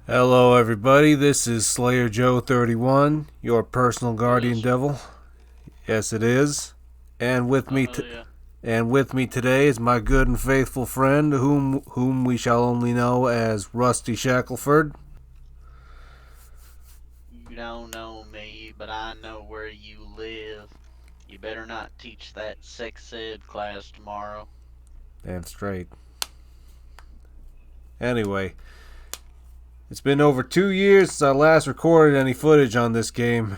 Hello everybody, this is Slayer Joe 31, your personal It guardian is. devil. Yes it is. And with me Yeah. today is my good and faithful friend whom we shall only know as Rusty Shackleford. You don't know me, but I know where you live. You better not teach that sex ed class tomorrow. Damn straight. Anyway, it's been over 2 years since I last recorded any footage on this game.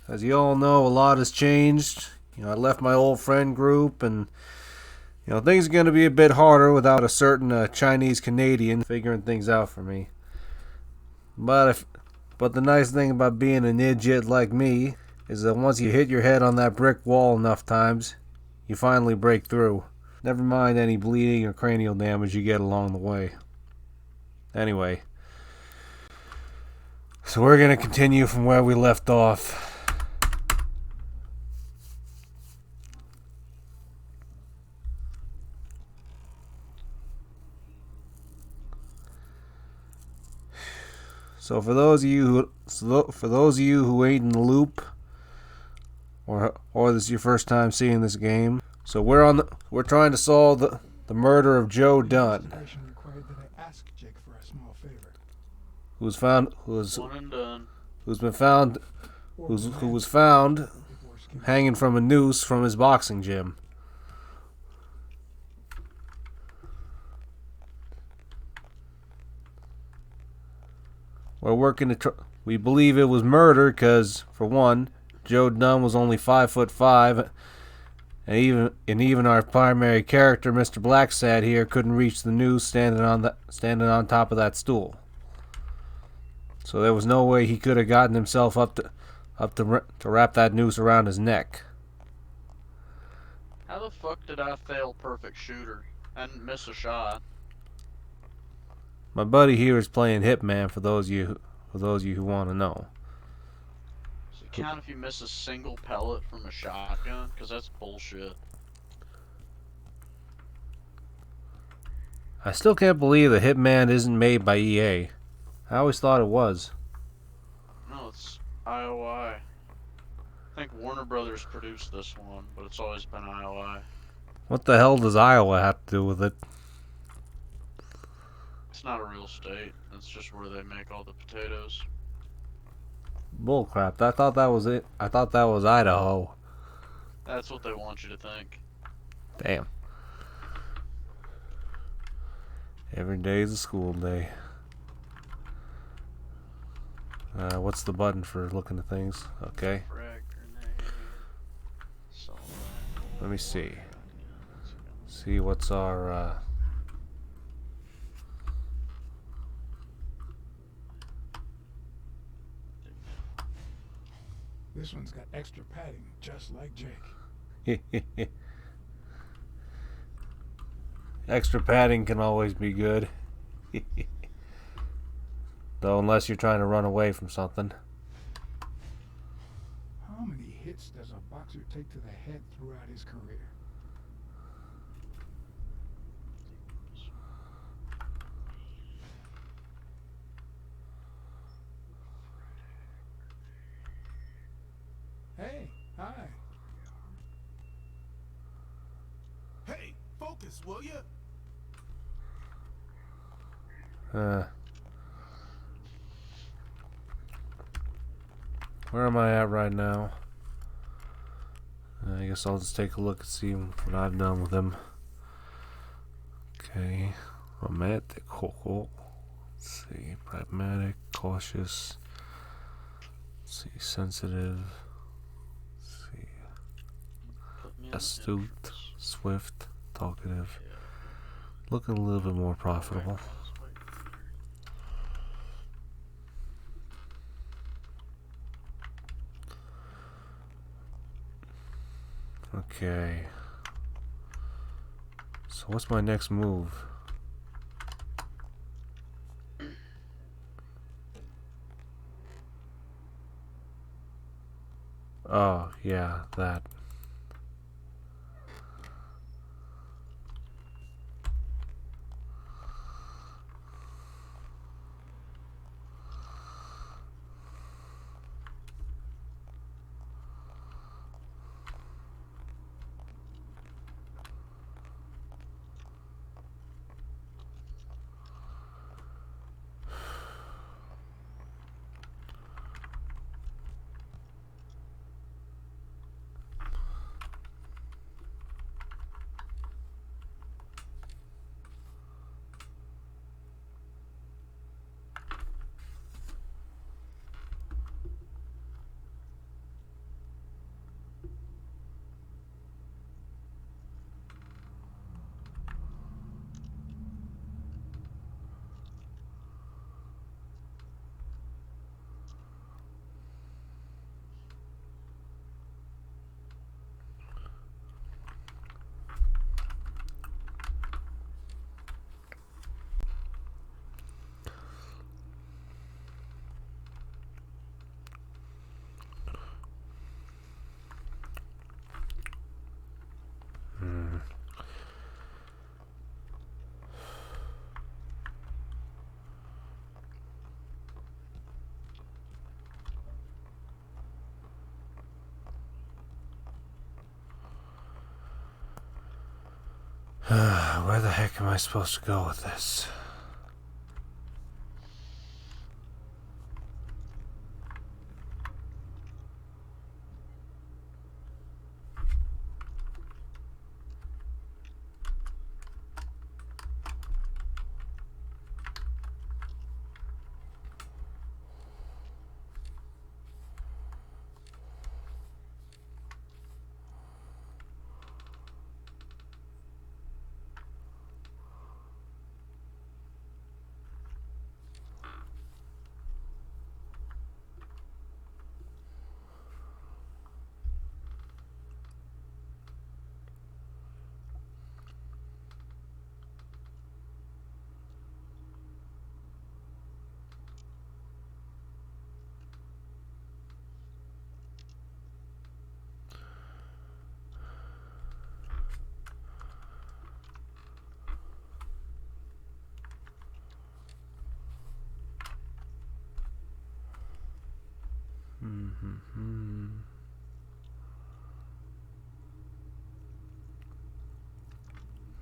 As you all know, a lot has changed. I left my old friend group and things are going to be a bit harder without a certain Chinese Canadian figuring things out for me. But if, but the nice thing about being an idiot like me is that once you hit your head on that brick wall enough times, you finally break through. Never mind any bleeding or cranial damage you get along the way. Anyway, so we're going to continue from where we left off. So for those of you who ain't in the loop, or this is your first time seeing this game, so we're trying to solve the murder of Joe Dunn, Required that I ask Jake for a small favor. who's found One and done. who's been found who was found hanging from a noose from his boxing gym. We believe it was murder because, for one, Joe Dunn was only 5'5", and even our primary character, Mr. Blacksad here, couldn't reach the noose standing on top of that stool. So there was no way he could have gotten himself up to wrap that noose around his neck. How the fuck did I fail perfect shooter? I didn't miss a shot. My buddy here is playing Hitman for those of you who want to know. Does it count if you miss a single pellet from a shotgun? Because that's bullshit. I still can't believe that Hitman isn't made by EA. I always thought it was. No, it's IOI. I think Warner Brothers produced this one, but it's always been IOI. What the hell does Iowa have to do with it? It's not a real state. It's just where they make all the potatoes. Bullcrap. I thought that was it. I thought that was Idaho. That's what they want you to think. Damn. Every day is a school day. What's the button for looking at things? Okay. Let me see. See what's our... This one's got extra padding, just like Jake. Extra padding can always be good. Though unless you're trying to run away from something. How many hits does a boxer take to the head throughout his career? Hey, hi. Hey, focus, will ya? Where am I at right now? I guess I'll just take a look and see what I've done with him. Okay. Romantic. Let's see. Pragmatic. Cautious. Let's see. Sensitive. Let's see. Astute. Swift. Talkative. Looking a little bit more profitable. Okay. So what's my next move? Oh, yeah, that. Where the heck am I supposed to go with this?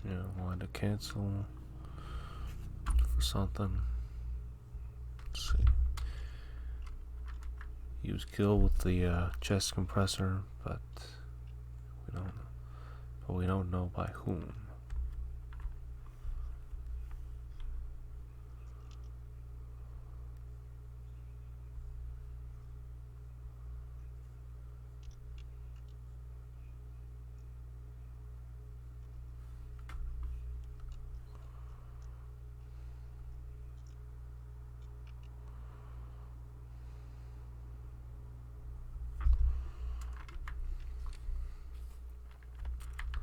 Yeah, wanted to cancel for something. Let's see. He was killed with the chest compressor, but we don't know by whom.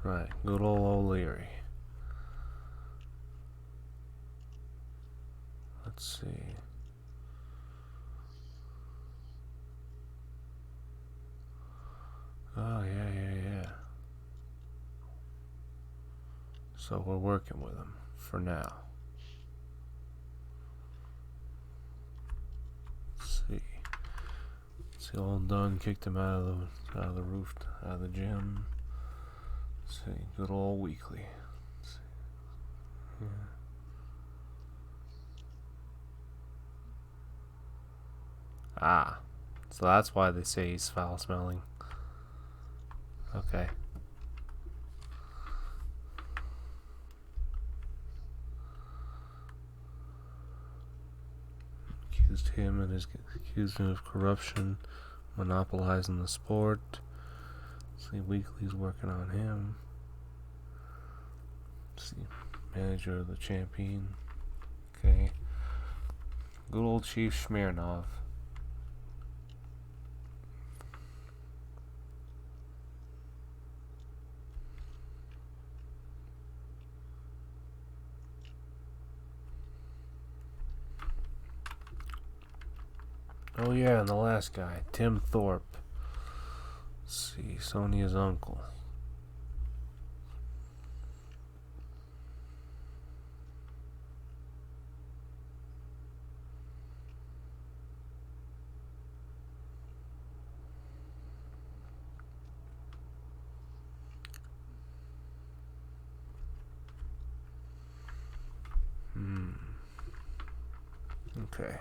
Right, good old O'Leary. Let's see. Oh, yeah. So we're working with him for now. Let's see. See, all done. Kicked him out of the roof, out of the gym. Let's see, good old Weekly. Let's see. Yeah. Ah, so that's why they say he's foul smelling. Okay. Accused him of corruption, monopolizing the sport. See, Weekly's working on him. See, manager of the champion. Okay. Good old Chief Smirnov. Oh yeah, and the last guy, Tim Thorpe. Let's see, Sonia's uncle. Okay.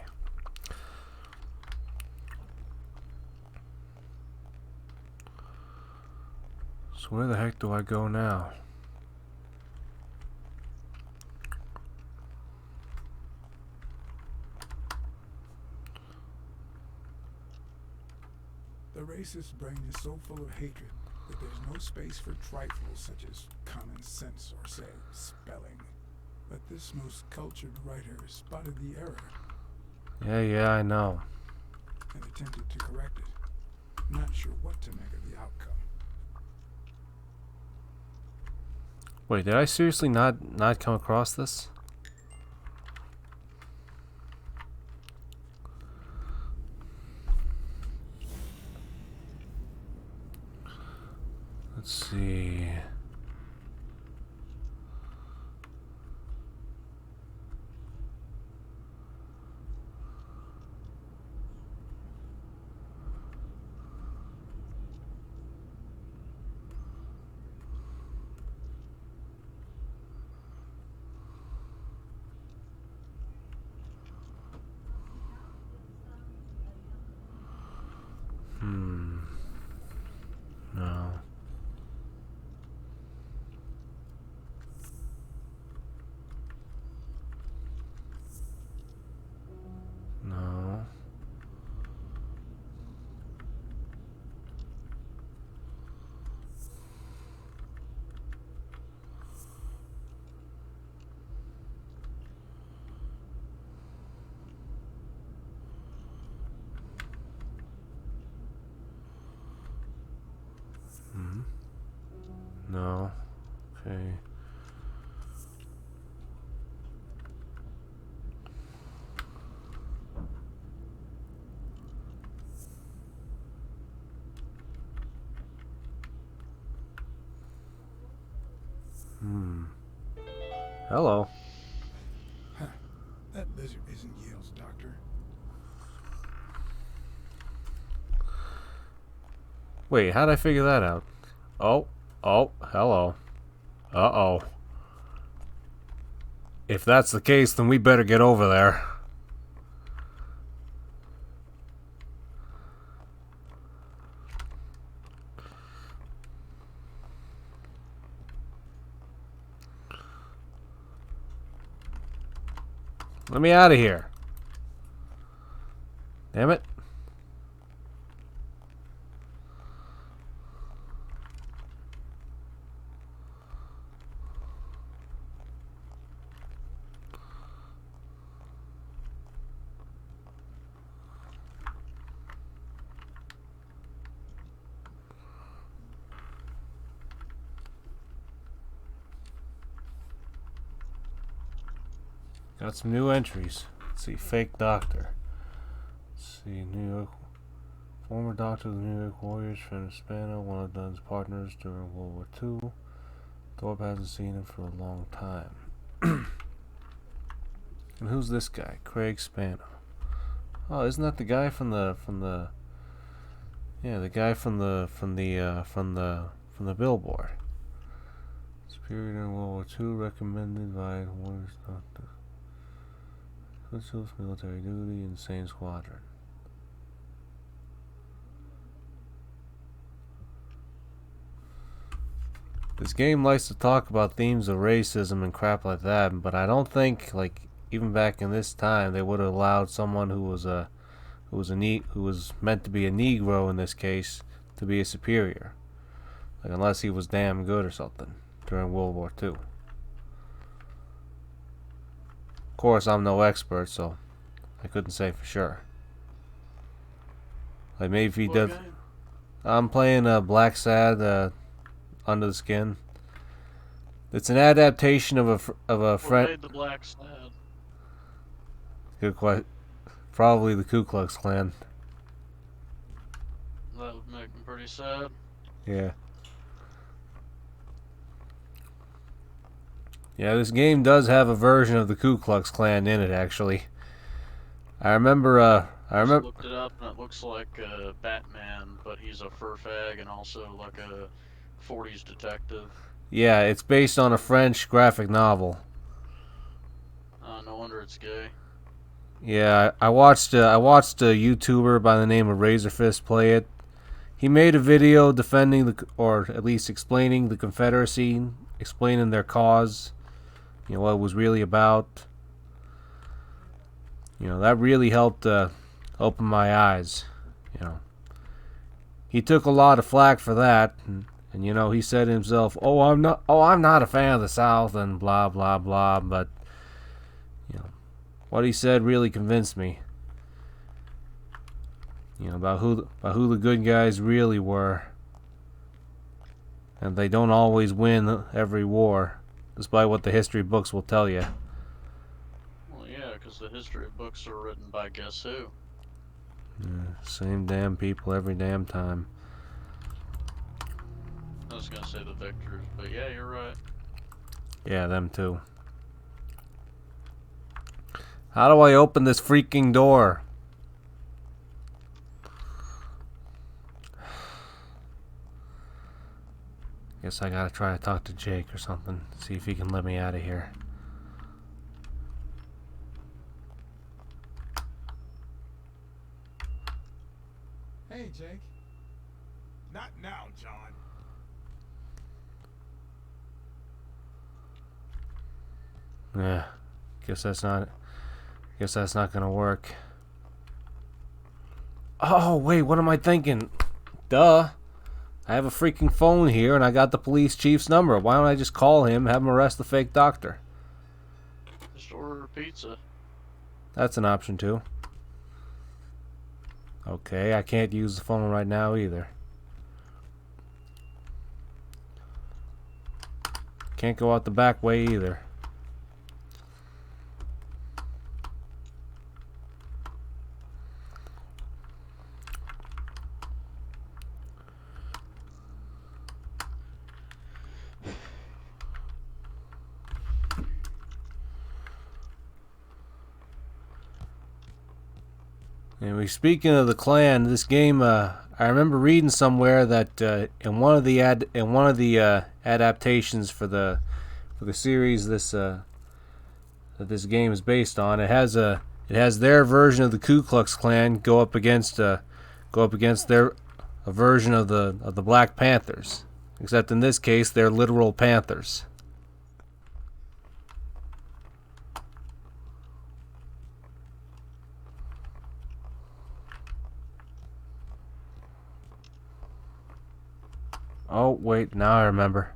So where the heck do I go now? The racist brain is so full of hatred that there's no space for trifles such as common sense or, say, spelling. But this most cultured writer spotted the error Yeah, I know. and attempted to correct it. Not sure what to make of the outcome. Wait, did I seriously not come across this? Let's see. Okay. Hello. Huh. That lizard isn't Yale's doctor. Wait, how'd I figure that out? Oh, hello. Uh-oh. If that's the case, then we better get over there. Let me out of here. Damn it. Got some new entries. Let's see, fake doctor. Let's see, New York. Former doctor of the New York Warriors, Fenner Spano, one of Dunn's partners during World War II. Thorpe hasn't seen him for a long time. And who's this guy? Craig Spano. Oh, isn't that the guy from the yeah, the guy from the billboard. Superior during World War II, recommended by Warriors doctor. Quintus military duty, insane squadron. This game likes to talk about themes of racism and crap like that, but I don't think, like, even back in this time, they would have allowed someone who was meant to be a Negro in this case to be a superior, like, unless he was damn good or something during World War II. Of course, I'm no expert, so I couldn't say for sure. Like, maybe if he did. I'm playing Blacksad. Under the Skin. It's an adaptation of a friend. Made the Blacksad? Good question. Probably the Ku Klux Klan. That would make him pretty sad. Yeah. Yeah, this game does have a version of the Ku Klux Klan in it, actually. I remember. I looked it up, and it looks like Batman, but he's a fur fag and also like a 40s detective. Yeah, it's based on a French graphic novel. No wonder it's gay. Yeah, I watched a YouTuber by the name of Razorfist play it. He made a video defending or at least explaining the Confederacy, explaining their cause, what it was really about. That really helped open my eyes. He took a lot of flack for that, and he said himself, I'm not a fan of the South and blah blah blah, but what he said really convinced me. About who the good guys really were. And they don't always win every war, despite what the history books will tell you. Well, yeah, because the history books are written by guess who? Same damn people every damn time. I was gonna say the victors, but yeah, you're right. Yeah, them too. How do I open this freaking door? Guess I gotta try to talk to Jake or something. See if he can let me out of here. Hey, Jake. Not now, John. Yeah, guess that's not gonna work. Oh, wait, what am I thinking? Duh. I have a freaking phone here and I got the police chief's number. Why don't I just call him, have him arrest the fake doctor? Just order a pizza. That's an option too. Okay, I can't use the phone right now either. Can't go out the back way either. Anyway, speaking of the clan, this game, I remember reading somewhere that in one of the adaptations for the series that this game is based on, it has their version of the Ku Klux Klan go up against their a version of the Black Panthers, except in this case they're literal panthers. Oh, wait, now I remember.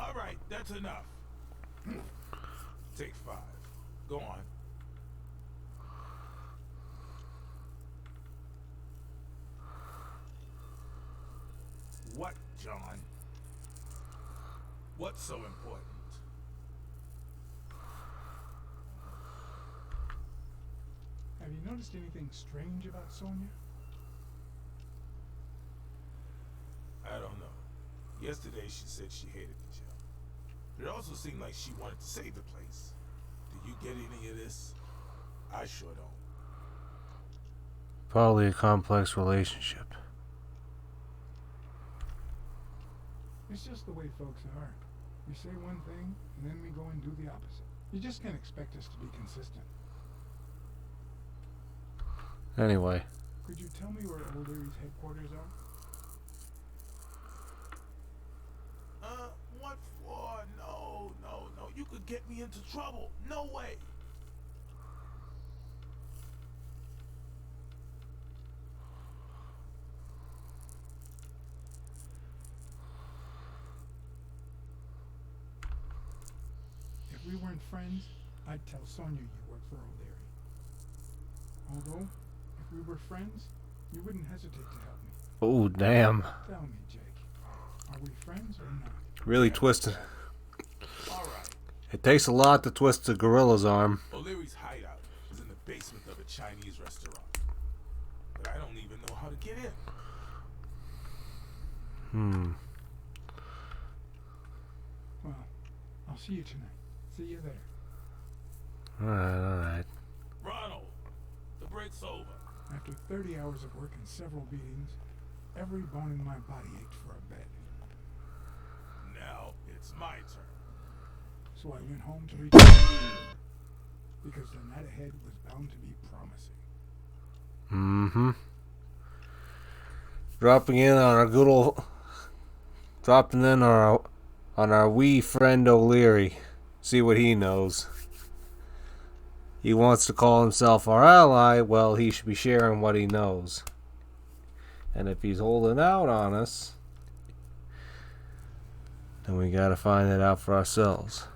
All right, that's enough. Take 5. Go on. What, John? What's so important? Have you noticed anything strange about Sonia? I don't know. Yesterday she said she hated the job. It also seemed like she wanted to save the place. Do you get any of this? I sure don't. Probably a complex relationship. It's just the way folks are. We say one thing, and then we go and do the opposite. You just can't expect us to be consistent. Anyway. Could you tell me where Old Erie's headquarters are? What for? No. You could get me into trouble. No way. If we weren't friends, I'd tell Sonia you work for Old Erie. Although, if we were friends, you wouldn't hesitate to help me. Oh, damn. Tell me, Jake. Are we friends or not? Really twisted. All right. It takes a lot to twist a gorilla's arm. O'Leary's hideout is in the basement of a Chinese restaurant. But I don't even know how to get in. Well, I'll see you tonight. See you there. Alright. Ronald, the break's over. After 30 hours of work and several beatings, every bone in my body ached for a bed. Now it's my turn. So I went home to recharge. Because the night ahead was bound to be promising. Mm-hmm. Dropping in on our wee friend O'Leary. See what he knows. He wants to call himself our ally. Well, he should be sharing what he knows. And if he's holding out on us, then we gotta find it out for ourselves.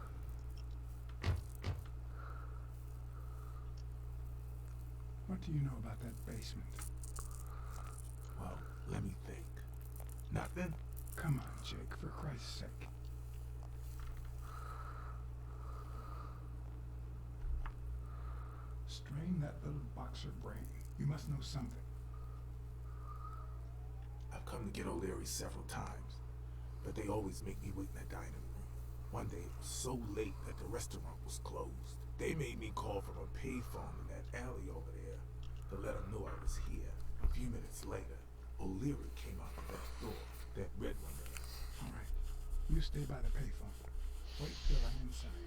What do you know about that basement? Well, let me think. Nothing? Come on, Jake, for Christ's sake. Strain that little boxer brain. You must know something. I've come to get O'Leary several times, but they always make me wait in the dining room. One day it was so late that the restaurant was closed. They made me call from a payphone in that alley over there to let them know I was here. A few minutes later, O'Leary came out the back door, that red one there. All right. You stay by the payphone. Wait till I'm inside.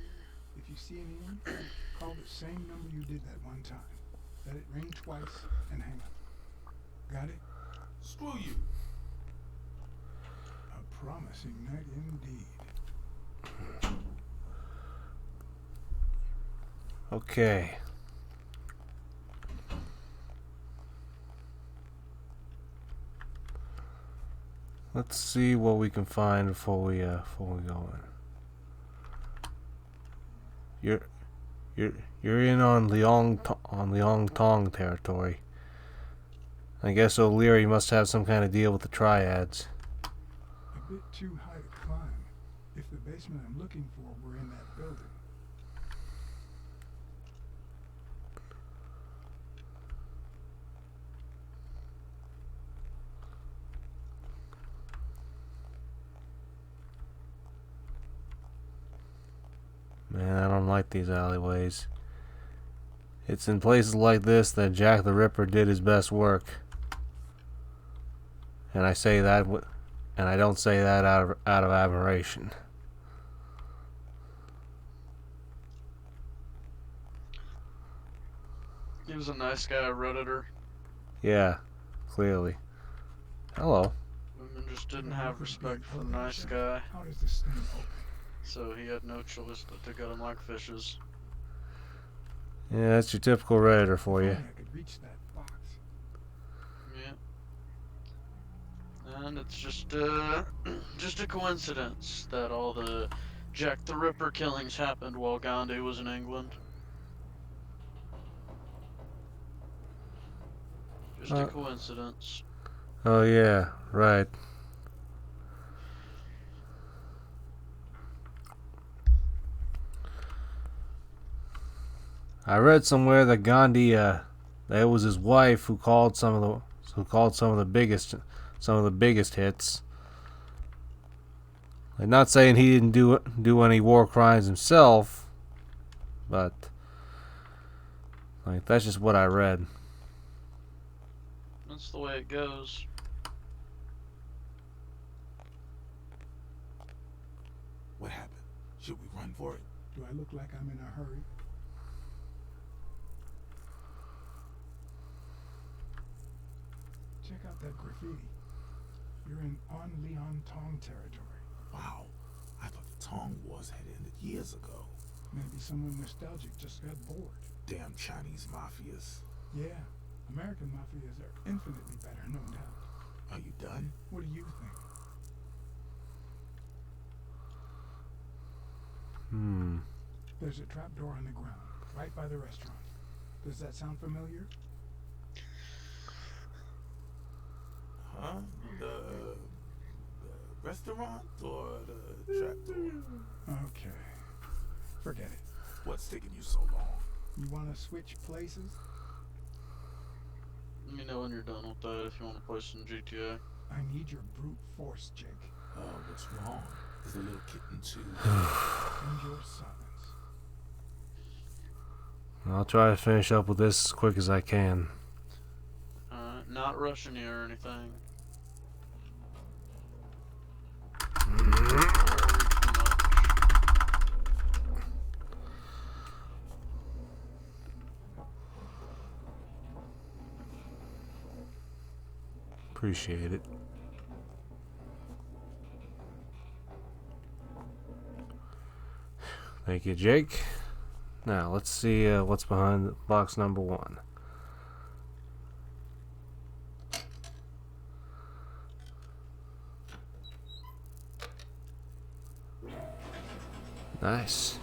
If you see anyone, call the same number you did that one time. Let it ring twice and hang up. Got it? Screw you. A promising night indeed. Okay. Let's see what we can find before we go in. You're you're you're in on Liang Tong territory. I guess O'Leary must have some kind of deal with the triads. A bit too high to climb. If the basement I'm looking for were in that building. Man, I don't like these alleyways. It's in places like this that Jack the Ripper did his best work. And I say that, and I don't say that out of admiration. He was a nice guy, Redditor. Yeah, clearly. Hello. Women just didn't have respect for the nice guy, How does this thing open? so he had no choice but to gut him like fishes. Yeah, that's your typical Redditor for If you. only I could reach that box. Yeah. And it's just just a coincidence that all the Jack the Ripper killings happened while Gandhi was in England. Just a coincidence. Oh yeah, right. I read somewhere that Gandhi, that it was his wife who called some of the biggest hits. I'm not saying he didn't do any war crimes himself, but like that's just what I read. That's the way it goes. What happened? Should we run for it? Do I look like I'm in a hurry? Check out that graffiti. You're in On Leon Tong territory. Wow. I thought the Tong Wars had ended years ago. Maybe someone nostalgic just got bored. Damn Chinese mafias. Yeah, American mafias are infinitely better, no doubt. Are you done? What do you think? There's a trapdoor on the ground, right by the restaurant. Does that sound familiar? Huh? The restaurant or the trapdoor? Okay. Forget it. What's taking you so long? You want to switch places? Let me know when you're done with that if you want to play some GTA. I need your brute force, Jake. What's wrong? Is the little kitten too? And your silence. I'll try to finish up with this as quick as I can. Not rushing you or anything. Appreciate it. Thank you, Jake. Now, let's see what's behind box number 1. Nice.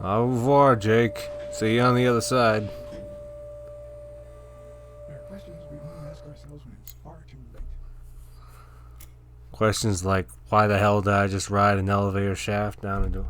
Au revoir, Jake. See you on the other side. There are questions we only ask ourselves when it's far too late. Questions like, why the hell did I just ride an elevator shaft down into...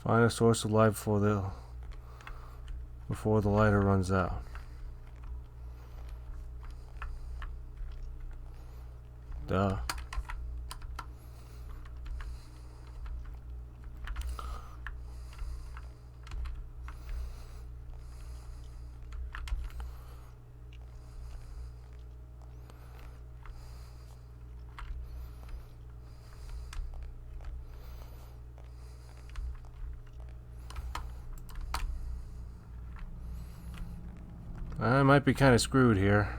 Find a source of light before the lighter runs out. Duh. I might be kind of screwed here.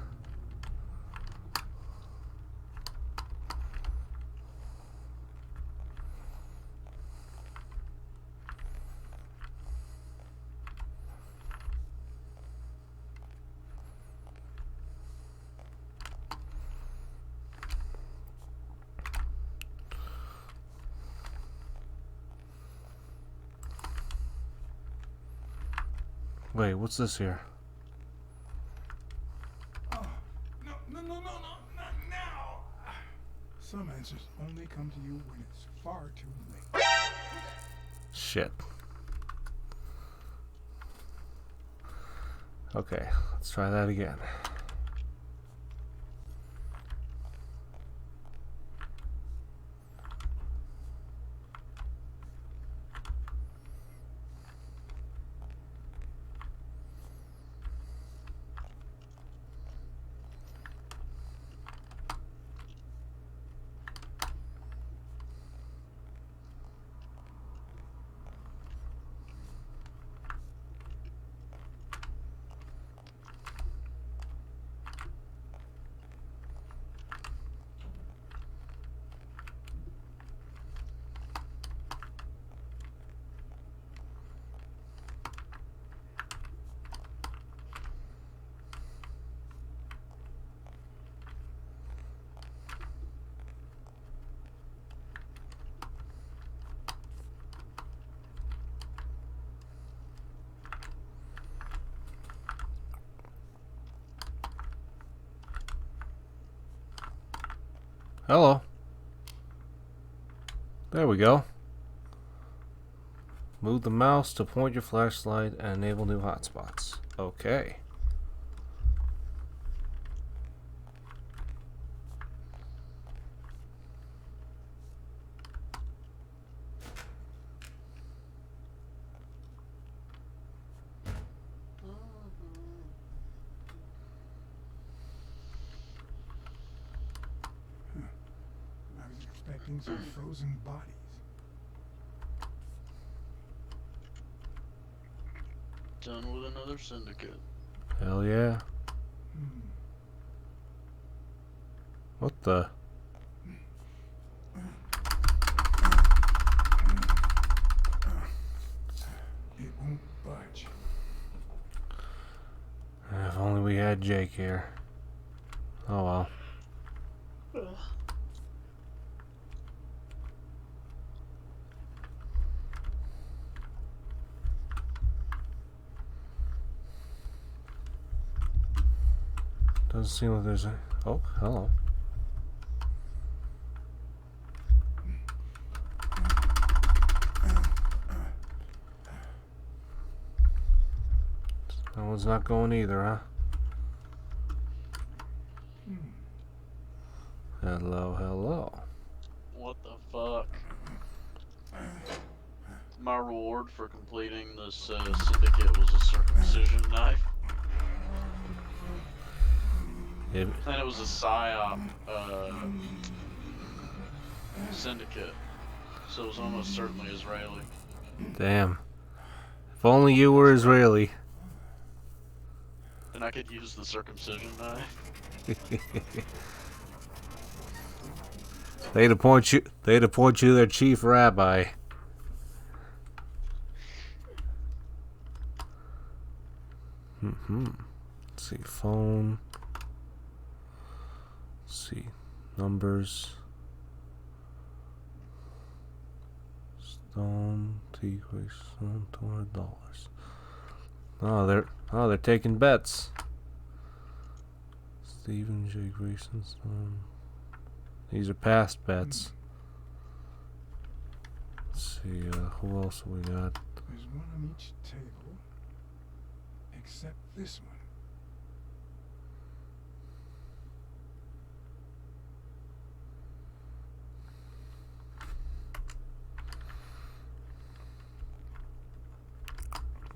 Wait, what's this here? Oh, no, not now. Some answers only come to you when it's far too late. Shit. Okay, let's try that again. Hello. There we go. Move the mouse to point your flashlight and enable new hotspots. Okay. I was expecting some frozen bodies. Done with another syndicate. Hell yeah. What the? It won't budge. If only we had Jake here. Oh well. Doesn't seem like there's a... Oh, hello. That one's not going either, huh? Hello, hello. What the fuck? My reward for completing this syndicate was a circumcision knife. It, And it was a PSYOP syndicate. So it was almost certainly Israeli. damn. If only you were Israeli. And I could use the circumcision knife. They'd appoint you their chief rabbi. Let's see, phone. Let's see, numbers. Stone, T. Stone, $200. Oh, they're taking bets. Stephen J. Grayson, Stone. These are past bets. Let's see, who else we got? There's one on each table, except this one.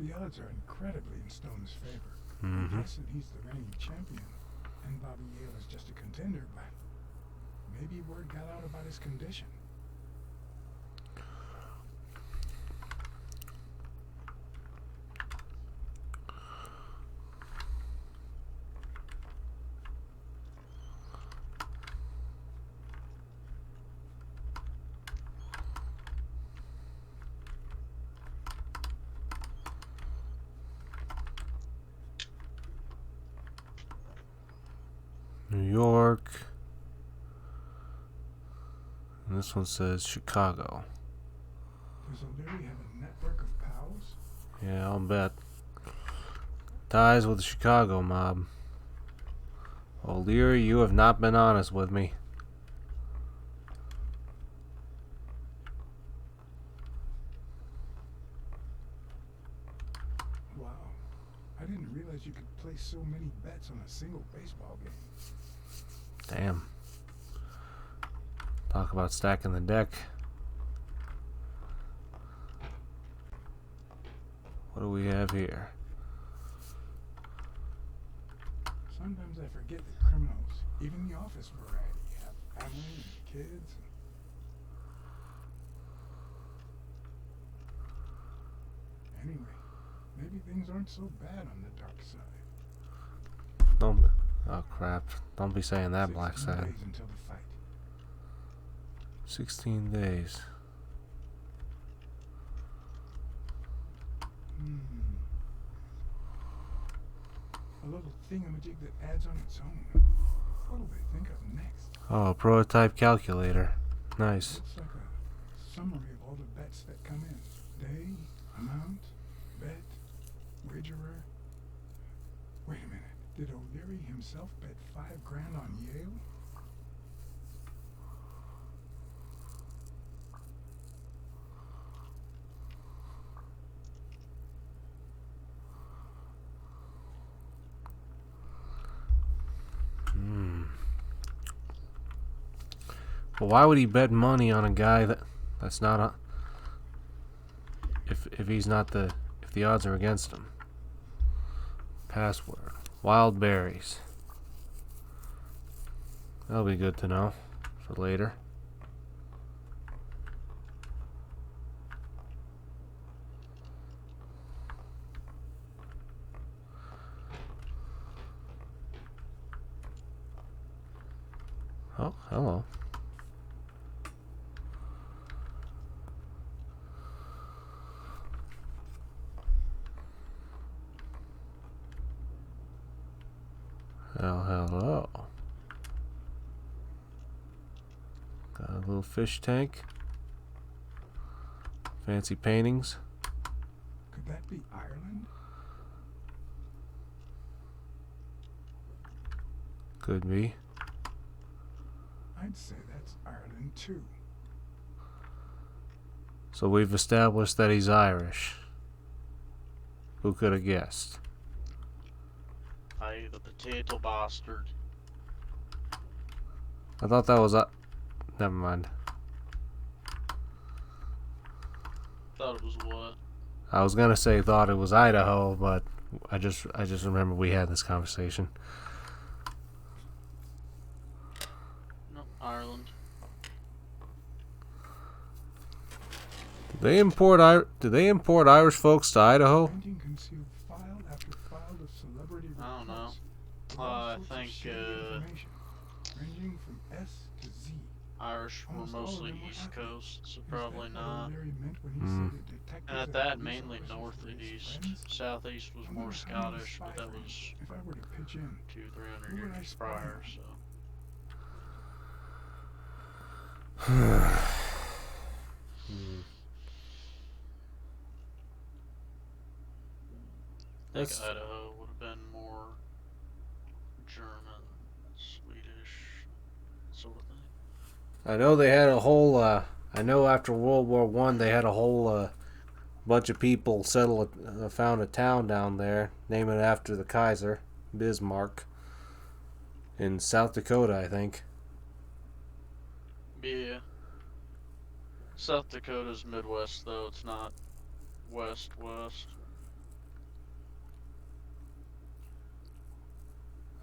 The odds are incredibly in Stone's favor. I'm guessing he's the reigning champion, and Bobby Yale is just a contender, but maybe word got out about his condition. New York. And this one says Chicago. Does O'Leary have a network of pals? Yeah, I'll bet. Ties with the Chicago mob. O'Leary, you have not been honest with me. Wow. I didn't realize you could place so many bets on a single baseball game. Damn. Talk about stacking the deck. What do we have here? Sometimes I forget that criminals, even the office variety, have family and kids. Anyway, maybe things aren't so bad on the dark side. Don't. Oh crap! Don't be saying that, 16 Blacksad. days until the fight. 16 days. A little thingamajig that adds on its own. What'll they think of next? Oh, a prototype calculator. Nice. Looks like a summary of all the bets that come in. Day, amount, bet, wagerer. Wait a minute. Did O'Leary himself bet $5,000 on Yale? Well, why would he bet money on a guy that's not a, if he's not the if the odds are against him? Password. Wild berries. That'll be good to know for later. Oh, hello. Hello. Got a little fish tank. Fancy paintings. Could that be Ireland? Could be. I'd say that's Ireland too. So we've established that he's Irish. Who could have guessed? Hey, the potato bastard. I thought that was never mind. Thought it was what? I was gonna say thought it was Idaho, but I just remember we had this conversation. No, Ireland. Do they import Irish folks to Idaho? Finding concealed file after file of celebrity I don't know. reports. With all I sorts of think, shady information, ranging from S to Z. Irish were Almost all of mostly them were East accurate. Coast, so Is probably that what not. O'Leary meant when he Hmm. said that detectives And at and that, police mainly officers north were and his east. friends? Southeast was I more wonder how many Scottish, spy but that rings, was if I were to pitch in, 200-300 who would I years spy prior, on? so. I think That's- Idaho would have been more German, Swedish, sort of thing. I know they had a whole. I know after World War One they had a whole bunch of people found a town down there, name it after the Kaiser, Bismarck, in South Dakota, I think. Yeah. South Dakota's Midwest, though. It's not West.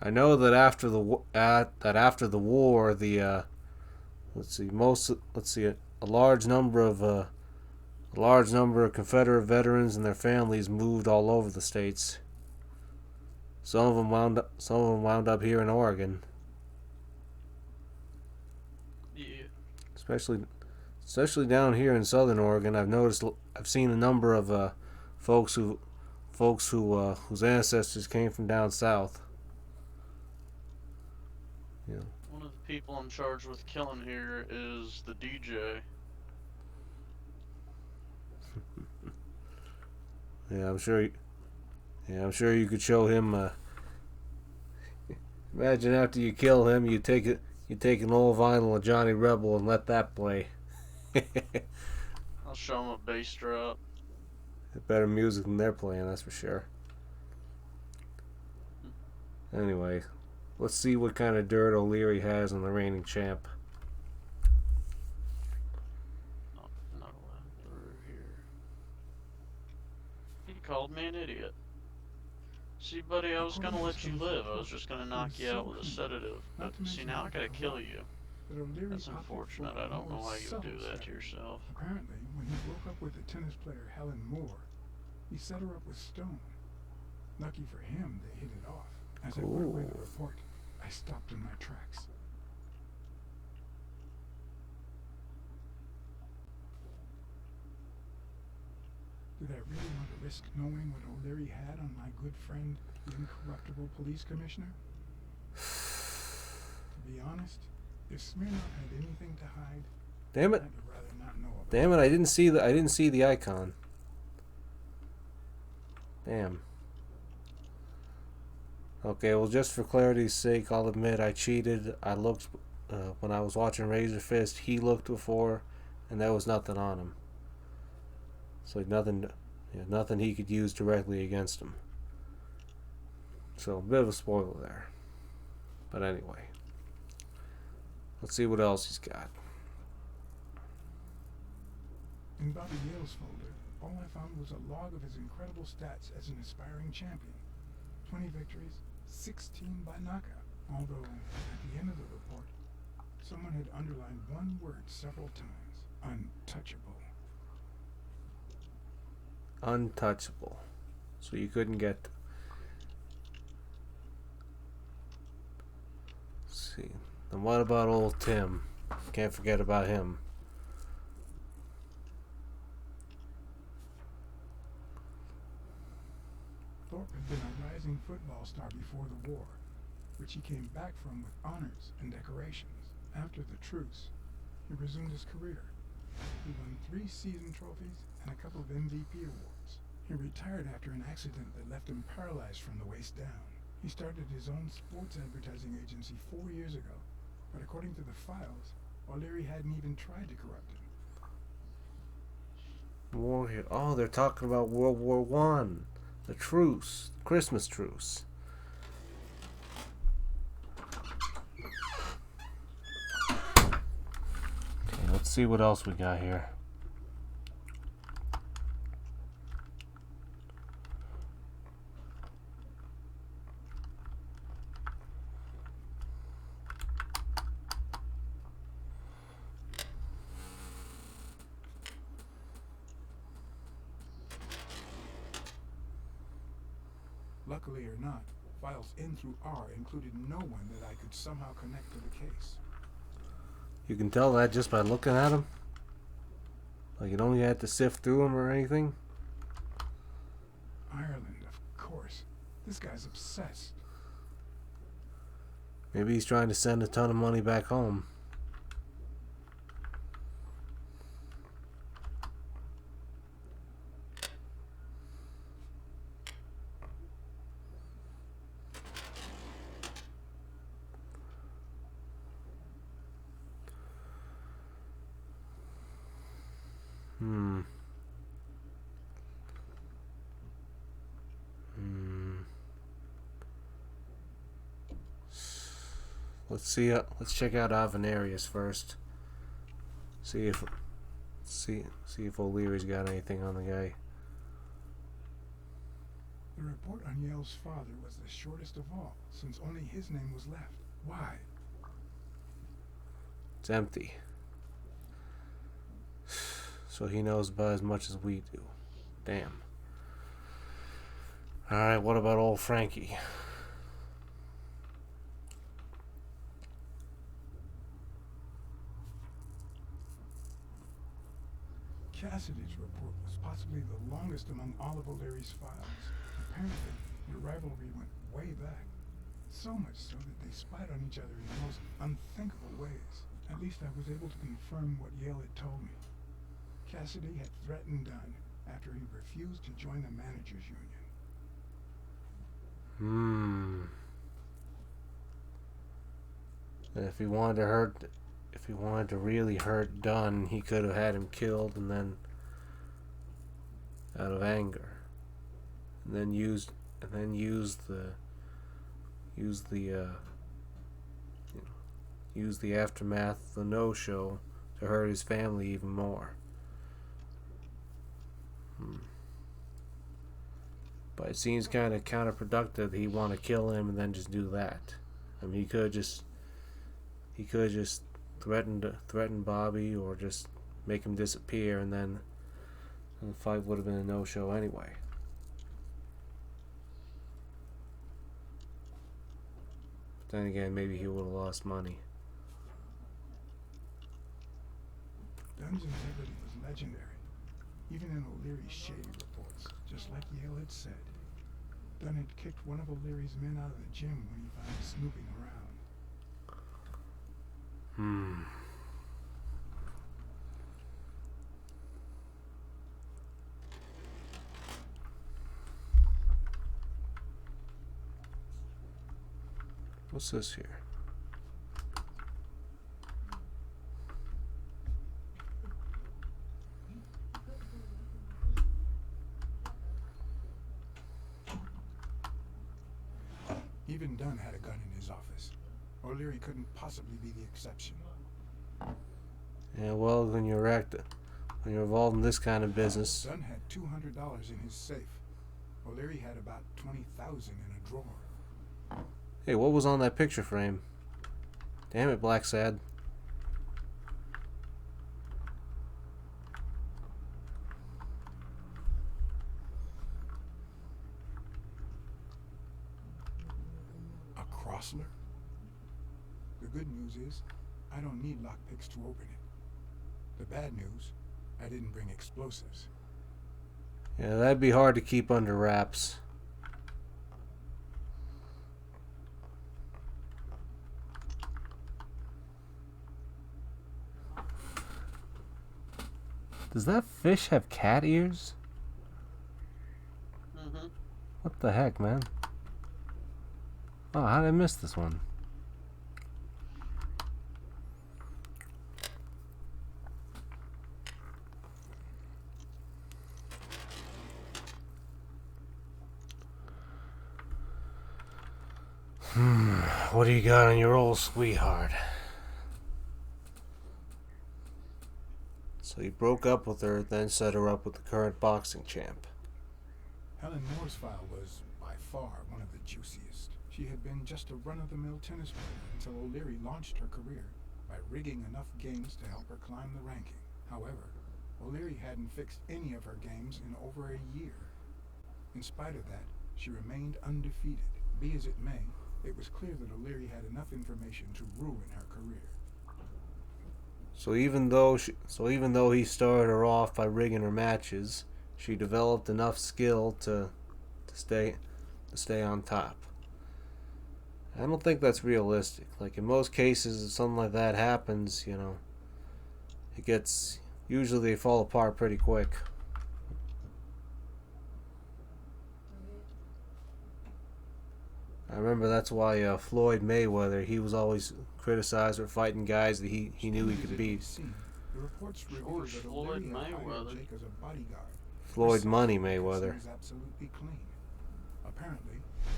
I know that after the war, the a large number of Confederate veterans and their families moved all over the states. Some of them wound up here in Oregon, Yeah. especially down here in Southern Oregon. I've seen a number of folks whose ancestors came from down south. You know. One of the people I'm charged with killing here is the DJ. Yeah, I'm sure. Yeah, I'm sure you could show him. Imagine after you kill him, you take an old vinyl of Johnny Rebel and let that play. I'll show him a bass drop. Better music than they're playing, that's for sure. Anyway, let's see what kind of dirt O'Leary has on the reigning champ. Not allowed through here. He called me an idiot. See, buddy, I was gonna let you live. I was just gonna knock you out with a sedative. But see, now I gotta kill you. But O'Leary That's opted unfortunate. for I a don't know more why you would do subtle that to strategy. yourself. Apparently, when he broke up with the tennis player Helen Moore, he set her up with Stone. Lucky for him, they hit it off. As I put away the report, I stopped in my tracks. Did I really want to risk knowing what O'Leary had on my good friend, the incorruptible police commissioner? To be honest, if Smirnoff had anything to hide, Damn it! I'd rather not know about Damn it! I didn't see the icon. Damn. Okay, well, just for clarity's sake, I'll admit I cheated. I looked when I was watching Razor Fist. He looked before, and there was nothing on him. So nothing he could use directly against him. So a bit of a spoiler there. But anyway, let's see what else he's got. In Bobby Yale's folder, all I found was a log of his incredible stats as an aspiring champion. 20 victories, 16 by knockout. Although, at the end of the report, someone had underlined one word several times. Untouchable. Untouchable. So you couldn't get... Let's see. And what about old Tim? Can't forget about him. Thorpe had been a rising football star before the war, which he came back from with honors and decorations. After the truce, he resumed his career. He won 3 season trophies and a couple of MVP awards. He retired after an accident that left him paralyzed from the waist down. He started his own sports advertising agency 4 years ago, but according to the files, O'Leary hadn't even tried to corrupt him. War here. Oh, they're talking about World War One. The truce. The Christmas truce. Okay, let's see what else we got here. Luckily or not, files in through R included no one that I could somehow connect to the case. You can tell that just by looking at him. Like you don't even have to sift through him or anything. Ireland, of course. This guy's obsessed. Maybe he's trying to send a ton of money back home. Let's see. Let's check out Avenarius first. See if O'Leary's got anything on the guy. The report on Yale's father was the shortest of all, since only his name was left. Why? It's empty. So he knows about as much as we do. Damn. Alright, what about old Frankie? Cassidy's report was possibly the longest among all of O'Leary's files. Apparently, the rivalry went way back. So much so that they spied on each other in the most unthinkable ways. At least I was able to confirm what Yale had told me. Cassidy had threatened Dunn after he refused to join the managers' union. If he wanted to really hurt Dunn, he could have had him killed, and then out of anger, and then use the aftermath of the no-show to hurt his family even more. But it seems kind of counterproductive that he want to kill him and then just do that. I mean, he could just threaten Bobby or just make him disappear, and then the fight would have been a no-show anyway. But then again, maybe he would have lost money. Dunn's integrity was legendary, even in O'Leary's shady reports. Just like Yale had said, Dunn had kicked one of O'Leary's men out of the gym when he found him snooping around. What's this here? Even Dunn had a gun in his office. O'Leary couldn't possibly be the exception. Yeah, well, when you're involved in this kind of business. Dunn had $200 in his safe. O'Leary had about $20,000 in a drawer. Hey, what was on that picture frame? Damn it, Blacksad. A Crossler? The good news is, I don't need lockpicks to open it. The bad news, I didn't bring explosives. Yeah, that'd be hard to keep under wraps. Does that fish have cat ears? Mm-hmm. What the heck, man? Oh, how did I miss this one? What do you got on your old sweetheart? So he broke up with her, then set her up with the current boxing champ. Helen Moore's file was, by far, one of the juiciest. She had been just a run-of-the-mill tennis player until O'Leary launched her career by rigging enough games to help her climb the ranking. However, O'Leary hadn't fixed any of her games in over a year. In spite of that, she remained undefeated. Be as it may, it was clear that O'Leary had enough information to ruin her career. So even though he started her off by rigging her matches, she developed enough skill to stay on top. I don't think that's realistic. Like, in most cases, if something like that happens, usually they fall apart pretty quick. I remember that's why Floyd Mayweather, he was always criticized for fighting guys that he knew he could beat. The reports George Floyd Mayweather. Jake as a bodyguard. Floyd Money Mayweather. He was absolutely clean. Apparently,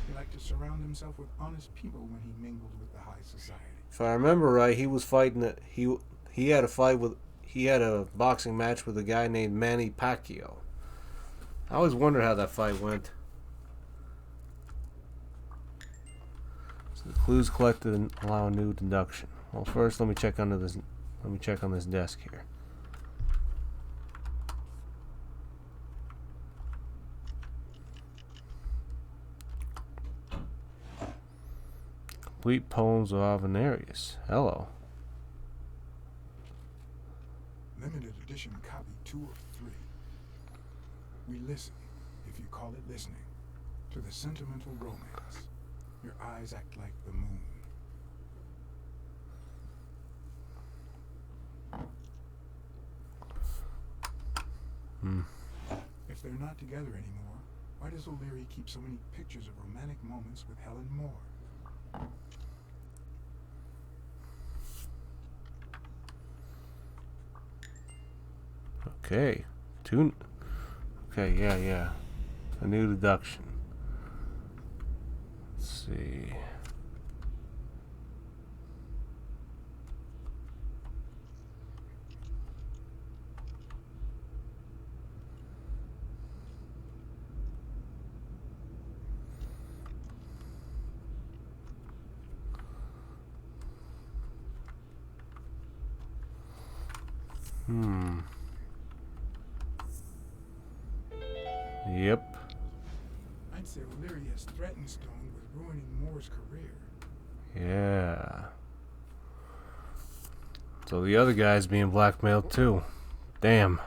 he liked to surround himself with honest people when he mingled with the high society. If I remember right, he was fighting he had a boxing match with a guy named Manny Pacquiao. I always wondered how that fight went. So the clues collected and allow a new deduction. Well, first let me check on this desk here. Complete poems of Avenarius. Hello. Limited edition copy 2 of 3. We listen, if you call it listening, to the sentimental romance Your eyes act like the moon. If they're not together anymore, why does O'Leary keep so many pictures of romantic moments with Helen Moore? Okay. Two. Okay, yeah. A new deduction. Let's see. Yep. I'd say O'Leary has threatened Stone with ruining Moore's career. Yeah. So the other guy's being blackmailed too. Damn.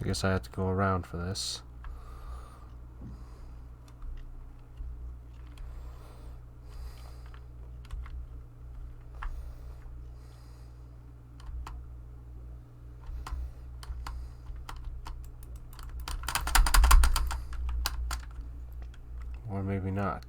I guess I have to go around for this. Or maybe not.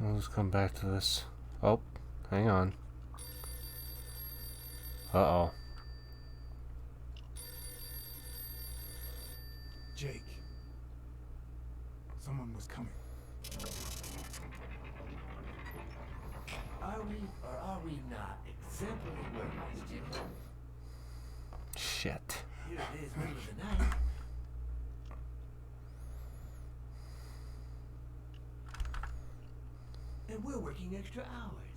I'll just come back to this. Oh, hang on. Uh-oh. Jake. Someone was coming. Are we or are we not exemplary workers, Jimmy? Shit. Here it is, middle of the night. And we're working extra hours.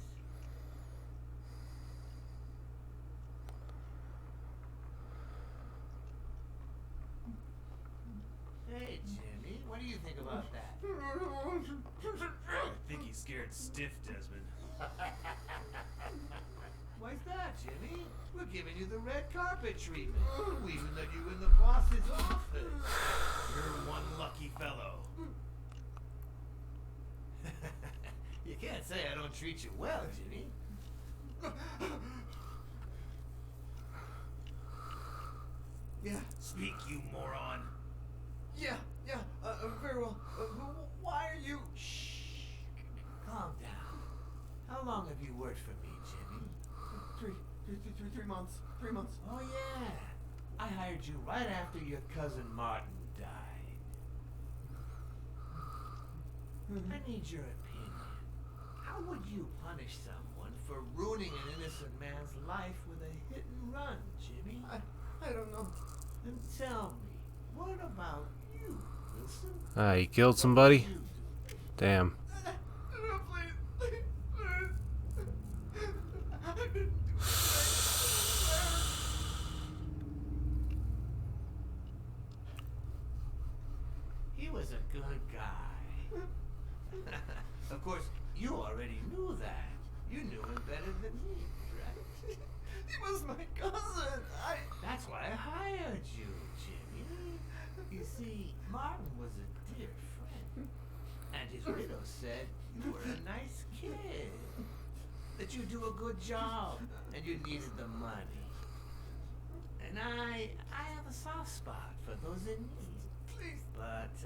Hey, Jimmy, what do you think about that? I think he's scared stiff, Desmond. Why's that, Jimmy? We're giving you the red carpet treatment. We even let you in the boss's office. You're one lucky fellow. You can't say I don't treat you well, Jimmy. Yeah. Speak, you moron. Yeah, very well. Why are you... Shh. Calm down. How long have you worked for me, Jimmy? 3 months. 3 months. Oh, yeah. I hired you right after your cousin Martin died. I need your opinion. How would you punish someone for ruining an innocent man's life with a hit and run, Jimmy? I don't know. And tell me, what about you, Wilson? Ah, he killed somebody? What did you do? Damn. No, please. I didn't do anything. I swear. He was a good guy. Of course, you already knew that. You knew him better than me, right? He was my cousin. That's why I hired you, Jimmy. You see, Martin was a dear friend. And his widow said you were a nice kid. That you do a good job and you needed the money. And I have a soft spot for those in need. Please. But,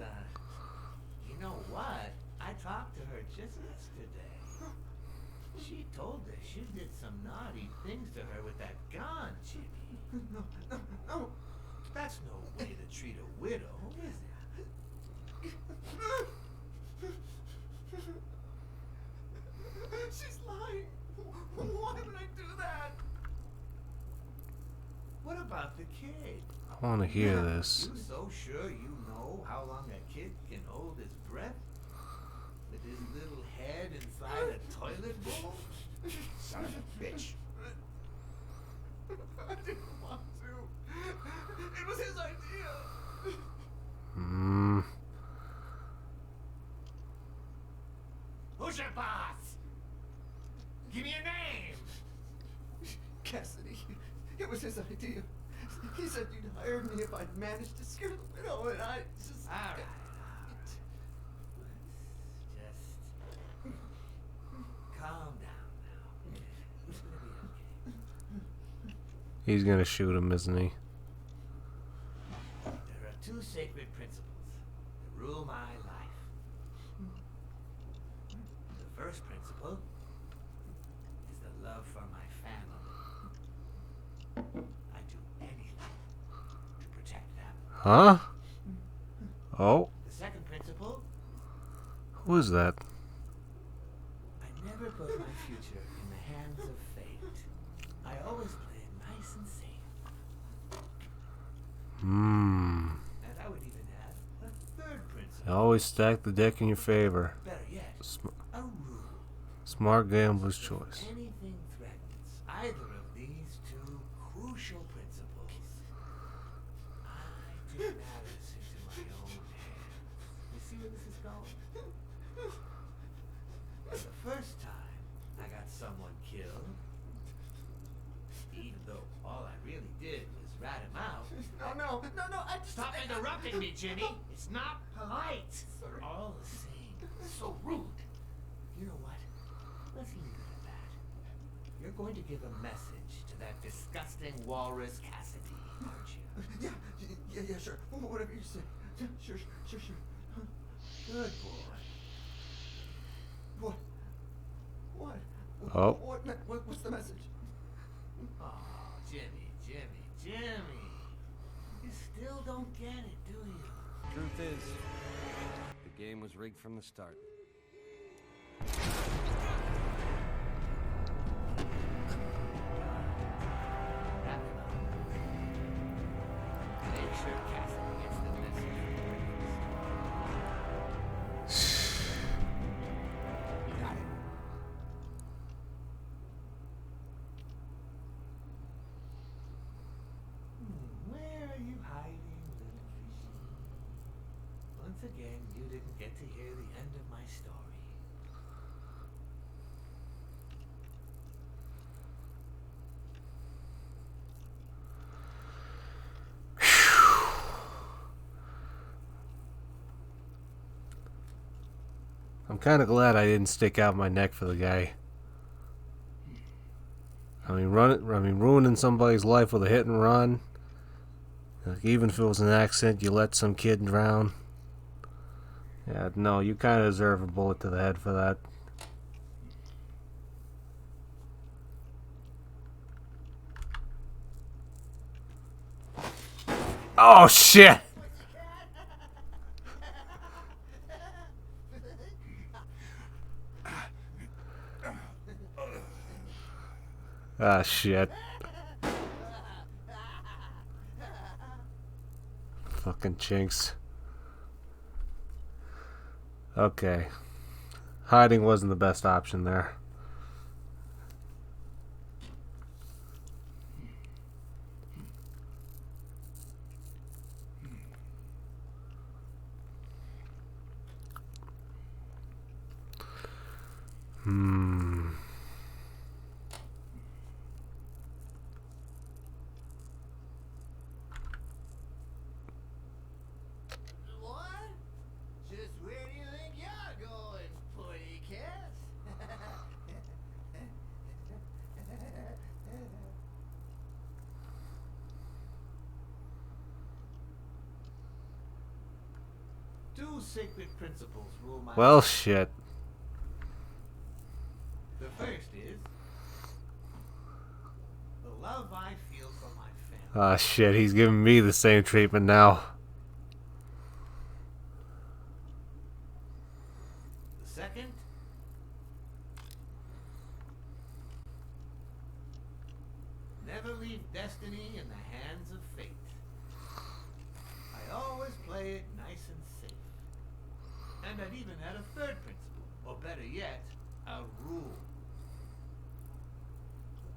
you know what? I talked to her just yesterday. She told us you did some naughty things to her with that gun, Jimmy. No. That's no way to treat a widow, is it? She's lying. Why would I do that? What about the kid? I want to hear this. You so sure you know how long a kid can hold his breath? With his little head inside a toilet bowl? Son of a bitch. I didn't want to. It was his idea. Who's your boss? Give me a name! Cassidy. It was his idea. He said you'd hire me if I'd managed to scare the widow, and I just... Alright. Let's just calm down now. It's gonna be okay. He's gonna shoot him, isn't he? There are two sacred principles that rule my life. The first principle is the love for my family. I do anything to protect them. Huh? Oh, The second principle, who is that? I never put my future in the hands of fate. I always play it nice and safe. And I would even add a third principle. Always stack the deck in your favor. Better yet, a rule. Smart gambler's choice. Anything threatens either of these two crucial principles, I take matters into my own hands. You see where this is going? And the first time I got someone killed, even though all I really did was rat him out. No, I just... Stop interrupting me, Jimmy! It's not polite! We're all the same. So rude. You know what? Let's leave it at that. You're going to give a message to that disgusting walrus Cassidy, aren't you? Yeah, sure. Whatever you say. Sure. Good boy. What? Oh. What's the message? Oh, Jimmy. You still don't get it, do you? Truth is, the game was rigged from the start. Wrap it up. Make sure Cassidy gets the message. You got it. Where are you hiding, little fishy? Once again, you didn't get to hear the end of my story. I'm kind of glad I didn't stick out my neck for the guy. I mean, ruining somebody's life with a hit and run. Like, even if it was an accident, you let some kid drown. Yeah, no, you kind of deserve a bullet to the head for that. Oh shit! Ah, shit. Fucking chinks. Okay. Hiding wasn't the best option there. Hmm. What? Just where do you think you're going, putty cat? Two sacred principles rule my Well, life. shit. The first is the love I feel for my family. Ah, shit. He's giving me the same treatment now. The second, never leave destiny in the hands of fate. I always play it nice and safe. And I'd even add a third principle, or better yet, a rule.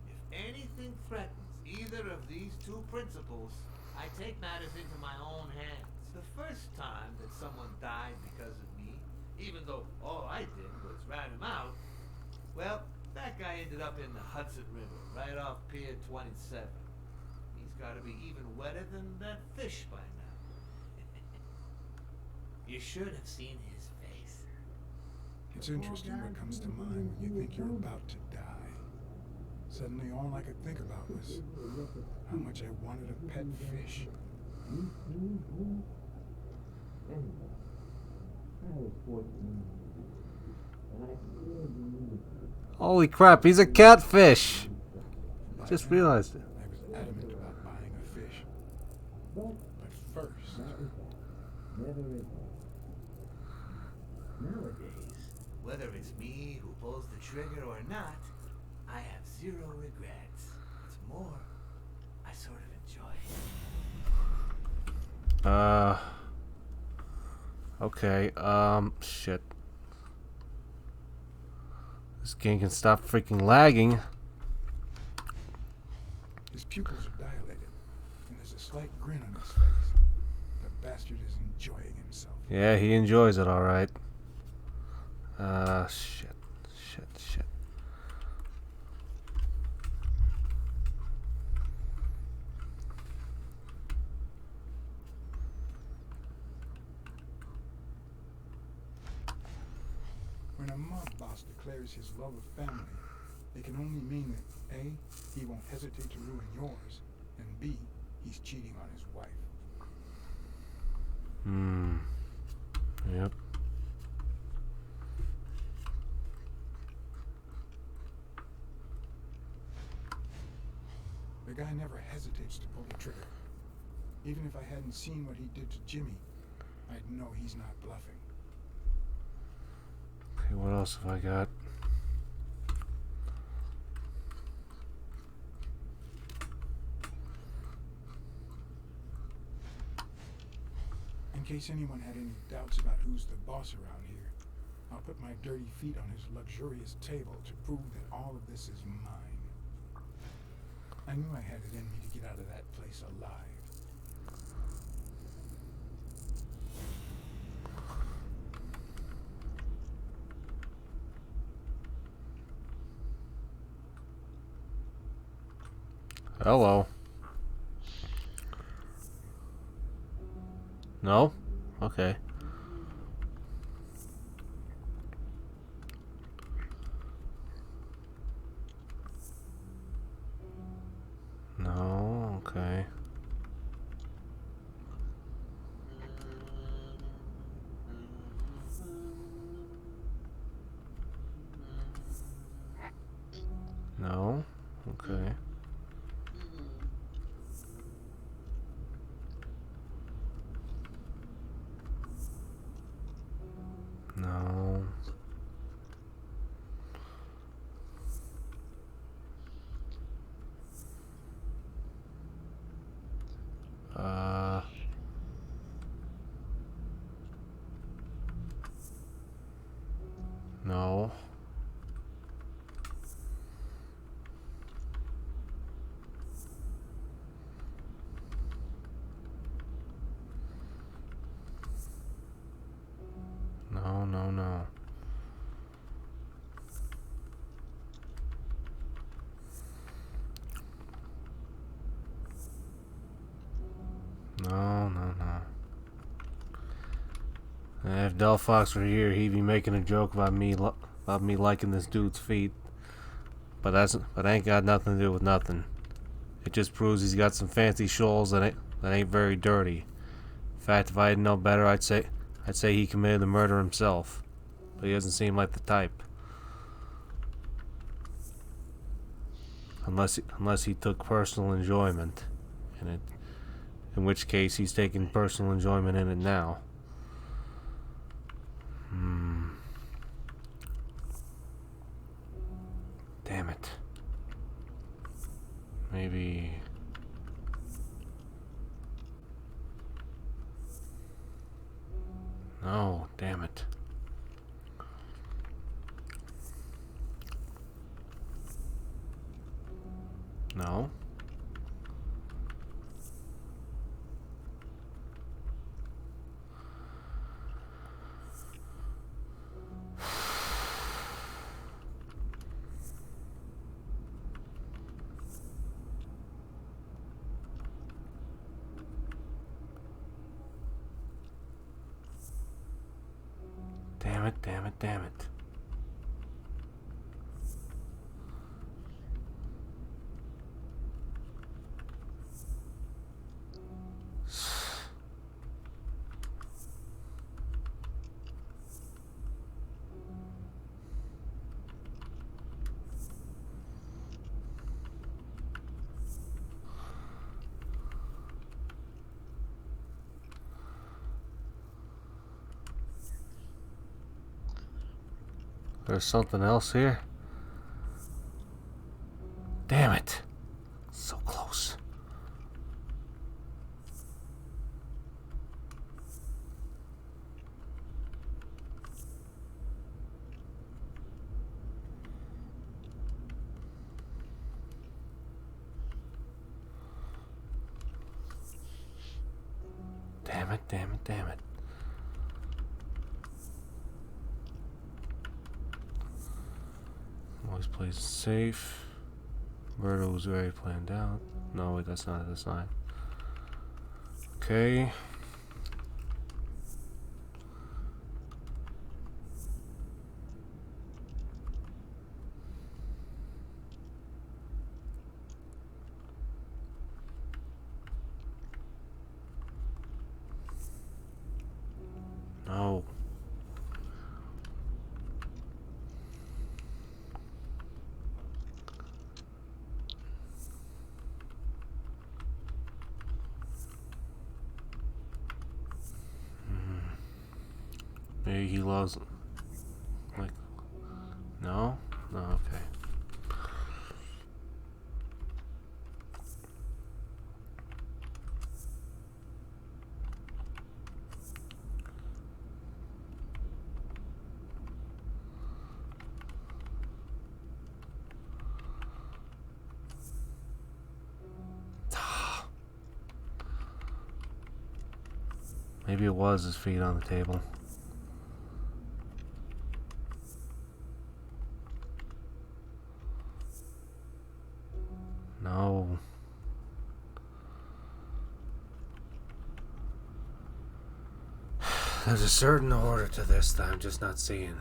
If anything threatens either of these two principles, I take matters into my own hands. The first time that someone died because of me, even though all I did was rat him out, well, that guy ended up in the Hudson River, right off Pier 27. He's got to be even wetter than that fish by now. You should have seen his face. It's interesting what comes to mind when you think you're about to die. Suddenly all I could think about was how much I wanted a pet fish. Holy crap, he's a catfish. By Just now, realized it. I was adamant about buying a fish. But first, Nowadays, whether it's me who pulls the trigger or not, I have zero regrets. What's more, I sort of enjoy it. Okay, shit. This game can stop freaking lagging. his pupils are dilated, and there's a slight grin on his face. The bastard is enjoying himself. Yeah, he enjoys it alright. Shit. Shit. When a mob boss declares his love of family, it can only mean that A, he won't hesitate to ruin yours, and B, he's cheating on his wife. Yep. The guy never hesitates to pull the trigger. Even if I hadn't seen what he did to Jimmy, I'd know he's not bluffing. Okay, what else have I got? In case anyone had any doubts about who's the boss around here, I'll put my dirty feet on his luxurious table to prove that all of this is mine. I knew I had it in me to get out of that place alive. Hello. No? Okay. No, okay. No, okay. No. No. No, no, no. No, no, no. If Delphox were here, he'd be making a joke about me liking this dude's feet. But that ain't got nothing to do with nothing. It just proves he's got some fancy shoals that ain't very dirty. In fact, if I didn't know better, I'd say he committed the murder himself. But he doesn't seem like the type. Unless he took personal enjoyment in it. In which case, he's taking personal enjoyment in it now. Damn it. Maybe... No, damn it. No. Damn it, damn it, damn it. There's something else here. Damn it. So close. Damn it, damn it, damn it. Always plays it safe. Murder was very planned out. No, wait, that's not the sign. Okay. No. Maybe he loves... Like... No? No, okay. Maybe it was his feet on the table. No. There's a certain order to this that I'm just not seeing.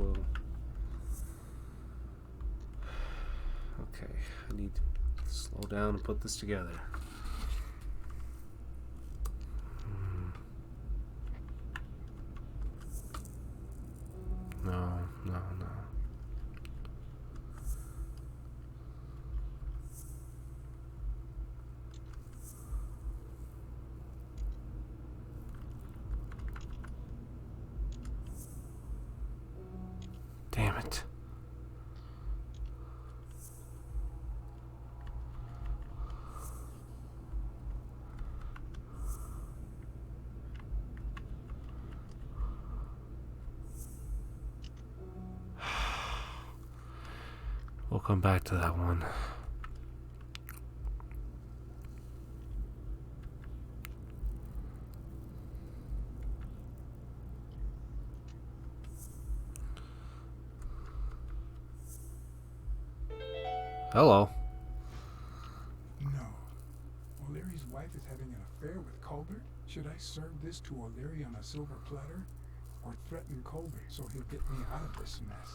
clue. Okay, I need to slow down and put this together. No, no, no. Damn it. We'll come back to that one. Hello. No. O'Leary's wife is having an affair with Colbert? Should I serve this to O'Leary on a silver platter? Or threaten Colbert so he'll get me out of this mess?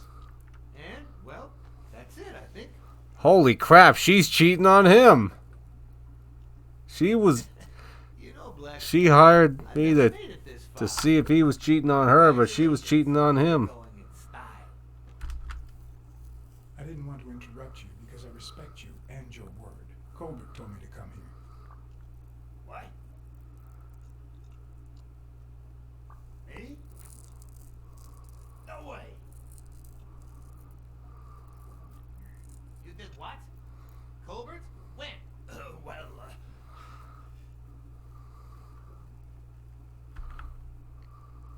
And, well, that's it, I think. Holy crap, she's cheating on him. She was... You know, Blacksad, She hired I've me never to made it this to far. see if he was cheating on her, but she was cheating on him. Going in style. I didn't want to interrupt you because I respect you and your word. Colbert told me to come here. What? Me? No way. You did what? Colbert? When?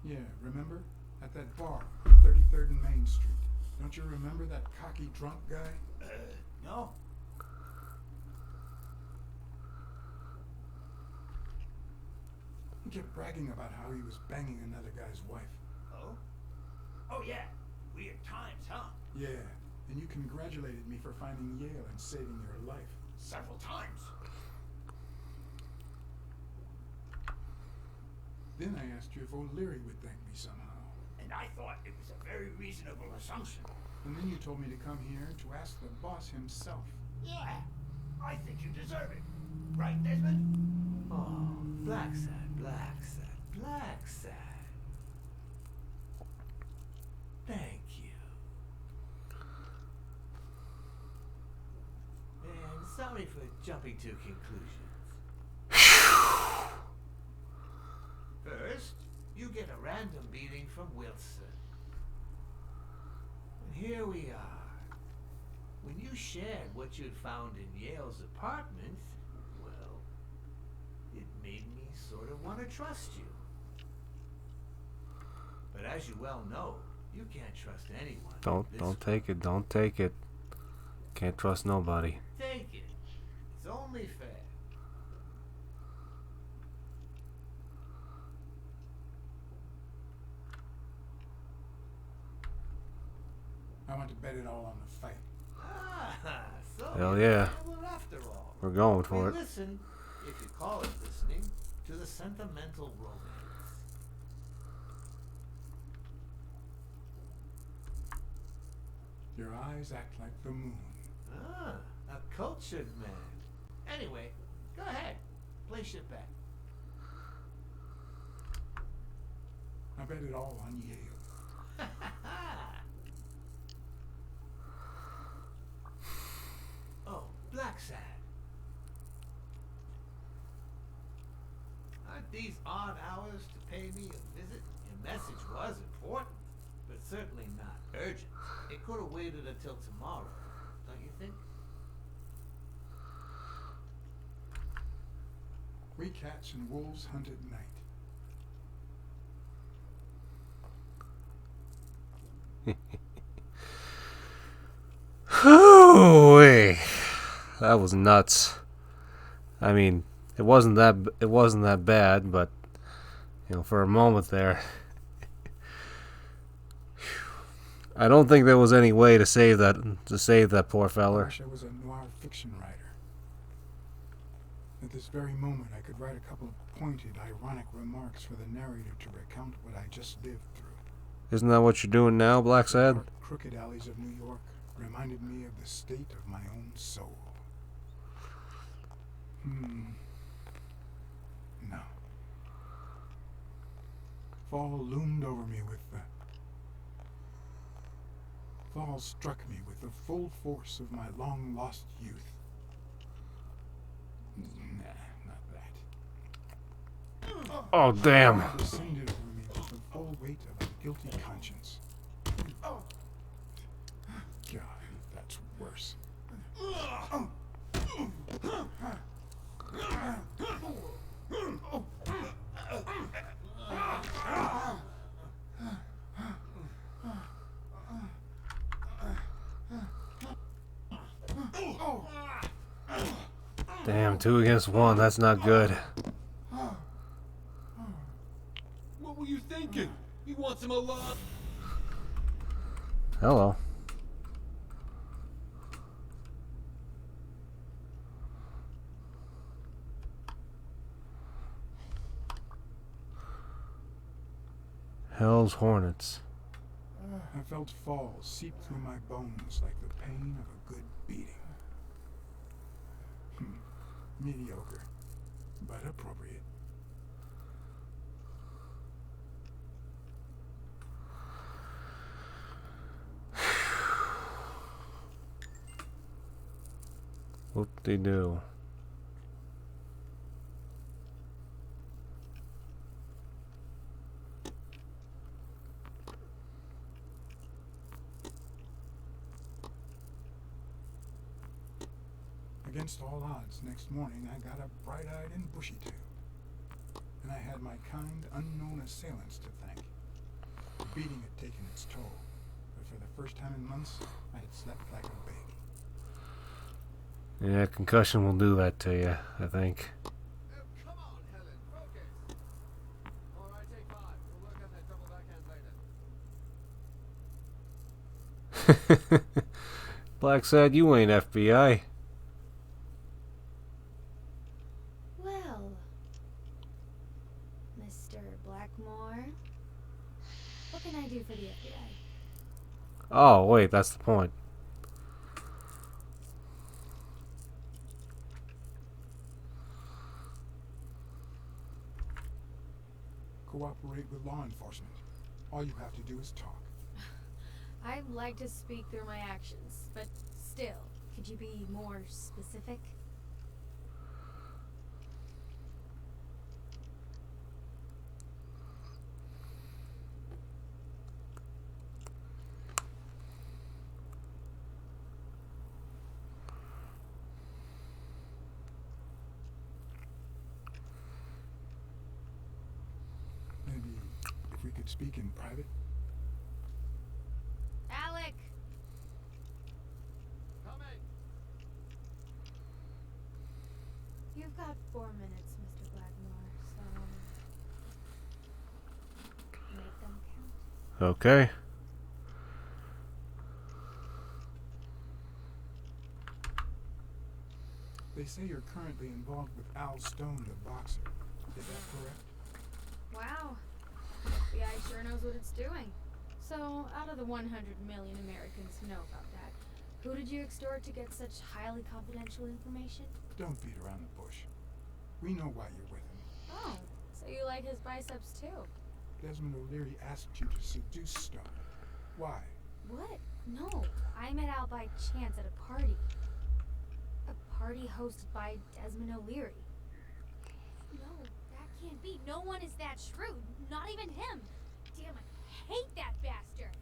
Yeah, remember? At that bar on 33rd and Main Street. Don't you remember that cocky drunk guy? No. He kept bragging about how he was banging another guy's wife. Oh? Oh, yeah. Weird times, huh? Yeah, and you congratulated me for finding Yale and saving your life. Several times. Then I asked you if O'Leary would thank me somehow. And I thought it was a very reasonable assumption. And then you told me to come here to ask the boss himself. Yeah. I think you deserve it. Right, Desmond? Oh, Blacksad, Blacksad, Blacksad. Thank you. And sorry for jumping to conclusions. First, you get a random beating from Wilson. And here we are. When you shared what you'd found in Yale's apartment, well, it made me sort of want to trust you. But as you well know, you can't trust anyone. Don't take it. Don't take it. Can't trust nobody. Take it. It's only fair. I want to bet it all on the fight. Ah, so Hell you're yeah. a gambler after all. We're going We for it. listen, if you call it listening, to the sentimental romance. Your eyes act like the moon. Ah, a cultured man. Anyway, go ahead. Place your bet. I bet it all on Yale. Oh, Blacksad. Aren't these odd hours to pay me a visit? Your message was important, but certainly not urgent. It could have waited until tomorrow, don't you think? We cats and wolves hunt at night. Hoo-wee. That was nuts. I mean, it wasn't that bad, but you know, for a moment there, I don't think there was any way to save that poor I feller. wish I was a noir fiction writer. At this very moment, I could write a couple of pointed, ironic remarks for the narrator to recount what I just lived through. Isn't that what you're doing now, The Blacksad? dark, crooked alleys of New York reminded me of the state of my own soul. No. Fall loomed over me with the... Fall struck me with the full force of my long-lost youth. Nah, not that. Oh, damn. Fall descended over me with the full weight of a guilty conscience. God, that's worse. Damn, 2 against 1. That's not good. What were you thinking? He wants him alive. Hello. Hell's Hornets. I felt fall seep through my bones like the pain of a good beating. Mediocre, but appropriate. Whoop-de-doo. Against all odds, next morning I got up bright-eyed and bushy-tailed. And I had my kind, unknown assailants to thank. The beating had taken its toll, but for the first time in months, I had slept like a baby. Yeah, concussion will do that to you, I think. Come on, Helen, focus. All right, take 5. We'll work on that double backhand later. Blacksad, you ain't FBI. Well, Mr. Blackmore, what can I do for the FBI? Oh, wait, that's the point. Cooperate with law enforcement. All you have to do is talk. I'd like to speak through my actions, but still, could you be more specific? Maybe if we could speak in private. Alec! Coming. You've got 4 minutes, Mr. Blackmore, so make them count. Okay. They say you're currently involved with Al Stone, the boxer. Is that correct? Wow. The FBI sure knows what it's doing. So, out of the 100 million Americans who know about that, who did you extort to get such highly confidential information? Don't beat around the bush. We know why you're with him. Oh, so you like his biceps too? Desmond O'Leary asked you to seduce Stone. Why? What? No, I met Al by chance at a party. A party hosted by Desmond O'Leary. No, that can't be. No one is that shrewd. Not even him. Damn, I hate that bastard.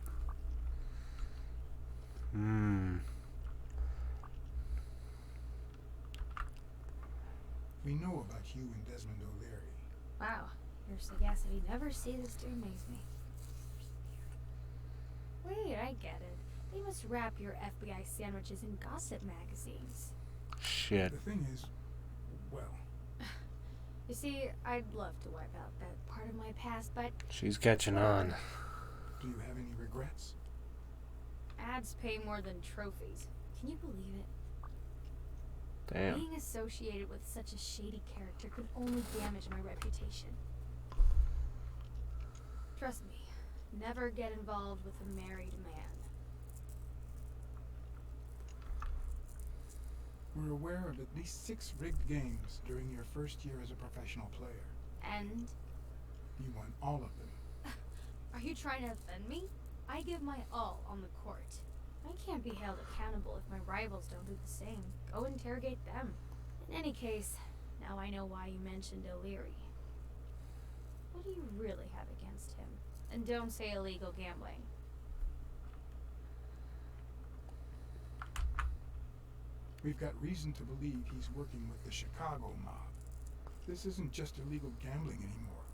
We know about you and Desmond O'Leary. Wow, your sagacity never ceases to amaze me. Wait, I get it. They must wrap your FBI sandwiches in gossip magazines. Shit. The thing is, well, You see, I'd love to wipe out that part of my past, but She's catching on. do you have any regrets? ads pay more than trophies. Can you believe it? Damn. Being associated with such a shady character could only damage my reputation. Trust me, Never get involved with a married man. We're aware of at least 6 rigged games during your first year as a professional player. And? You won all of them. Are you trying to offend me? I give my all on the court. I can't be held accountable if my rivals don't do the same. Go interrogate them. In any case, now I know why you mentioned O'Leary. What do you really have against him? And don't say illegal gambling. We've got reason to believe he's working with the Chicago mob. This isn't just illegal gambling anymore.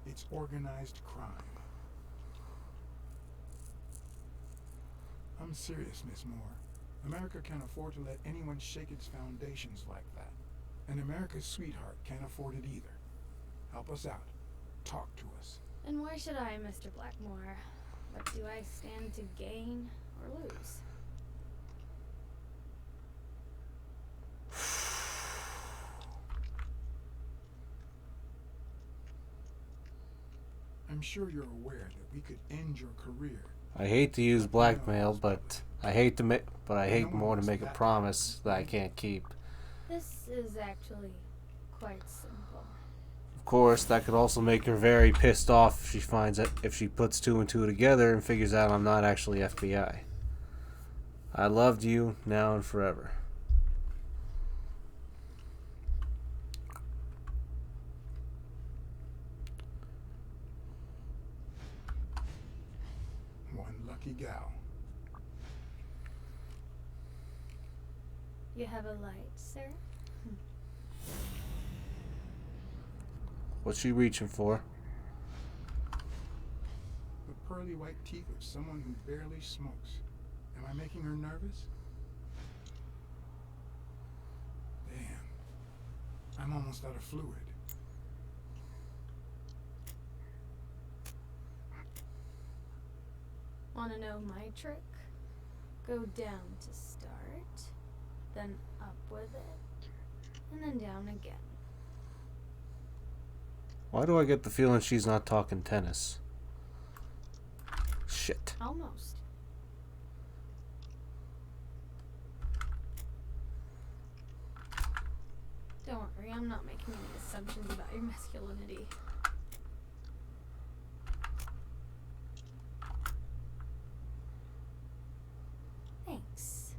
It's organized crime. I'm serious, Miss Moore. America can't afford to let anyone shake its foundations like that. And America's sweetheart can't afford it either. Help us out. Talk to us. And why should I, Mr. Blackmore? What do I stand to gain or lose? I'm sure you're aware that we could end your career. I hate to use blackmail, but I hate more to make a promise that I can't keep. This is actually quite simple. Of course, that could also make her very pissed off if she puts 2 and 2 together and figures out I'm not actually FBI. I loved you now and forever. One lucky gal. You have a light, sir? What's she reaching for? The pearly white teeth of someone who barely smokes. Am I making her nervous? Damn. I'm almost out of fluid. Wanna know my trick? Go down to start, then up with it, and then down again. Why do I get the feeling she's not talking tennis? Shit. Almost. Don't worry, I'm not making any assumptions about your masculinity. Thanks.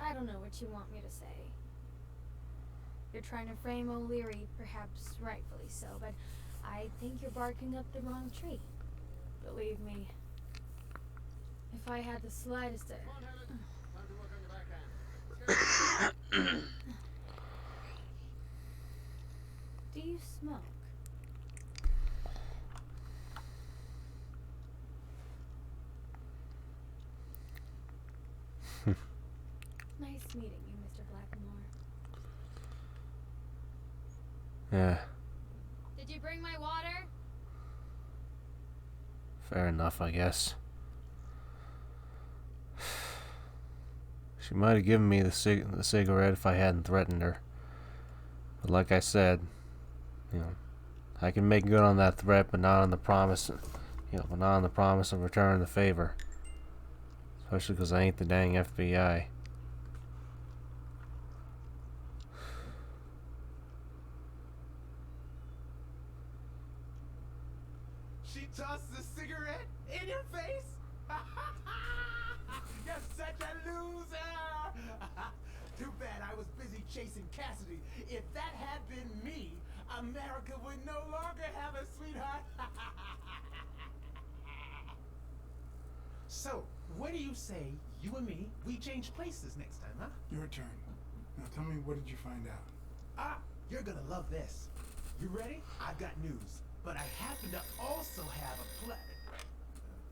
I don't know what you want me to say. You're trying to frame O'Leary, perhaps rightfully so, but I think you're barking up the wrong tree. Believe me, if I had the slightest... Do you smoke? Nice meeting you, Mr. Blackmore. Yeah, Did you bring my water? fair enough, I guess. She might have given me the cigarette if I hadn't threatened her. But like I said, I can make good on that threat, but not on the promise. But not on the promise of returning the favor. Especially because I ain't the dang FBI. She tossed the cigarette in your face? You're such a loser! Too bad I was busy chasing Cassidy. If that had been me, America would no longer have a sweetheart. So, what do you say, you and me, we change places next time, huh? Your turn. Now tell me, what did you find out? Ah, you're gonna love this. You ready? I've got news. But I happen to also have a play.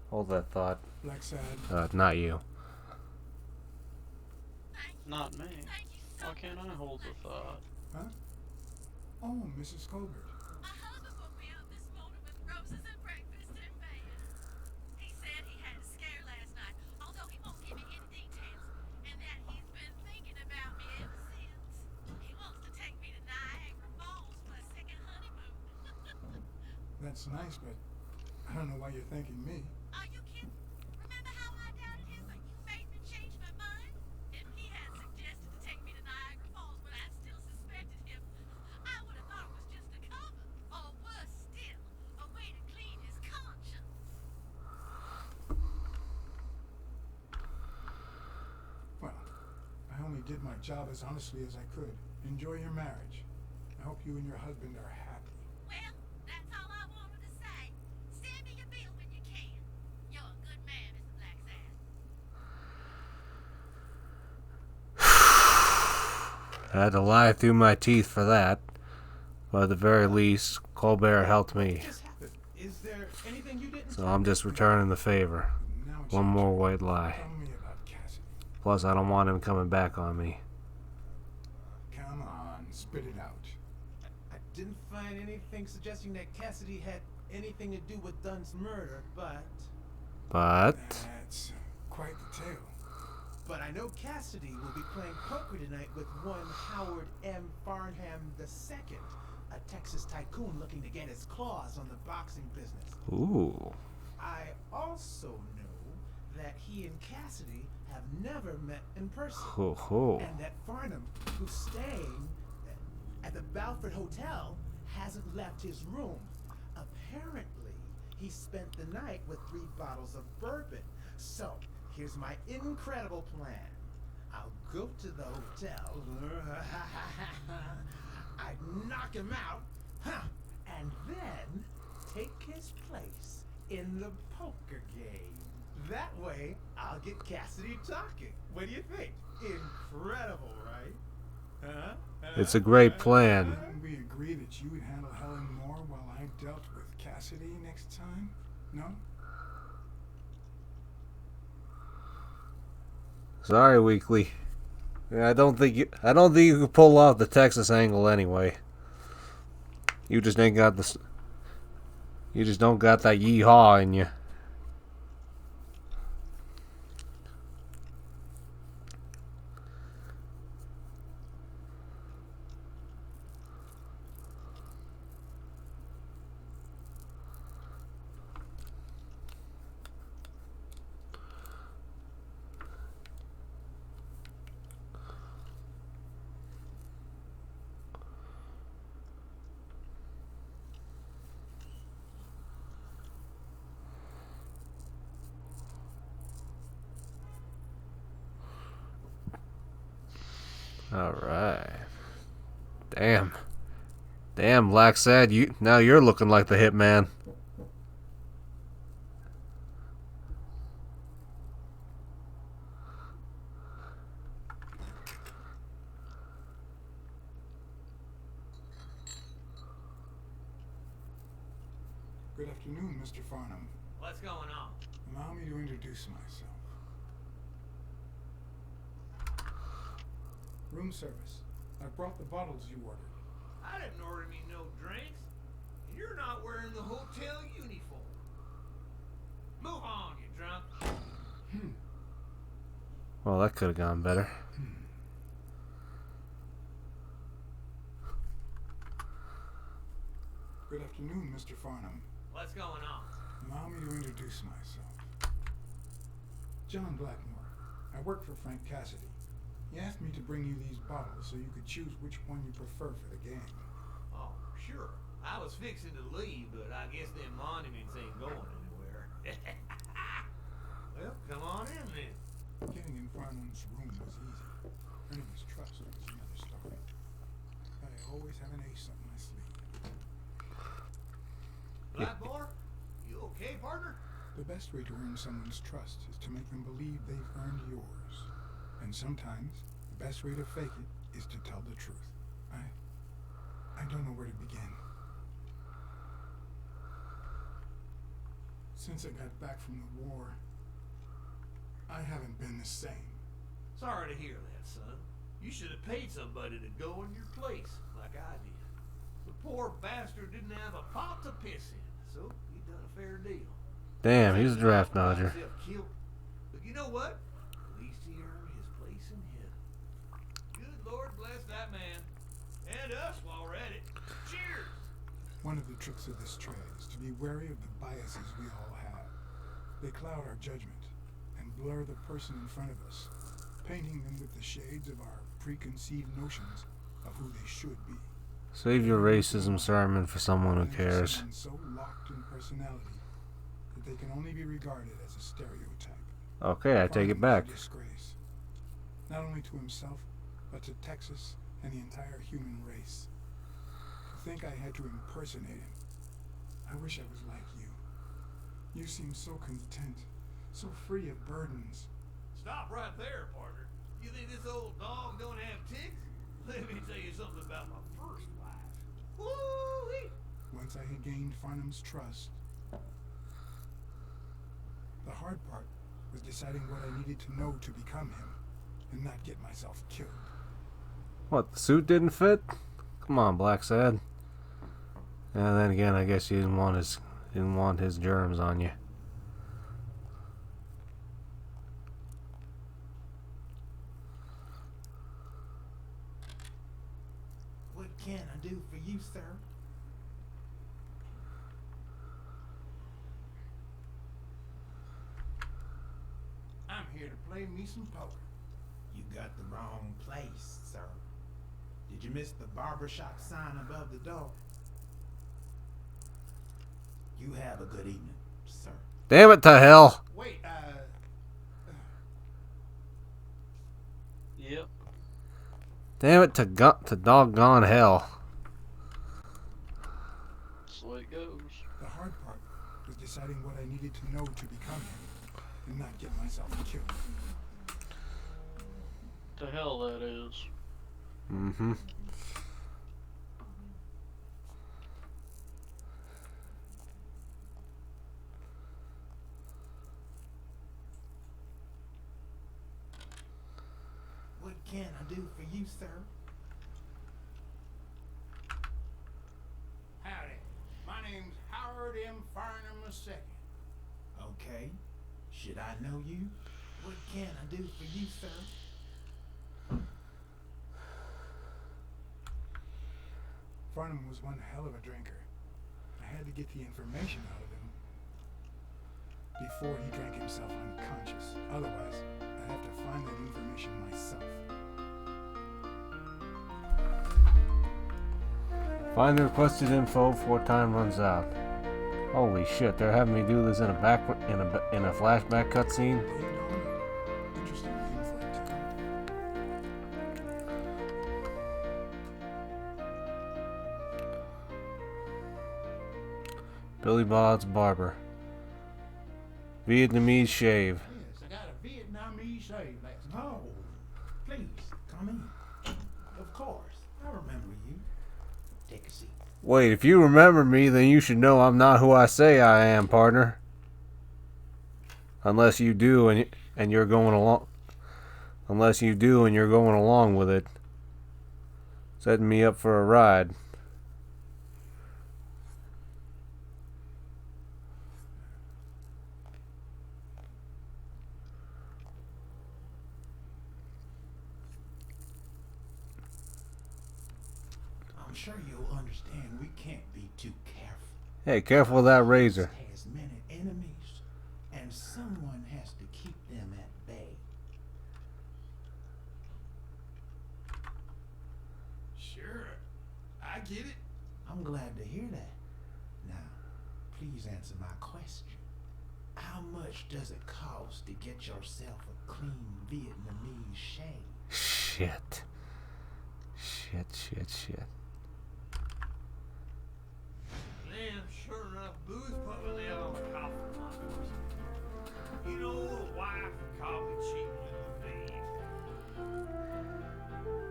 Hold that thought. Blacksad. Not you. Not me. Why can't I hold the thought? Huh? Oh, Mrs. Colbert. My husband woke me up this morning with roses and breakfast in bed. He said he had a scare last night, although he won't give me any details, and that he's been thinking about me ever since. He wants to take me to that's nice, but I don't know why you're thanking me. Are you kidding? Remember how I doubted him, but you made me change my mind? If he had suggested to take me to Niagara Falls when I still suspected him, I would have thought it was just a cover. Or worse still, a way to clean his conscience. Well, I only did my job as honestly as I could. Enjoy your marriage. I hope you and your husband are happy. Well, that's all I wanted to say. Send me your bill when you can. You're a good man, Mr. Blacksad. I had to lie through my teeth for that. But at the very least, Colbert helped me. Just happened. Is there anything you didn't So I'm just returning the favor. Now it's One your more turn. white lie. Tell me about Cassidy. Plus, I don't want him coming back on me. Come on, spit it out. I didn't find anything suggesting that Cassidy had anything to do with Dunn's murder, but That's quite the tale. I know Cassidy will be playing poker tonight with one Howard M. Farnham II, a Texas tycoon looking to get his claws on the boxing business. Ooh. I also know that he and Cassidy have never met in person. Ho ho. And that Farnham, who's staying at the Balford Hotel, hasn't left his room. Apparently, he spent the night with 3 bottles of bourbon. So, here's my incredible plan. I'll go to the hotel, I'd knock him out, and then take his place in the poker game. That way, I'll get Cassidy talking. What do you think? Incredible, right? Huh? It's a great plan. Didn't we agree that you would handle Helen Moore while I dealt with Cassidy next time? No? Sorry, Weekly. I don't think you can pull off the Texas angle anyway. You just ain't got the. You just don't got that yeehaw in you. Alright. Damn, Blacksad, you're looking like the hitman. Good afternoon, Mr. Farnham. What's going on? Allow me to introduce myself. Room service. I brought the bottles you ordered. I didn't order me no drinks. And you're not wearing the hotel uniform. Move on, you drunk. Well, that could have gone better. Good afternoon, Mr. Farnham. What's going on? Allow me to introduce myself. John Blackmore. I work for Frank Cassidy. He asked me to bring you these bottles so you could choose which one you prefer for the game. Oh, sure. I was fixing to leave, but I guess them monuments ain't going anywhere. Well, come on in then. Getting in Farnham's room was easy. Earning his trust was another story. But I always have an ace up my sleeve. Blackmore? You okay, partner? The best way to earn someone's trust is to make them believe they've earned yours. And sometimes, the best way to fake it is to tell the truth. I don't know where to begin. Since I got back from the war, I haven't been the same. Sorry to hear that, son. You should have paid somebody to go in your place, like I did. The poor bastard didn't have a pot to piss in, so he done a fair deal. Damn, he's a draft dodger. But you know what? At least he earned his place in heaven. Good Lord bless that man. And us while we're at it. Cheers! One of the tricks of this trade is to be wary of the biases we all have. They cloud our judgment and blur the person in front of us, painting them with the shades of our preconceived notions of who they should be. Save your racism sermon for someone who And for cares. someone so locked in personality that they can only be regarded as a stereotype. Okay, I take it Farnham back. was a disgrace, not only to himself, but to Texas and the entire human race. To think I had to impersonate him. I wish I was like you. You seem so content, so free of burdens. Stop right there, partner. You think this old dog don't have ticks? Let me tell you something about my first wife. Woo-wee! Once I had gained Farnham's trust, the hard part was deciding what I needed to know to become him and not get myself killed. What, the suit didn't fit? Come on, Blacksad. And then again, I guess you didn't want his germs on you. What can I do for you, sir? I'm here to play me some poker. You got the wrong place, sir. Did you miss the barbershop sign above the door? You have a good evening, sir. Damn it to hell! Wait, Yep. Damn it to doggone hell. That's the way it goes. the hard part was deciding what I needed to know to become him and not get myself killed. To hell that is. Mm-hmm. What can I do for you, sir? Howdy. My name's Howard M. Farnham II. Okay. Should I know you? What can I do for you, sir? Farnham was one hell of a drinker. I had to get the information out of him before he drank himself unconscious. Otherwise, I'd have to find that information myself. Find the requested info before time runs out. Holy shit, they're having me do this in a flashback cutscene. Ding dong. Interesting name for a town. Billy Bob's barber. Vietnamese shave. Yes, I got a Vietnamese shave last night. Oh, please, come in. Of course. I remember you. Take a seat. Wait, if you remember me, then you should know I'm not who I say I am, partner. Unless you do and you're going along. Unless you do and you're going along with it. Setting me up for a ride. I'm sure you'll understand we can't be too careful. Hey, careful with that razor. Has many enemies, and someone has to keep them at bay. Sure, I get it. I'm glad to hear that. Now, please answer my question. How much does it cost to get yourself a clean Vietnamese shave? Shit. Damn, sure enough, booze pumping out on the coffin box. You know, the wife called me cheap little thief.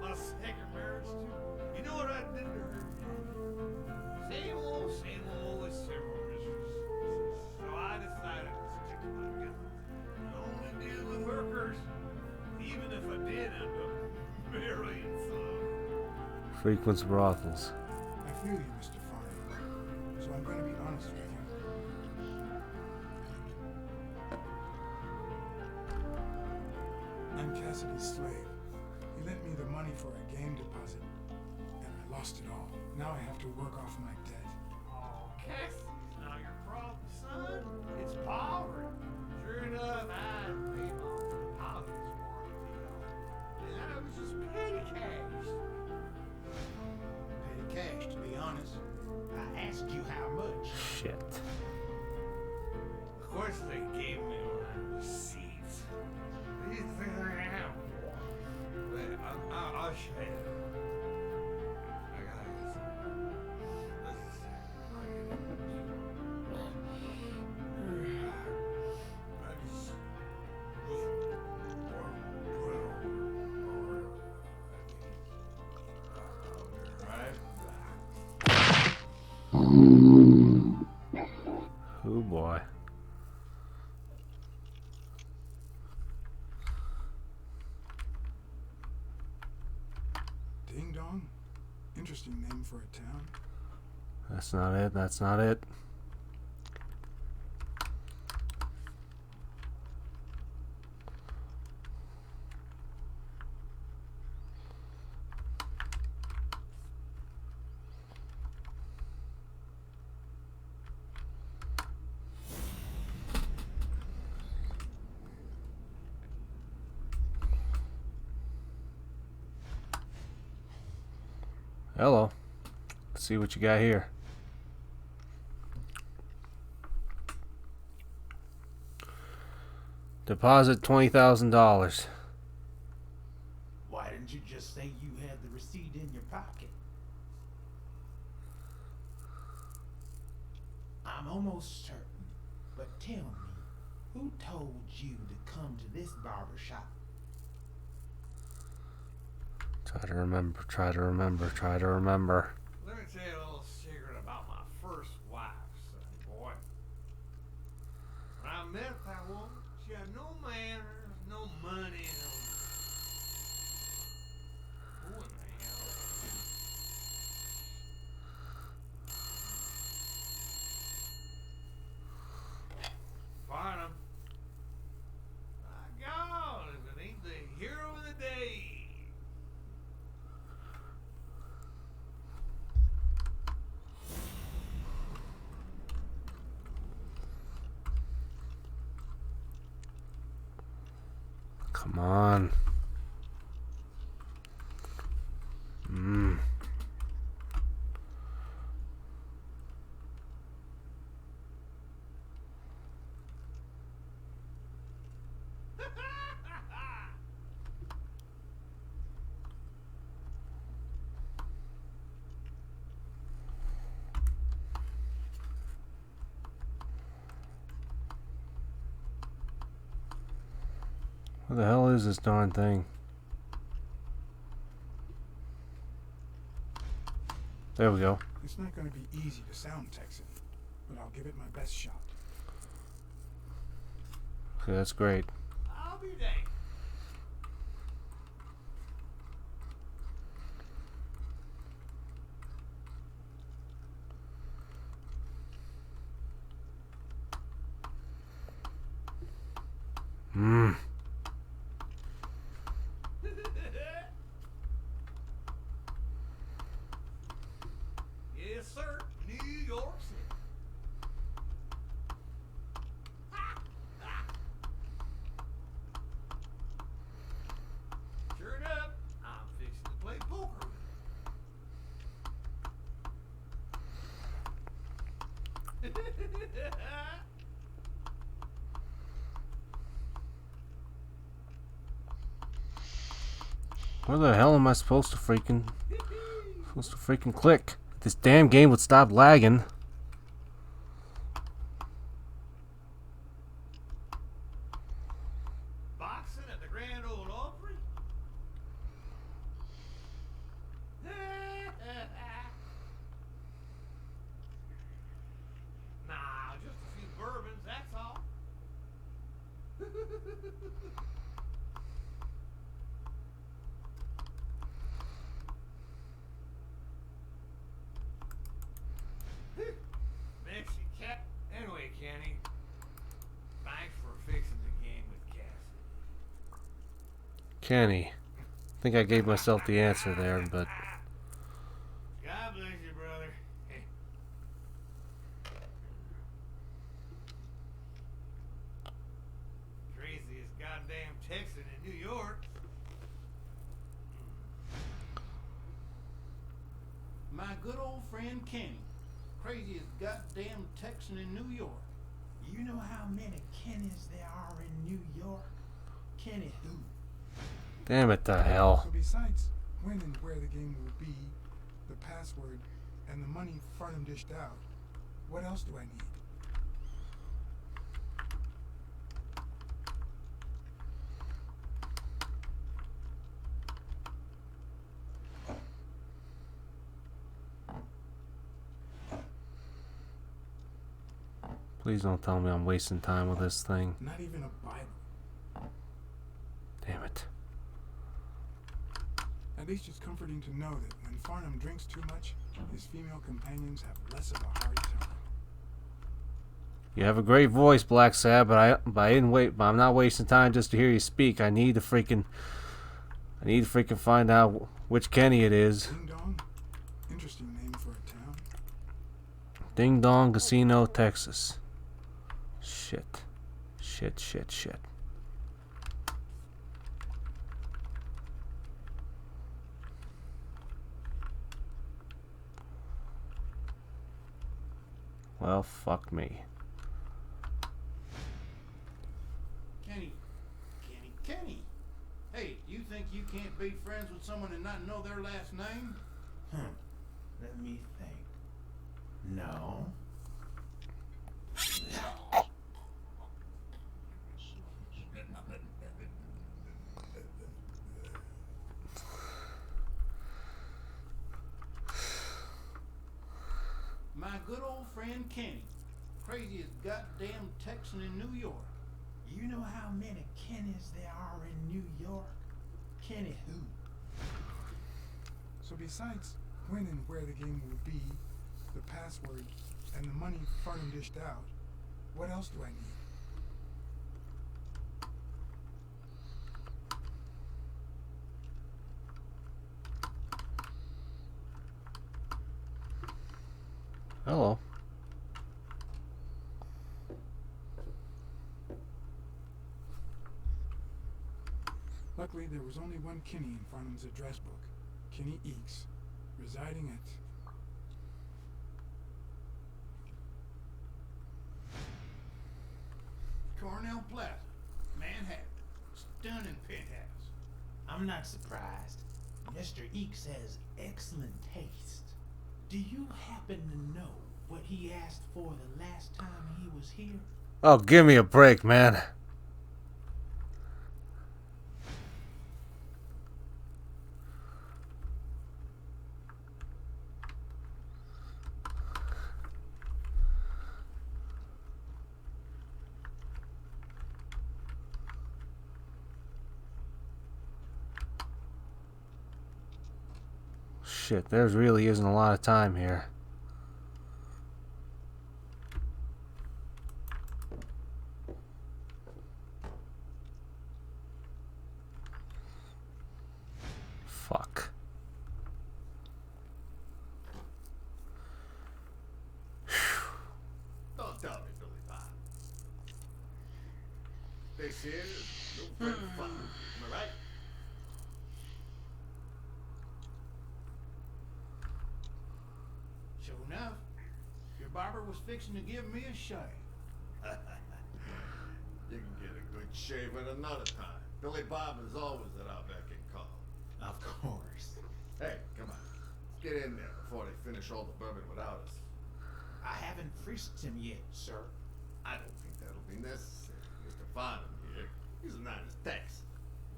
My second marriage, too. You know what I did to her? Same old with several mistresses. So I decided to stick to my guns and only deal with workers, even if I did end up marrying some. Frequents brothels. I feel you, Mr. Farnham. So I'm going to be honest with you. I'm Cassidy's slave. He lent me the money for a game deposit, and I lost it all. Now I have to work off my debt. Cassidy's not your problem, son. It's poverty. Sure enough, I paid my holidays warranty on. And I was just petty cash. Petty cash, to be honest. I asked you how much. Shit. Of course, they gave me my receipts. These things are out. But I'll show you. I gotta get some. Let's Oh boy. Ding Dong? Interesting name for a town. That's not it. That's not it. Hello. Let's see what you got here. Deposit $20,000. Why didn't you just say you had the receipt in your pocket? I'm almost certain, but tell me, who told you to come to this barber shop? Try to remember, try to remember, try to remember. Let me tell you a little secret about my first wife, son boy. When I met that woman, she had no manners, no money, no. Who in the hell? Farnham. My God, if it ain't the hero of the day. Come on. What the hell is this darn thing? There we go. It's not going to be easy to sound Texan, but I'll give it my best shot. Okay, that's great. I'll be dang. Yes, sir. New York City. Sure enough, I'm fixing to play poker with it. Where the hell am I supposed to freaking click? This damn game would stop lagging. Boxing at the Grand Ole Opry? Nah, just a few bourbons, that's all. Mexican. Anyway, Kenny, thanks for fixing the game with Cassidy. Kenny. I think I gave myself the answer there, but God bless you, brother. My good old friend Kenny. Craziest goddamn Texan in New York. You know how many Kennys there are in New York? Kenny who? Damn it to hell. So besides when and where the game will be, the password, and the money Farnham dished out, what else do I need? Please don't tell me I'm wasting time with this thing. Not even a Bible. Damn it. At least it's comforting to know that when Farnham drinks too much, his female companions have less of a hard time. You have a great voice, Blacksad, but I didn't wait. But I'm not wasting time just to hear you speak. I need to freaking find out which Kenny it is. Ding Dong? Interesting name for a town. Ding Dong Casino, Texas. Shit. Shit. Well, fuck me. Kenny. Hey, you think you can't be friends with someone and not know their last name? Let me think. No. My good old friend Kenny. Craziest goddamn Texan in New York. You know how many Kennys there are in New York? Kenny who? So besides when and where the game will be, the password, and the money Farnham dished out, what else do I need? Hello. Luckily, there was only one Kenny in Farnham's address book. Kenny Eakes, residing at... Cornell Plaza, Manhattan. Stunning penthouse. I'm not surprised. Mr. Eakes has excellent taste. Do you happen to know what he asked for the last time he was here? Oh, give me a break, man. Shit, there really isn't a lot of time here. Fuck. Don't tell me, Billy Bob. This here is no friend fun. Am I right? Sure enough, your barber was fixing to give me a shave. You can get a good shave at another time. Billy Bob is always at our beck and call. Of course. Hey, come on. Let's get in there before they finish all the bourbon without us. I haven't frisked him yet, sir. I don't think that'll be necessary. Mr. Farnham here, he's a nice Texan.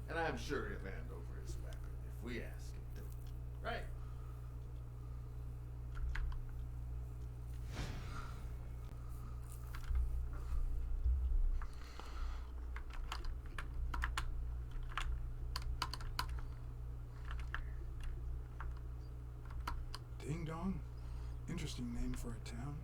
And I'm sure he'll hand over his weapon if we ask him to. Right? Ding Dong? Interesting name for a town.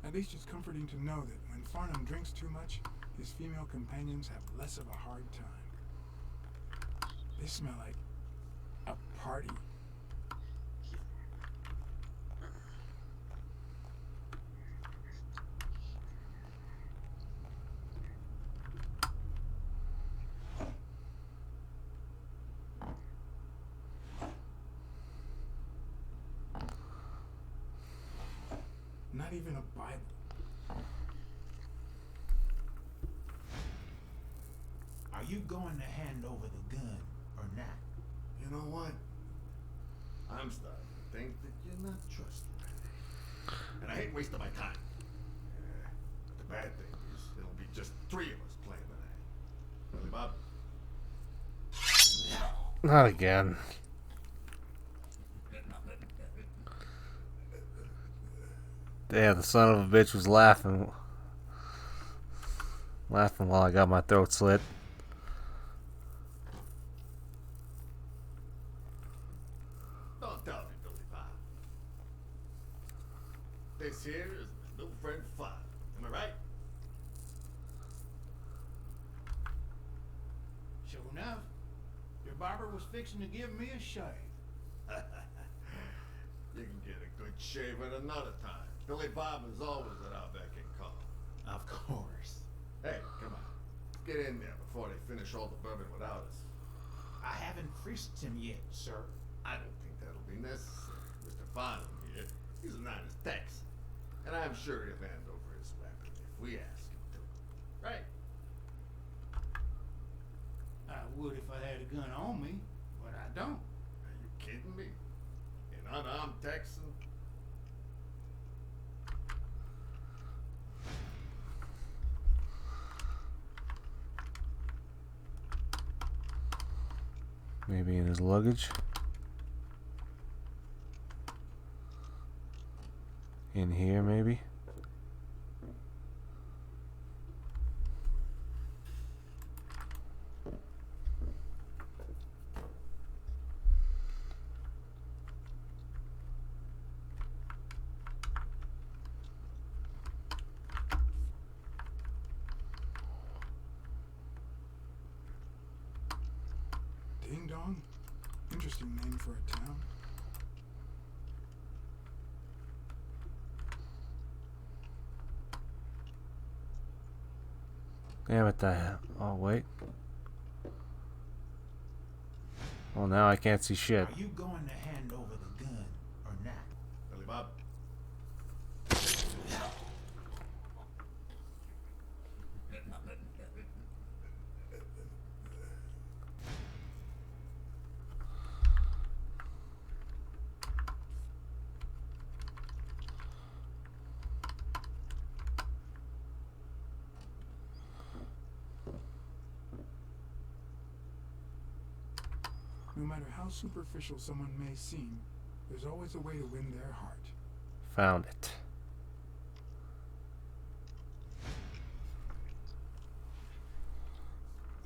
At least it's comforting to know that when Farnham drinks too much, his female companions have less of a hard time. They smell like a party. even a Bible. Are you going to hand over the gun or not? You know what? I'm starting to think that you're not trustworthy. And I hate wasting my time. But the bad thing is, it'll be just 3 of us playing tonight. Really, Bob? Not again. Damn, the son of a bitch was laughing. Laughing while I got my throat slit. Don't tell me, Billy Bob. This here is my new friend Father. Am I right? Sure enough, your barber was fixing to give me a shave. You can get a good shave at another time. Billy Bob is always at our beck and call. Of course. Hey, come on. Let's get in there before they finish all the bourbon without us. I haven't frisked him yet, sir. I don't think that'll be necessary. Mr. Farnham here, he's an honest Texan. And I'm sure he'll hand over his weapon if we ask him to. Right? I would if I had a gun on me, but I don't. Are you kidding me? An unarmed Texan? Maybe in his luggage. In here, maybe. Ding Dong? Interesting name for a town. Damn it, oh, wait. Well, now I can't see shit. Are you going to hand over the gun or not? Billy Bob? No matter how superficial someone may seem, there's always a way to win their heart. Found it.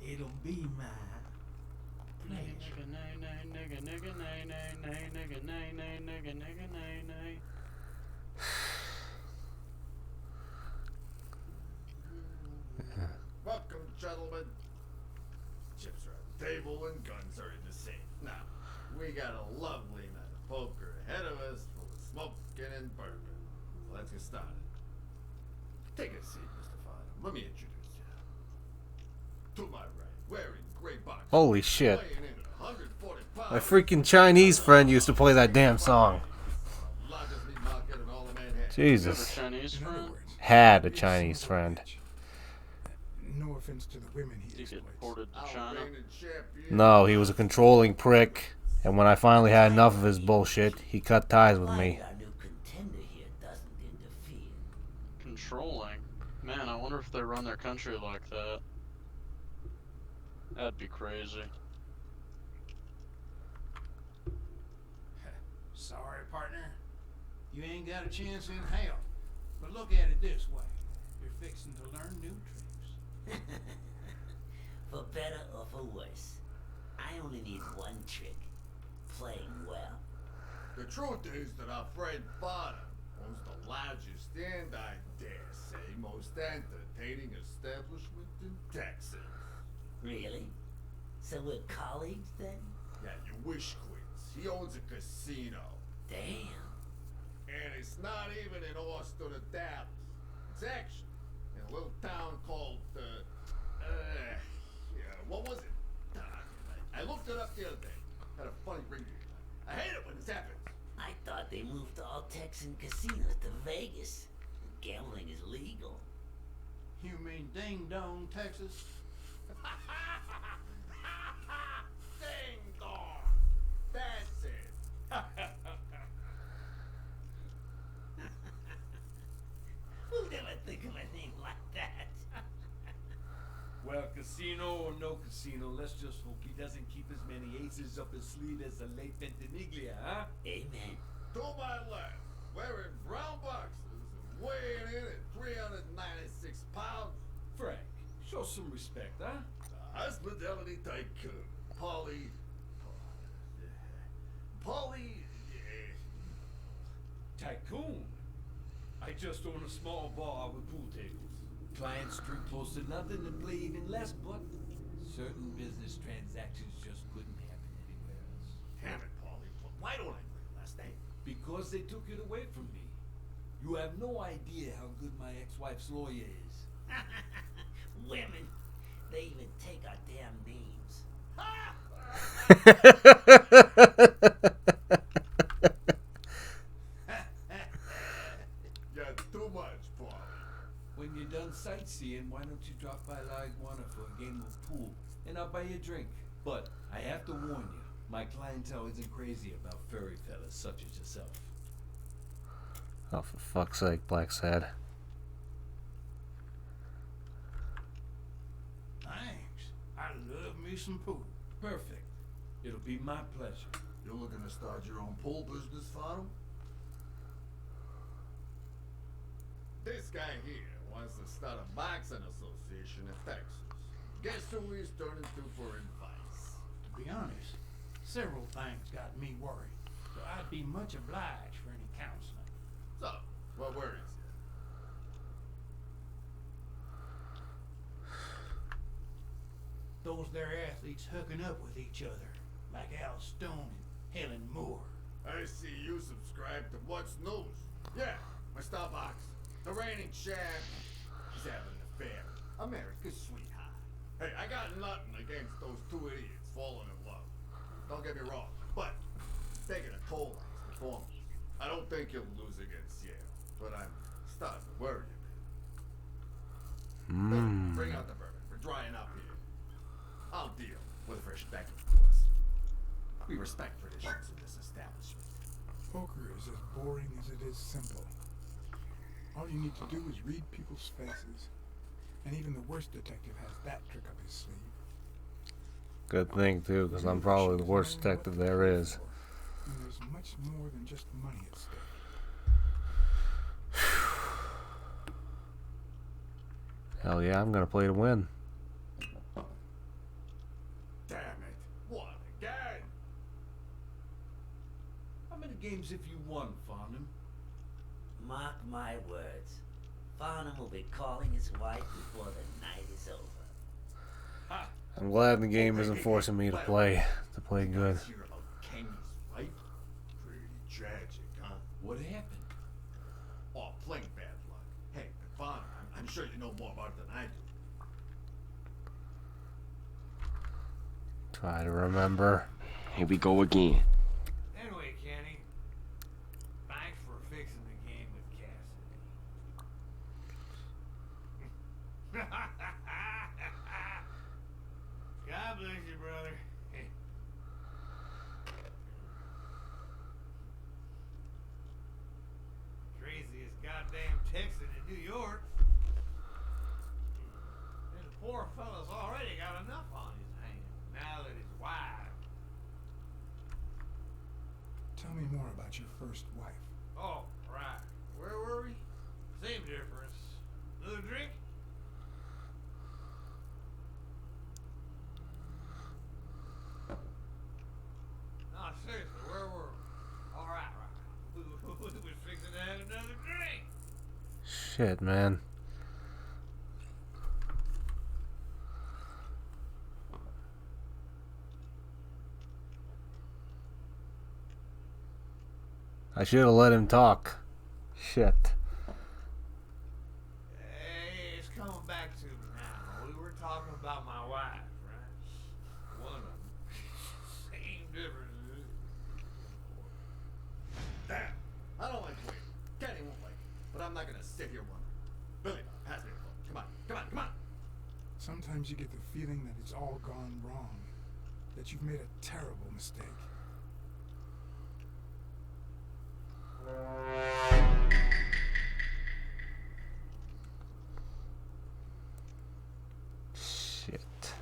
It'll be my pleasure. Welcome, gentlemen. Chips are on the table and guns are in the safe. Now, we got a lovely night of poker ahead of us full of smoking and bourbon. So let's get started. Take a seat, Mr. Farnham. Let me introduce you. To my right, wearing gray boxers. Holy shit. weighing in at 140 pounds. My freaking Chinese friend used to play that damn song. Largest meat market in all of Manhattan. Jesus. Chinese In other friend? words, Had a he's Chinese somewhat friend. rich. No offense to the women he Did he get exploits. deported to Our China? reigning champion. No, he was a controlling prick. And when I finally had enough of his bullshit, he cut ties with me. Our new contender here doesn't interfere. Controlling? Man, I wonder if they run their country like that. That'd be crazy. Sorry, partner. You ain't got a chance in hell. But look at it this way. You're fixing to learn new tricks. For better or for worse, I only need one trick. Playing well. The truth is that our friend Farnham owns the largest and, I dare say, most entertaining establishment in Texas. Really? So we're colleagues then? Yeah, you wish, Quince. He owns a casino. Damn. And it's not even in Austin or Dallas. It's actually in a little town called, what was it? I looked it up the other day. Had a funny ring to it. I hate it when this happens. I thought they moved all Texan casinos to Vegas. Ding Dong, Texas? Ding Dong! That's it! Who'd ever think of a name like that? Well, casino or no casino, let's just hope he doesn't keep as many aces up his sleeve as the late Ventimiglia, huh? Amen. To my left, wearing brown boxes and weighing in at 396 pounds, Frank, show some respect, huh? the hospitality tycoon, Polly. Tycoon. I just own a small bar with pool tables. Clients drink close to nothing and play even less, but certain business transactions just couldn't happen anywhere else. Damn it, Polly. Why don't I know your last name? Because they took it away from me. You have no idea how good my ex-wife's lawyer is. Women, they even take our damn names. You're too much, Polly. When you're done sightseeing, why don't you drop by La Iguana for a game of pool, and I'll buy you a drink. But I have to warn you, my clientele isn't crazy about furry fellas such as yourself. Oh, for fuck's sake, Blacksad. Thanks. I love me some pool. Perfect. It'll be my pleasure. You're looking to start your own pool business, Farnham? This guy here wants to start a boxing association in Texas. Guess who he's turning to for advice? To be honest, several things got me worried, so I'd be much obliged for any counseling. So, what worries you? Those there athletes hooking up with each other, like Al Stone and Helen Moore. I see you subscribe to What's News. Yeah, my star box. The reigning champ. He's having an affair. America's sweetheart. Hey, I got nothing against those two idiots falling in love. Don't get me wrong, but it's taking a toll on his performance. I don't think he'll lose against Yale, but I'm starting to worry a bit. Bring out the bourbon. We're drying up here. I'll deal with a fresh deck, of course. We respect traditions in this establishment. Poker is as boring as it is simple. All you need to do is read people's faces. And even the worst detective has that trick up his sleeve. Good thing, too, because I'm probably the worst detective there is. And there's much more than just money at stake. Hell yeah, I'm gonna play to win. Damn it. What again? How many games have you won, Farnham? Mark my words. Farnham will be calling his wife before the night is over. Ha! I'm glad the game isn't forcing me to play good. Hear about Kenny's wife? Pretty tragic, huh? What happened? Oh, plain bad luck. Hey, Farnham, I'm sure you know more about it than I do. Try to remember. Here we go again. Anyway, Kenny, thanks for fixing the game with Cassidy. God bless you, brother. Craziest goddamn Texan in New York. And the poor fella's already got enough on his hands now that his wife. Tell me more about your first wife. Oh, right. Where were we? Same difference. Another drink? No, seriously, where were we? All right. We was fixing to have another drink. Shit, man. I should have let him talk. Shit. Hey, it's coming back to me now. We were talking about my wife, right? One of them. Same difference. Damn! I don't like waiting. Kenny won't like it, but I'm not gonna sit here wondering. Billy, pass me the phone. Come on. Sometimes you get the feeling that it's all gone wrong, that you've made a terrible mistake. Shit.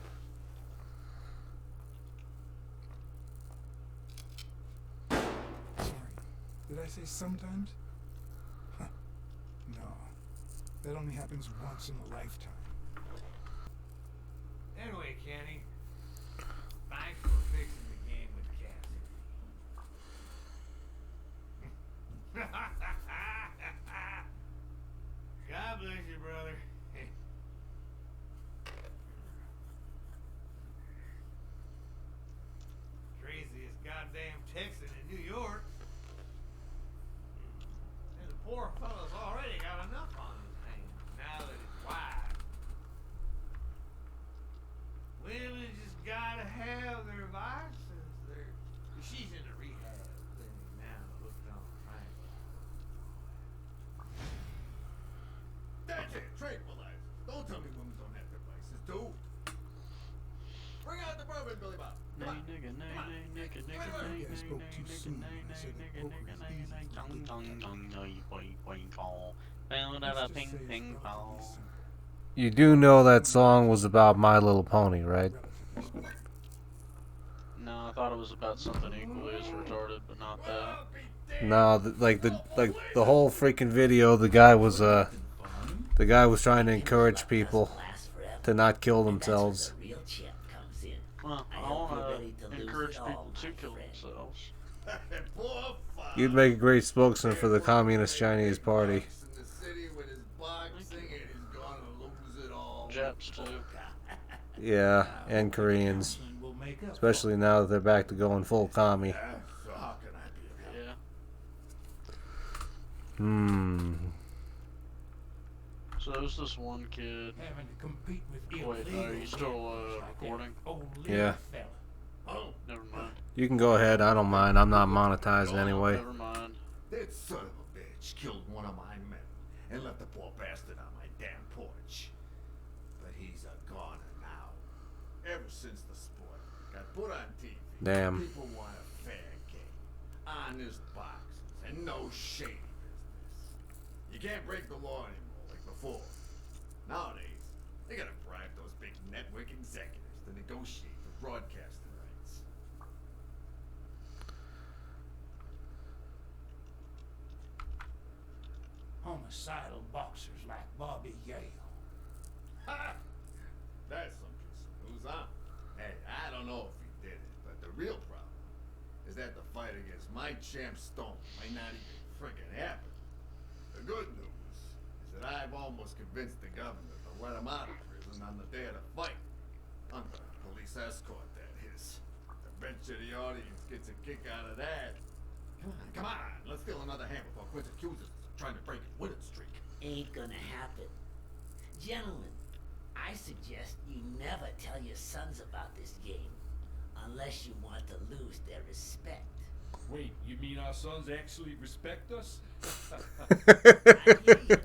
Sorry, did I say sometimes? Huh. No, that only happens once in a lifetime. Anyway, Kenny, thanks for fixing the game with Cassidy. God bless you, brother. Craziest goddamn Texan in New York. And the poor fellow's already got enough on his hands now that his wife. Women just gotta have their vices. She's in a rehab clinic now, hooked on tranquilizer. That's it, tranquilizers. Don't tell me women don't have their vices, too. Bring out the bourbon, Billy Bob. Come on. I spoke too soon. I said that poker is easy for good people. You do know that song was about My Little Pony, right? No, I thought it was about something equally as retarded, but not that. No, the whole freaking video, the guy was trying to encourage people to not kill themselves. Well, I want to encourage people to kill themselves. You'd make a great spokesman for the Communist Chinese Party. Japs too. Yeah, and Koreans. Especially now that they're back to going full commie. Yeah. So there's this one kid. Having to compete with Wait, are you still recording? Yeah. Oh, never mind. You can go ahead. I don't mind. I'm not monetized anyway. Never mind. That son of a bitch killed one of my men and left the poor bastard on my damn porch. But he's a goner now. Ever since the sport got put on TV, Damn. people want a fair game, honest boxes, and no shady business. You can't break the law anymore like before. Nowadays, they gotta bribe those big network executives to negotiate for broadcasting rights. Homicidal boxers like Bobby Yale. Ha! That's some piece of news, huh? Hey, I don't know if he did it, but the real problem is that the fight against my champ Stone might not even frickin' happen. The good news is that I've almost convinced the governor to let him out of prison on the day of the fight. Under police escort, that is. I bet you the audience gets a kick out of that. Come on, let's steal another hand before Quince accuses us of trying to break his winning streak. Ain't gonna happen. Gentlemen, I suggest you never tell your sons about this game unless you want to lose their respect. Wait, you mean our sons actually respect us? I hear you.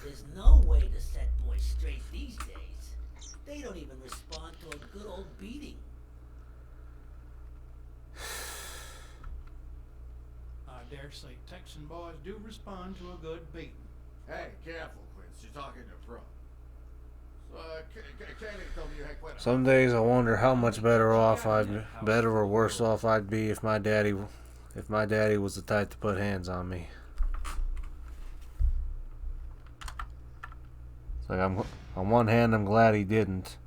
There's no way to set boys straight these days. They don't even respond to a good old beating. I dare say Texan boys do respond to a good beating. Hey, careful, Quince. You're talking to pro. So, Kenny told me you had quite a... Some days I wonder how much better or worse off I'd be if my daddy was the type to put hands on me. It's like on one hand I'm glad he didn't.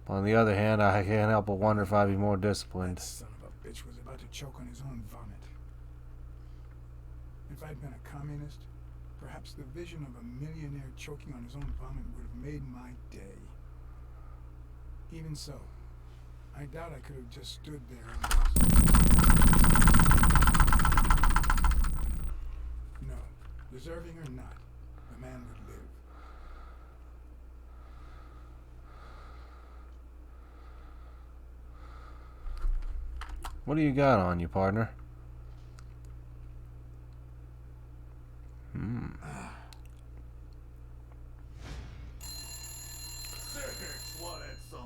But on the other hand, I can't help but wonder if I'd be more disciplined. That son of a bitch was about to choke on his own vomit. If I'd been a communist, perhaps the vision of a millionaire choking on his own vomit would have made my day. Even so, I doubt I could have just stood there and No, deserving or not, the man would live. What do you got on you, partner?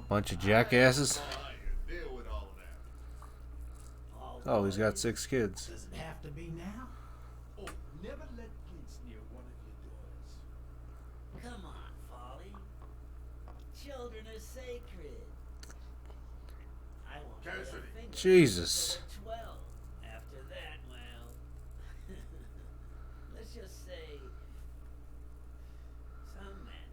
Bunch of jackasses. Deal with all of that. Oh, he's got 6 kids. Does it have to be now? Oh, never let kids near one of your daughters. Come on, Folly. Children are sacred. I won't lay a Cassidy. finger Jesus. until they're 12. After that, well, let's just say some men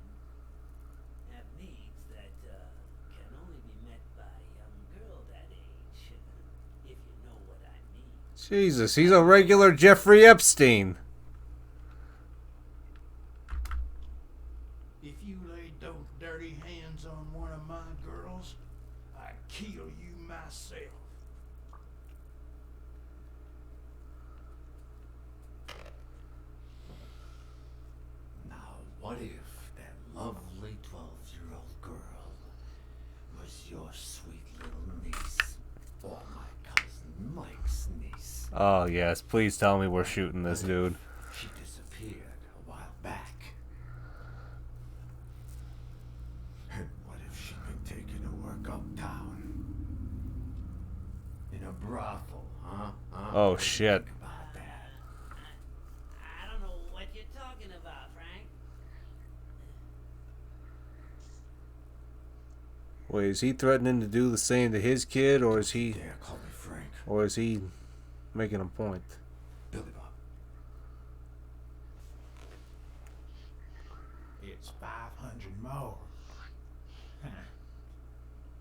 have needs that can only be met by a young girl that age, if you know what I mean. Jesus, he's a regular Jeffrey Epstein. If you lay those dirty hands on one of my girls, I kill you myself. Now, what if that lovely 12-year-old girl was your sweet little niece, or my cousin Mike's niece? Oh, yes. Please tell me we're shooting this dude. She disappeared a while back. And what if she'd been taken to work uptown? In a brothel, huh? Oh, What do you shit. think about that? I don't know what you're talking about, Frank. Wait, is he threatening to do the same to his kid, or is he, Dare call me Frank. making a point? Billy Bob. It's 500 more.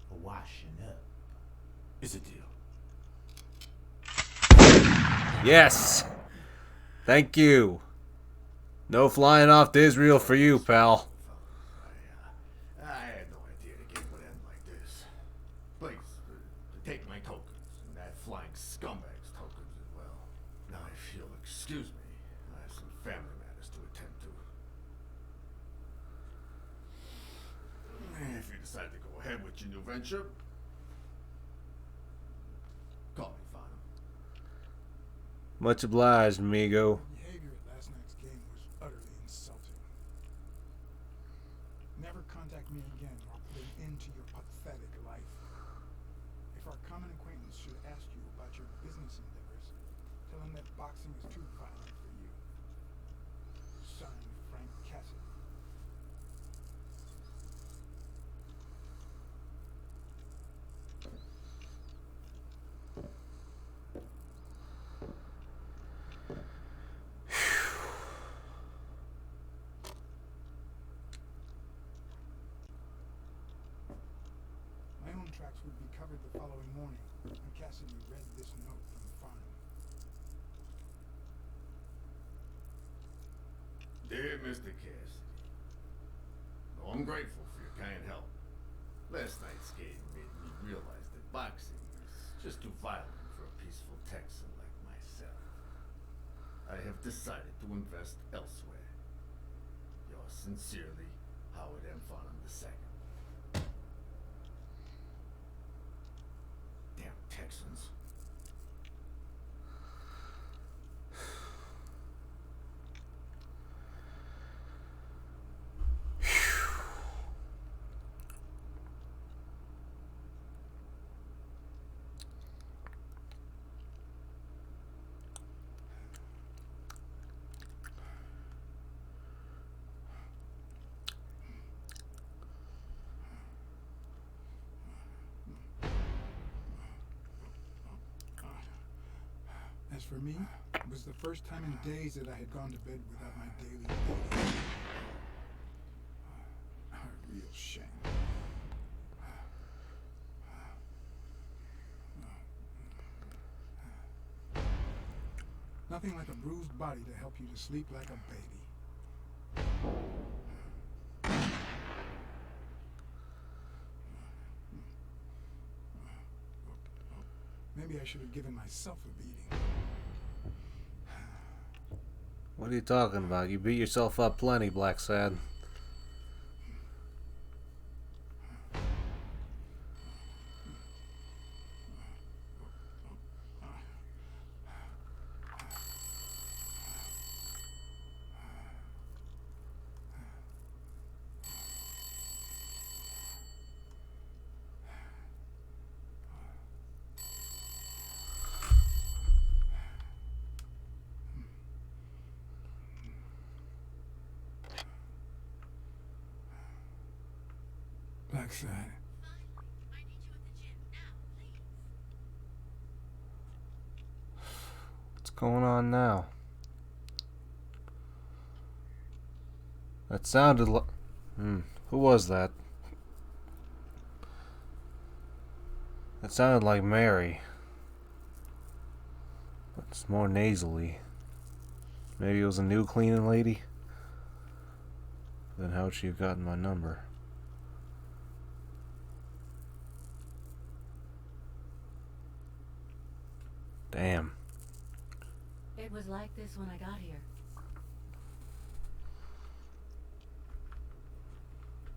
For washing up. It's a deal. Yes! Thank you. No flying off to Israel for you, pal. I had no idea the game would end like this. Please, to take my tokens, and that flying scumbag's tokens as well. Now, if you'll excuse me, I have some family matters to attend to. If you decide to go ahead with your new venture, call me, Fano. Much obliged, amigo. Behavior at last night's game was utterly insulting. Never contact me again or put an end to your pathetic life. If our common acquaintance should ask you about your business endeavors, tell him that boxing is too violent for you. Signed, Frank Cassidy. My own tracks would be covered the following morning when Cassidy read this note from Farnham. Dear Mr. Cassidy, though I'm grateful for your kind help, last night's game made me realize that boxing is just too violent for a peaceful Texan like myself. I have decided to invest elsewhere. Yours sincerely, Howard M. Farnham II. Damn Texans. As for me, it was the first time in days that I had gone to bed without my daily dose. A real shame. Nothing like a bruised body to help you to sleep like a baby. Maybe I should have given myself a beating. What are you talking about? You beat yourself up plenty, Blacksad. Blacksad. I need you at the gym now, please. What's going on now? That sounded like... Who was that? That sounded like Mary. But it's more nasally. Maybe it was a new cleaning lady? Then how would she have gotten my number? Damn. It was like this when I got here.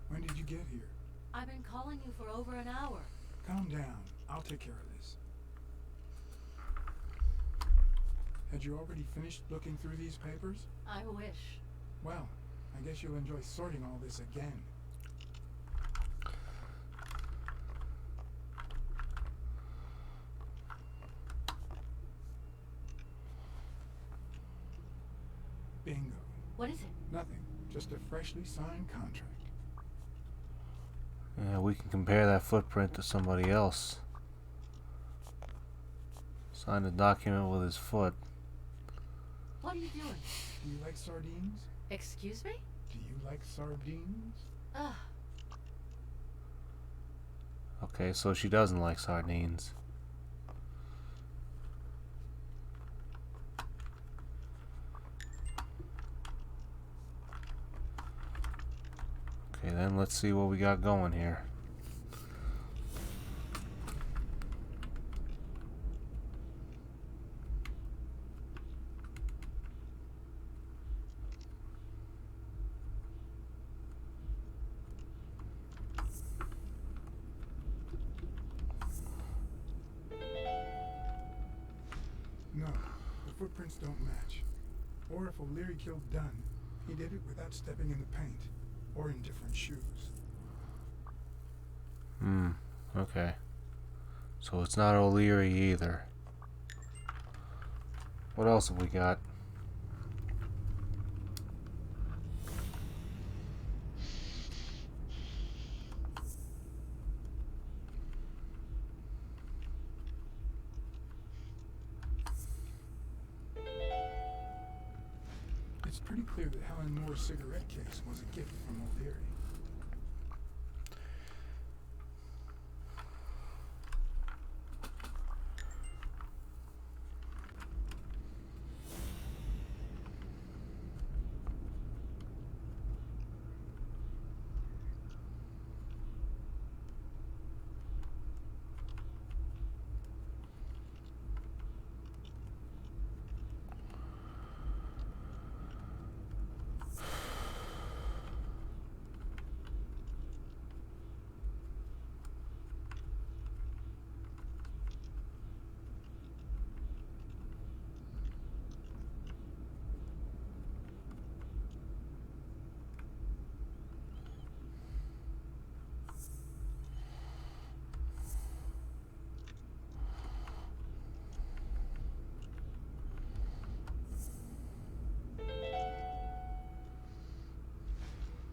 When did you get here? I've been calling you for over an hour. Calm down. I'll take care of this. Had you already finished looking through these papers? I wish. Well, I guess you'll enjoy sorting all this again. Bingo. What is it? Nothing. Just a freshly signed contract. Yeah, we can compare that footprint to somebody else. Signed a document with his foot. What are you doing? Do you like sardines? Excuse me? Do you like sardines? Ugh. Okay, so she doesn't like sardines. Okay, then let's see what we got going here. No, the footprints don't match. Or if O'Leary killed Dunn, he did it without stepping in the paint, or in different shoes. Okay. So it's not O'Leary either. What else have we got? It's pretty clear that Helen Moore's cigarette case was a gift from O'Leary.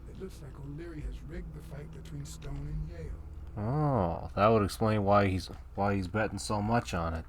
It looks like O'Leary has rigged the fight between Stone and Yale. Oh, that would explain why he's betting so much on it.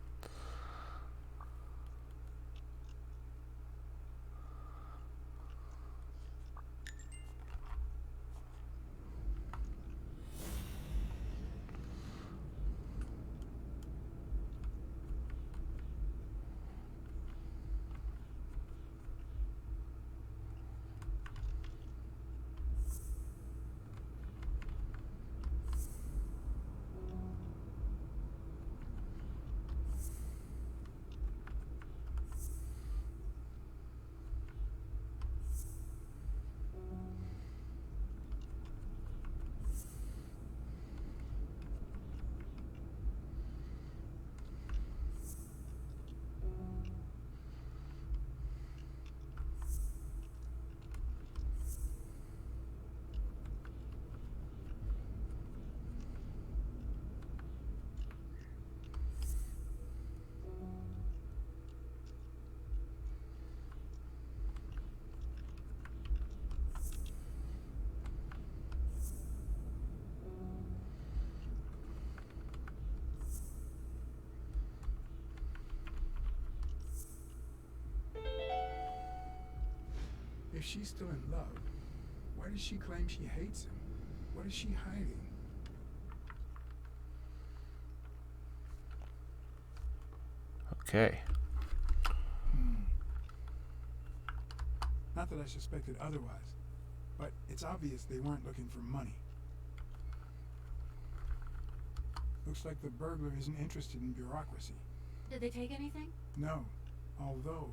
she's still in love, why does she claim she hates him? What is she hiding? Okay. Not that I suspected otherwise, but it's obvious they weren't looking for money. Looks like the burglar isn't interested in bureaucracy. Did they take anything? No, although...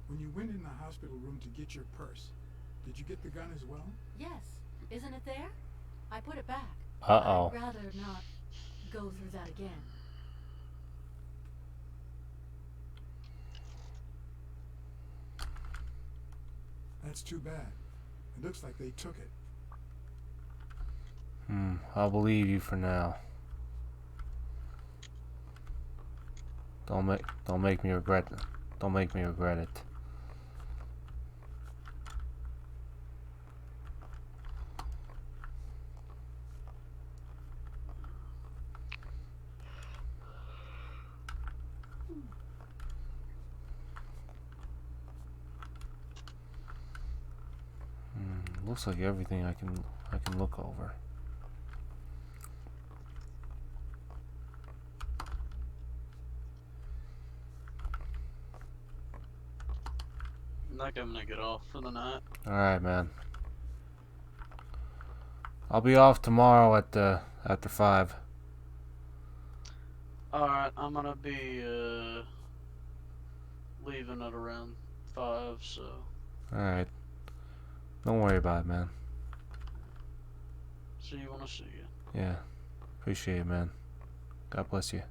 When you went in the hospital room to get your purse, did you get the gun as well? Yes. Isn't it there? I put it back. Uh-oh. I'd rather not go through that again. That's too bad. It looks like they took it. I'll believe you for now. Don't make me regret it. Don't make me regret it. Looks like everything I can look over. I'm not gonna get off for the night. Alright, man. I'll be off tomorrow at after 5. Alright, I'm gonna be leaving at around 5, so. Alright. Don't worry about it, man. See you when I see you. Yeah. Appreciate it, man. God bless you.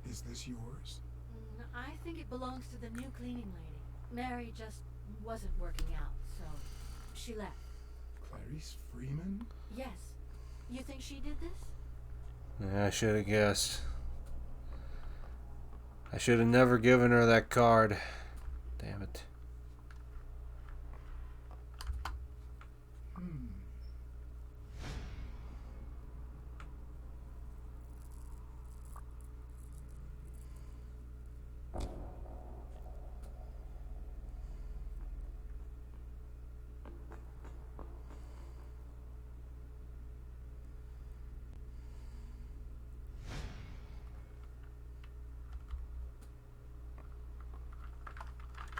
Is this yours? I think it belongs to the new cleaning lady. Mary just wasn't working out, so she left. Clarice Freeman? Yes. You think she did this? Yeah, I should have guessed. I should have never given her that card. Damn it.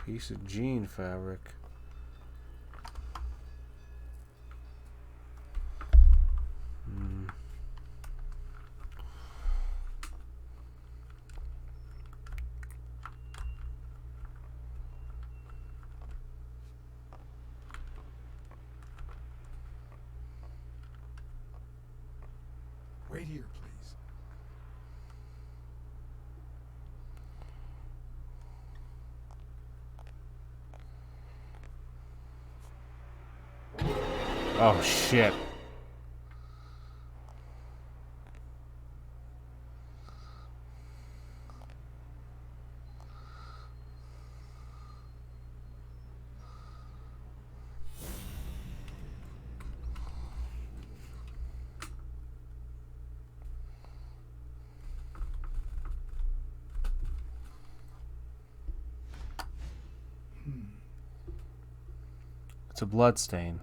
Piece of jean fabric. Wait here, please. Oh shit. It's a blood stain.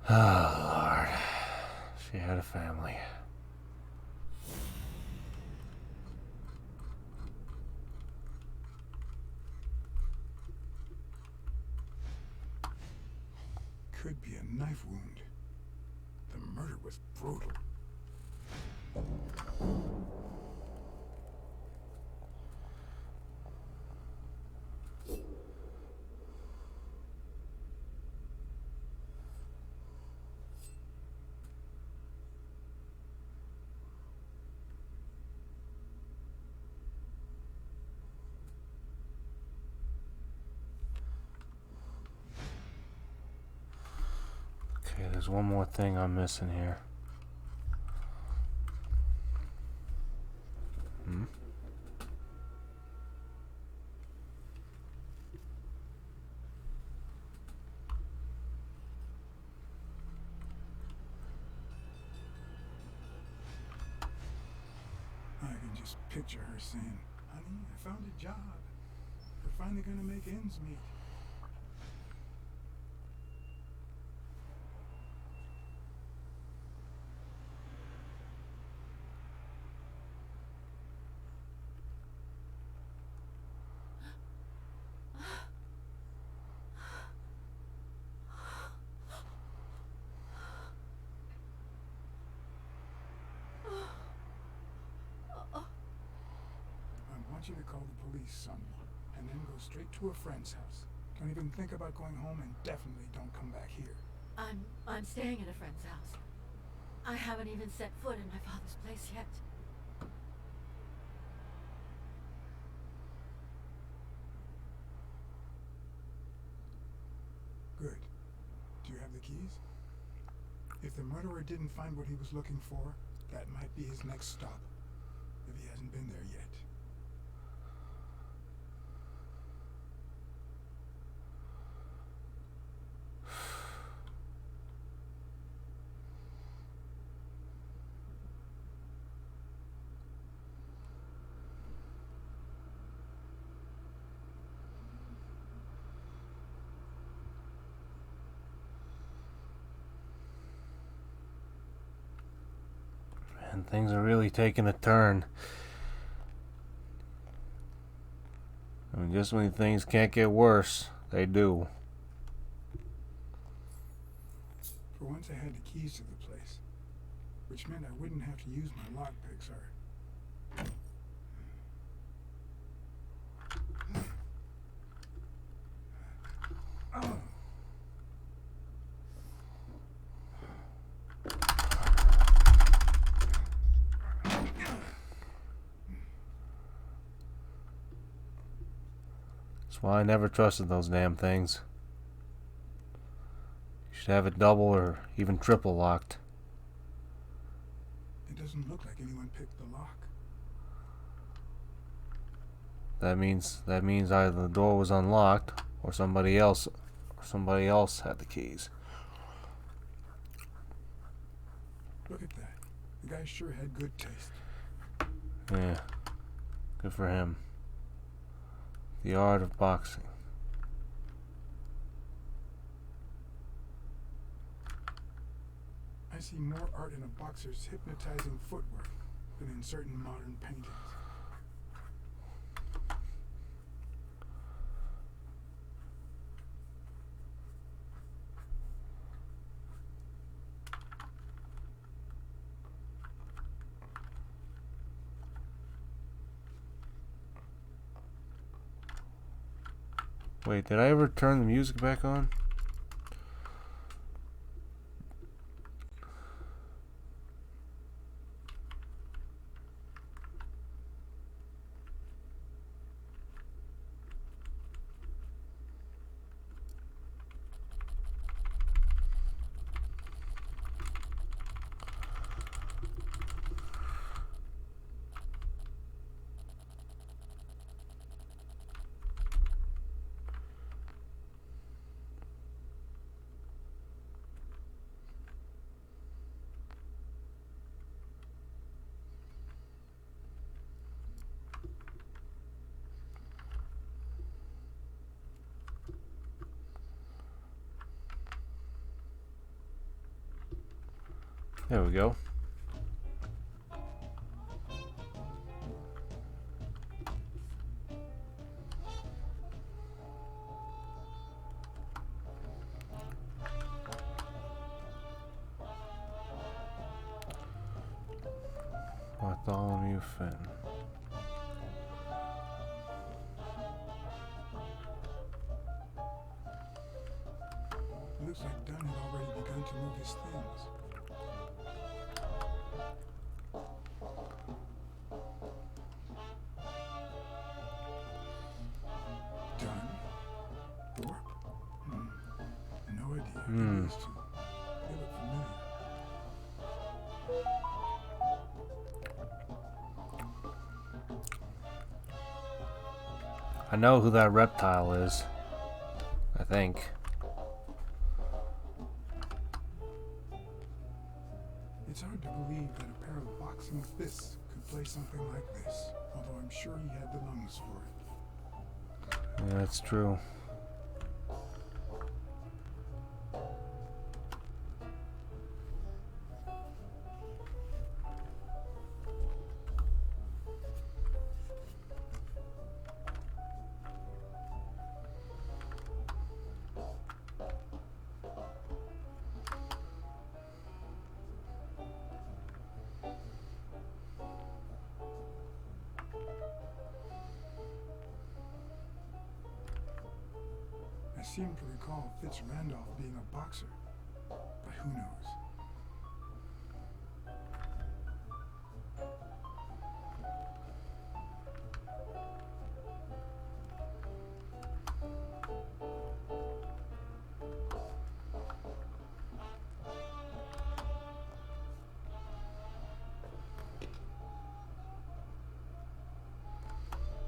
Oh, Lord. She had a family. Could be a knife wound. The murder was brutal. Okay, there's one more thing I'm missing here. I can just picture her saying, "Honey, I found a job. We're finally gonna make ends meet." I want you to call the police, son, and then go straight to a friend's house. Don't even think about going home, and definitely don't come back here. I'm staying at a friend's house. I haven't even set foot in my father's place yet. Good. Do you have the keys? If the murderer didn't find what he was looking for, that might be his next stop, if he hasn't been there yet. And things are really taking a turn. I mean, just when things can't get worse, they do. For once I had the keys to the place, which meant I wouldn't have to use my lockpicks hard. Oh. That's why I never trusted those damn things. You should have it double or even triple locked. It doesn't look like anyone picked the lock. That means either the door was unlocked or somebody else had the keys. Look at that. The guy sure had good taste. Yeah. Good for him. The art of boxing. I see more art in a boxer's hypnotizing footwork than in certain modern paintings. Wait, did I ever turn the music back on? There we go. Bartholomew Finn. Looks like Dunn had already begun to move his things. Dunn? Thorpe? No idea. These two. I know who that reptile is. I think. It's hard to believe that a pair of boxing fists could play something like this, although I'm sure he had the lungs for it. Yeah, that's true. I seem to recall Fitz Randolph being a boxer, but who knows?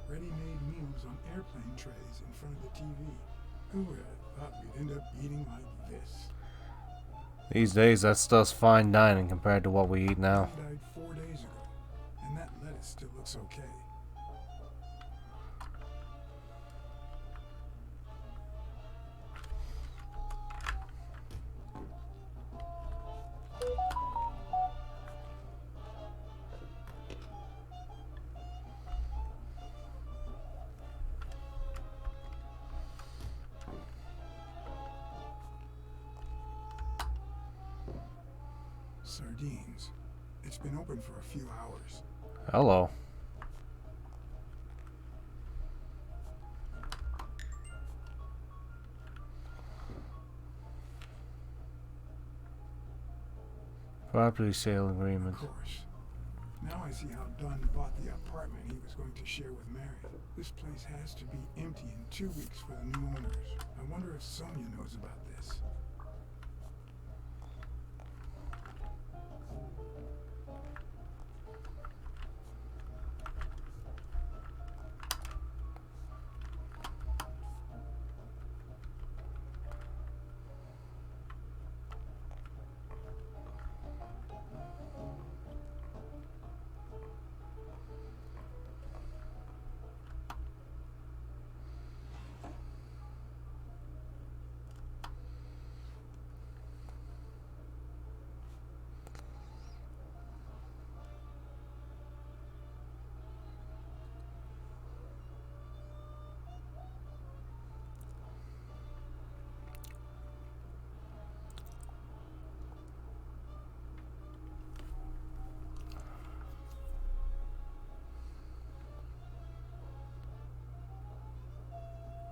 Ready-made meals on airplane trays in front of the TV. Who would have thought we'd end up eating like this? These days, that stuff's fine dining compared to what we eat now. He died 4 days ago, and that lettuce still looks okay. Sardines. It's been open for a few hours. Hello. Property sale agreement. Of course. Now I see how Dunn bought the apartment he was going to share with Mary. This place has to be empty in 2 weeks for the new owners. I wonder if Sonia knows about this.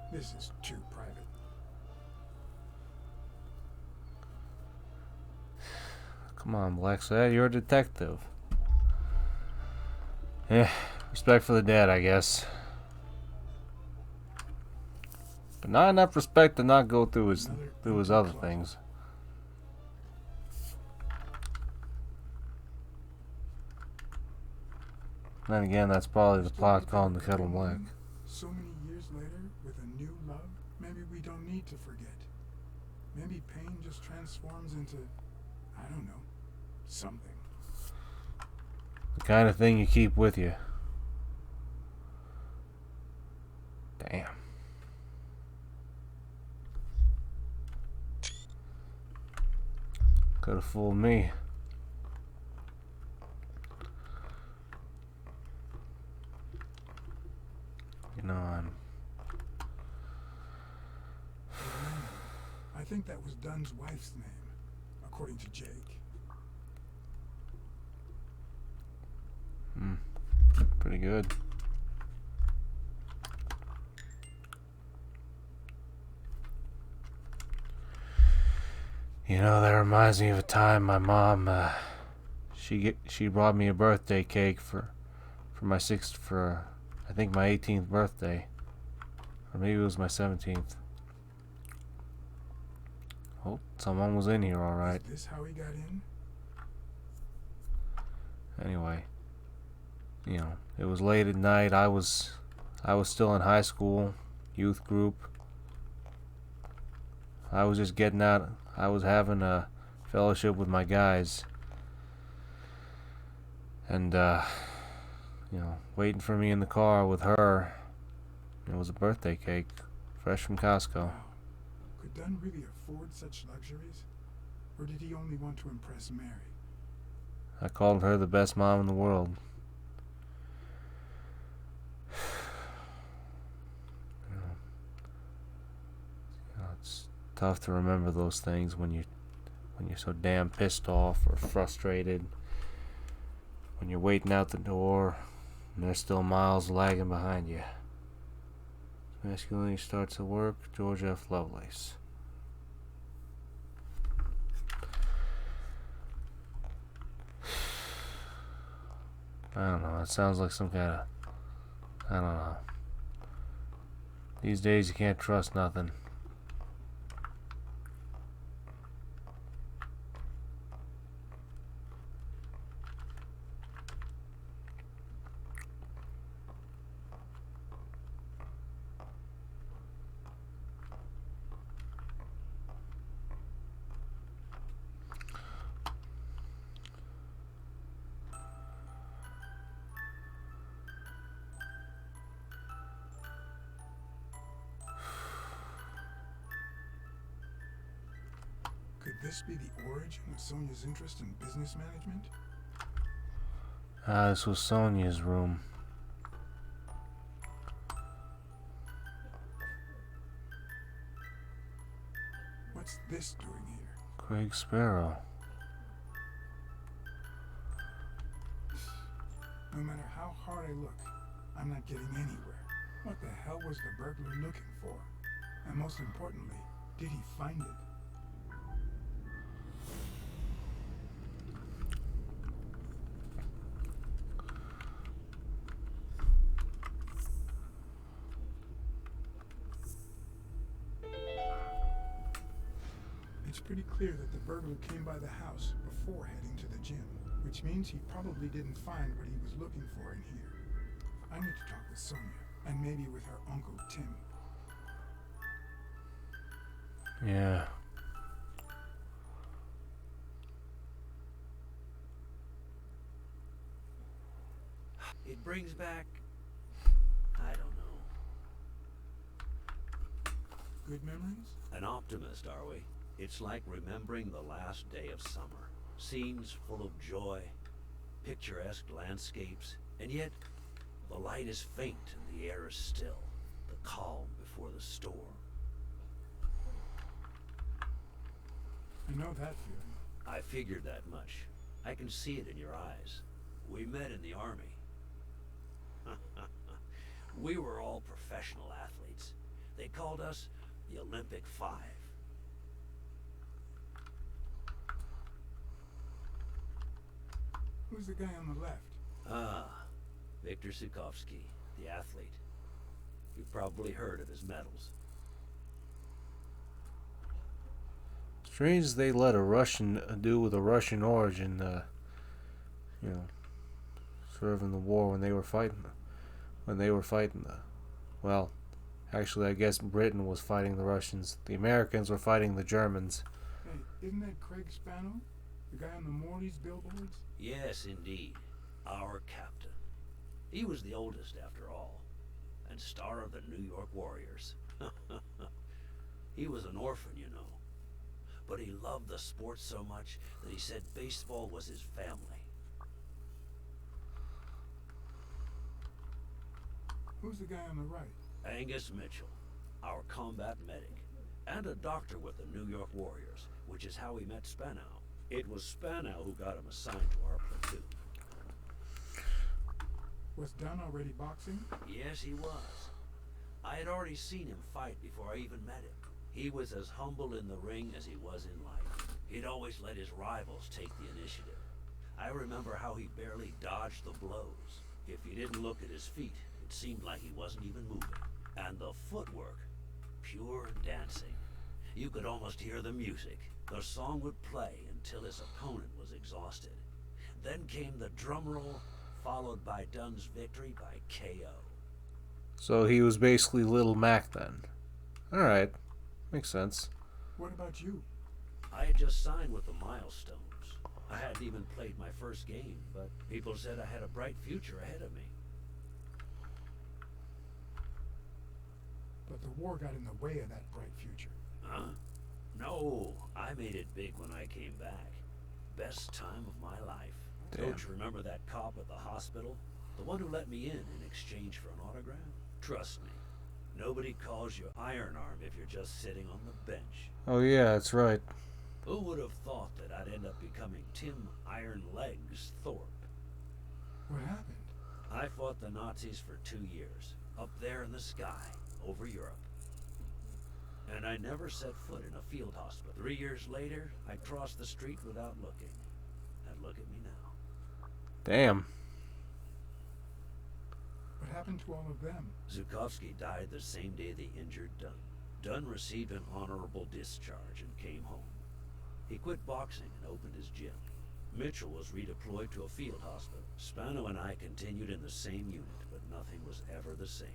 This is too private. Come on, Blacksad, you're a detective. Yeah, respect for the dead, I guess. But not enough respect to not go through his other things. Then again, that's probably the pot calling the kettle black. So many years later, with a new love, maybe we don't need to forget. Maybe pain just transforms into, I don't know, something. The kind of thing you keep with you. Damn. Could have fooled me. You know, I think that was Dunn's wife's name, according to Jake. Pretty good. You know, that reminds me of a time my mom, she brought me a birthday cake for I think my 18th birthday, or maybe it was my 17th. Oh, someone was in here, all right. Is this how he got in? Anyway, you know, it was late at night. I was I was still in high school, youth group. I was just getting out. I was having a fellowship with my guys. And, waiting for me in the car with her. It was a birthday cake, fresh from Costco. Wow. Could Dunn really afford such luxuries? Or did he only want to impress Mary? I called her the best mom in the world. It's tough to remember those things when you're so damn pissed off or frustrated. When you're waiting out the door and they're still miles lagging behind you. Masculinity starts at work, George F. Lovelace. I don't know, it sounds like some kind of... I don't know. These days you can't trust nothing. Could this be the origin of Sonia's interest in business management? This was Sonia's room. What's this doing here? Craig Sparrow. No matter how hard I look, I'm not getting anywhere. What the hell was the burglar looking for? And most importantly, did he find it? It's pretty clear that the burglar came by the house before heading to the gym, which means he probably didn't find what he was looking for in here. I need to talk with Sonia, and maybe with her Uncle Tim. Yeah. It brings back... I don't know. Good memories? An optimist, are we? It's like remembering the last day of summer. Scenes full of joy, picturesque landscapes, and yet the light is faint and the air is still. The calm before the storm. I know that feeling. I figured that much. I can see it in your eyes. We met in the army. We were all professional athletes. They called us the Olympic Five. Who's the guy on the left? Ah, Viktor Sukovsky, the athlete. You've probably heard of his medals. Strange they let a Russian do with a Russian origin, serve in the war when they were fighting. Well, actually, I guess Britain was fighting the Russians. The Americans were fighting the Germans. Hey, isn't that Craig Spano? The guy on the Morley's billboards? Yes, indeed. Our captain. He was the oldest, after all, and star of the New York Warriors. He was an orphan, you know. But he loved the sport so much that he said baseball was his family. Who's the guy on the right? Angus Mitchell, our combat medic, and a doctor with the New York Warriors, which is how he met Spanow. It was Spanow who got him assigned to our platoon. Was Dunn already boxing? Yes, he was. I had already seen him fight before I even met him. He was as humble in the ring as he was in life. He'd always let his rivals take the initiative. I remember how he barely dodged the blows. If you didn't look at his feet, it seemed like he wasn't even moving. And the footwork, pure dancing. You could almost hear the music. The song would play until his opponent was exhausted. Then came the drum roll, followed by Dunn's victory by KO. So he was basically Little Mac then. Alright. Makes sense. What about you? I had just signed with the Milestones. I hadn't even played my first game, but people said I had a bright future ahead of me. But the war got in the way of that bright future. Huh? No, I made it big when I came back. Best time of my life. Damn. Don't you remember that cop at the hospital? The one who let me in exchange for an autograph? Trust me, nobody calls you Iron Arm if you're just sitting on the bench. Oh yeah, that's right. Who would have thought that I'd end up becoming Tim Iron Legs Thorpe? What happened? I fought the Nazis for 2 years, up there in the sky, over Europe. And I never set foot in a field hospital. 3 years later, I crossed the street without looking. And look at me now. Damn. What happened to all of them? Zhukovsky died the same day they injured Dunn. Dunn received an honorable discharge and came home. He quit boxing and opened his gym. Mitchell was redeployed to a field hospital. Spano and I continued in the same unit, but nothing was ever the same.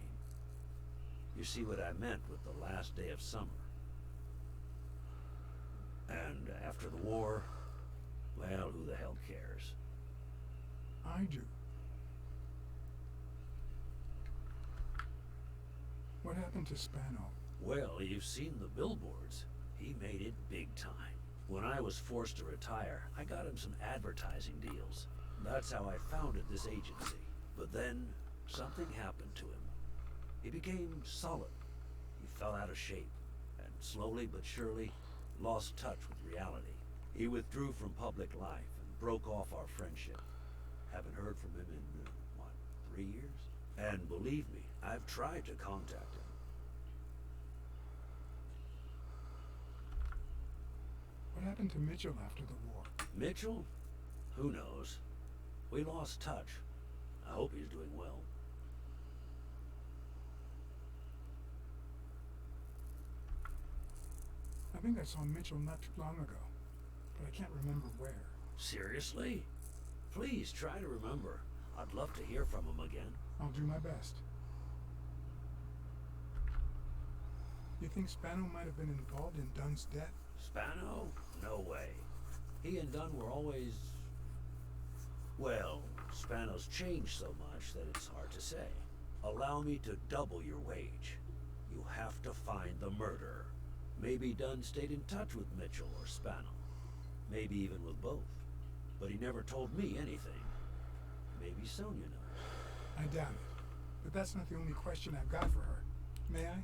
You see what I meant with the last day of summer. And after the war, well, who the hell cares? I do. What happened to Spano? Well, you've seen the billboards. He made it big time. When I was forced to retire, I got him some advertising deals. That's how I founded this agency. But then, something happened to him. He became sullen. He fell out of shape, and slowly but surely lost touch with reality. He withdrew from public life and broke off our friendship. Haven't heard from him in, 3 years? And believe me, I've tried to contact him. What happened to Mitchell after the war? Mitchell? Who knows? We lost touch. I hope he's doing well. I think I saw Mitchell not too long ago, but I can't remember where. Seriously? Please try to remember. I'd love to hear from him again. I'll do my best. You think Spano might have been involved in Dunn's death? Spano? No way. He and Dunn were always... Well, Spano's changed so much that it's hard to say. Allow me to double your wage. You have to find the murderer. Maybe Dunn stayed in touch with Mitchell or Spano. Maybe even with both. But he never told me anything. Maybe Sonia knows. I doubt it. But that's not the only question I've got for her. May I?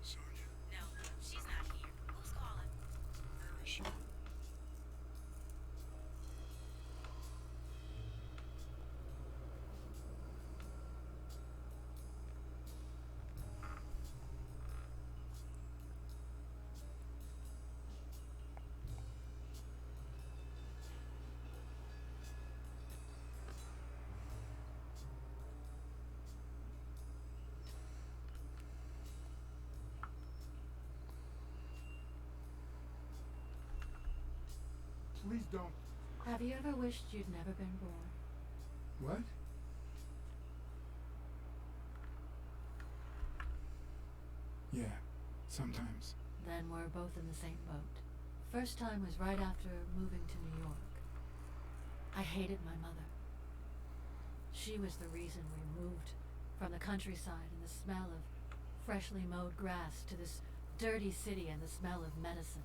Sonia. No, she's not here. Who's calling? Where is she? Please don't. Have you ever wished you'd never been born? What? Yeah, sometimes. Then we're both in the same boat. First time was right after moving to New York. I hated my mother. She was the reason we moved from the countryside and the smell of freshly mowed grass to this dirty city and the smell of medicine.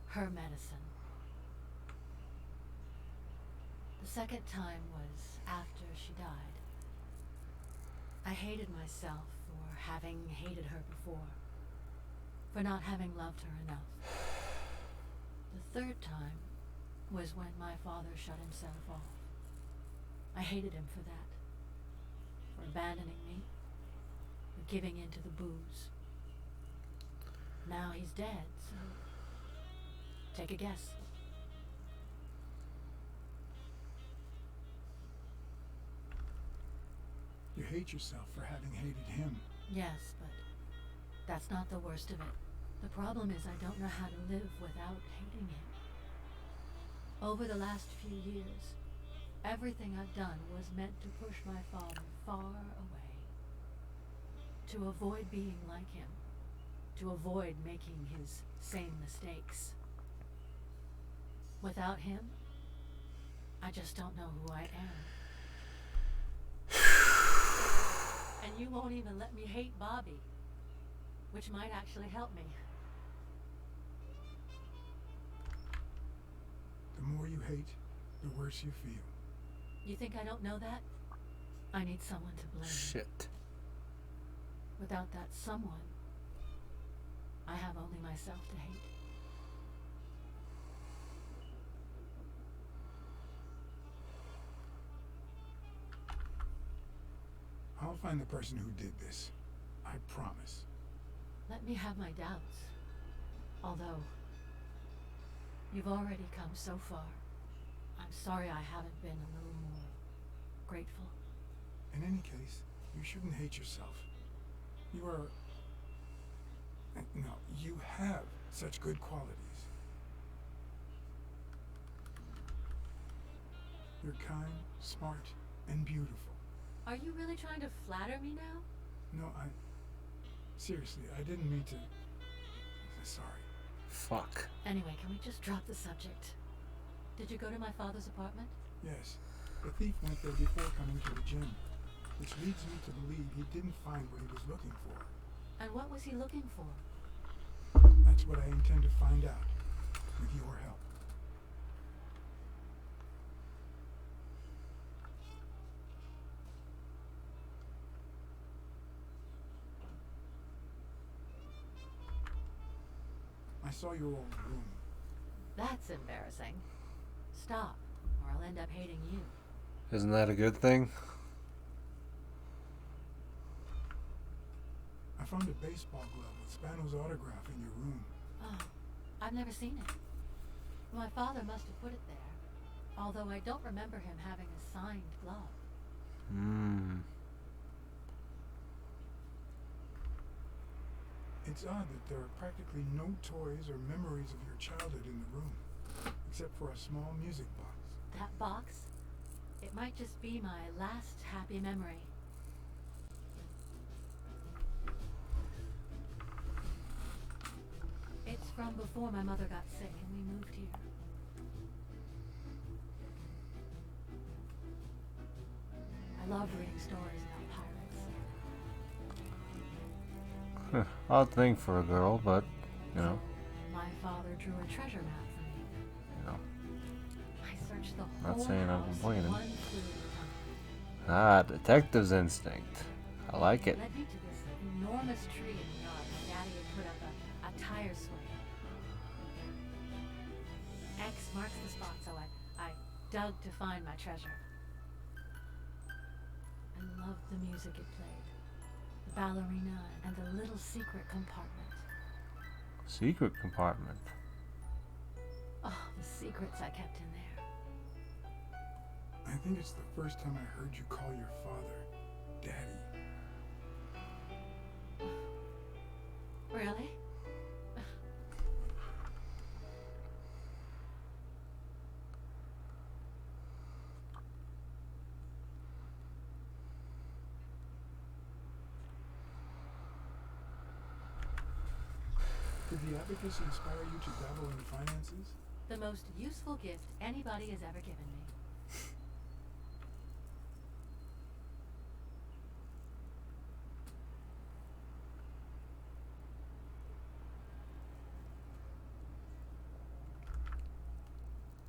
Her medicine. The second time was after she died. I hated myself for having hated her before, for not having loved her enough. The third time was when my father shut himself off. I hated him for that, for for abandoning me, for giving in to the booze. Now he's dead, so take a guess. You hate yourself for having hated him. Yes, but that's not the worst of it. The problem is I don't know how to live without hating him. Over the last few years, everything I've done was meant to push my father far away. To avoid being like him. To avoid making his same mistakes. Without him, I just don't know who I am. And you won't even let me hate Bobby, which might actually help me. The more you hate, the worse you feel. You think I don't know that? I need someone to blame. Shit. Without that someone, I have only myself to hate. I'll find the person who did this. I promise. Let me have my doubts. Although, you've already come so far. I'm sorry I haven't been a little more grateful. In any case, you shouldn't hate yourself. You are... No, you have such good qualities. You're kind, smart, and beautiful. Are you really trying to flatter me now? No, seriously, I didn't mean to... Sorry. Fuck. Anyway, can we just drop the subject? Did you go to my father's apartment? Yes. The thief went there before coming to the gym, which leads me to believe he didn't find what he was looking for. And what was he looking for? That's what I intend to find out, with your help. I saw your old room. That's embarrassing. Stop, or I'll end up hating you. Isn't that a good thing? I found a baseball glove with Spano's autograph in your room. Oh, I've never seen it. My father must have put it there, although I don't remember him having a signed glove. It's odd that there are practically no toys or memories of your childhood in the room, except for a small music box. That box? It might just be my last happy memory. It's from before my mother got sick and we moved here. I love reading stories about pirates. Odd thing for a girl, but, you know. My father drew a treasure map for me. You know. I searched the Not whole saying I'm house complaining. one clue at a time. Ah, detective's instinct. I like it. Led me to this enormous tree in the yard where Daddy had put up a tire swing. X marks the spot, so I dug to find my treasure. I loved the music it played, the ballerina, and the little secret compartment. Secret compartment. Oh, the secrets I kept in there. I think it's the first time I heard you call your father Daddy. Really? Did the abacus inspire you to dabble in finances? The most useful gift anybody has ever given me.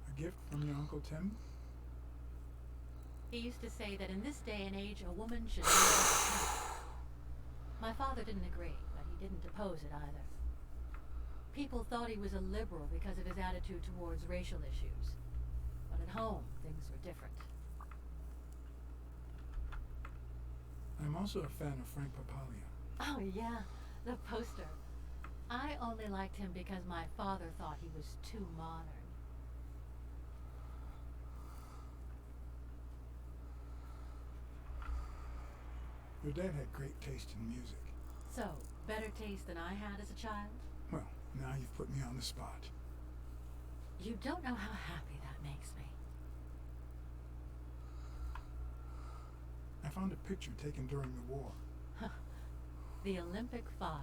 A gift from your Uncle Tim? He used to say that in this day and age, a woman should know how to count. My father didn't agree, but he didn't oppose it either. People thought he was a liberal because of his attitude towards racial issues. But at home, things were different. I'm also a fan of Frank Papalia. Oh, yeah, the poster. I only liked him because my father thought he was too modern. Your dad had great taste in music. So, better taste than I had as a child? Well, now you've put me on the spot. You don't know how happy that makes me. I found a picture taken during the war. The Olympic 5.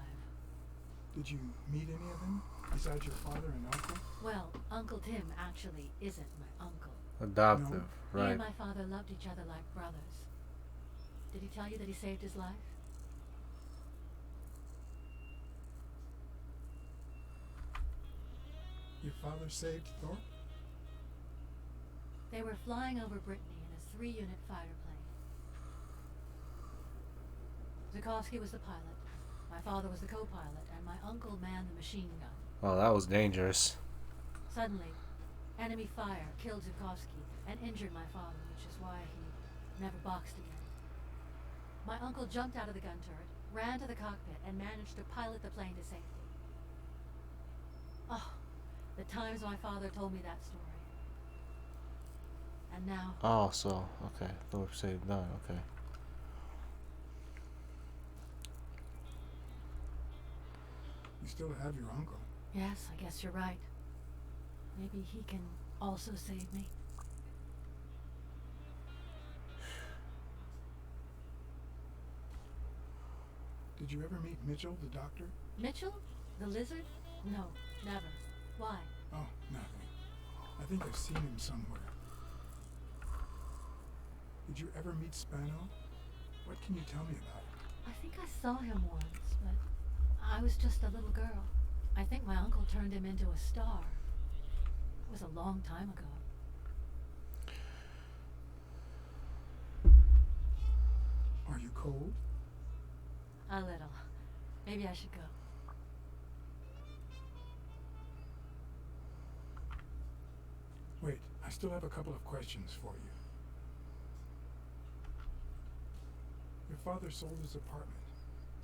Did you meet any of them, besides your father and uncle? Well, Uncle Tim actually isn't my uncle. Adoptive, He right. and my father loved each other like brothers. Did he tell you that he saved his life? Your father saved Thorpe? They were flying over Brittany in a 3-unit fighter plane. Zukovsky was the pilot, my father was the co-pilot, and my uncle manned the machine gun. Oh, that was dangerous. Suddenly, enemy fire killed Zukovsky and injured my father, which is why he never boxed again. My uncle jumped out of the gun turret, ran to the cockpit, and managed to pilot the plane to safety. Oh, the times my father told me that story. And now... Oh, so, okay. Thorpe saved none, okay. You still have your uncle. Yes, I guess you're right. Maybe he can also save me. Did you ever meet Mitchell, the doctor? Mitchell? The lizard? No, never. Why? Oh, nothing. I think I've seen him somewhere. Did you ever meet Spano? What can you tell me about him? I think I saw him once, but I was just a little girl. I think my uncle turned him into a star. It was a long time ago. Are you cold? A little. Maybe I should go. Wait, I still have a couple of questions for you. Your father sold his apartment.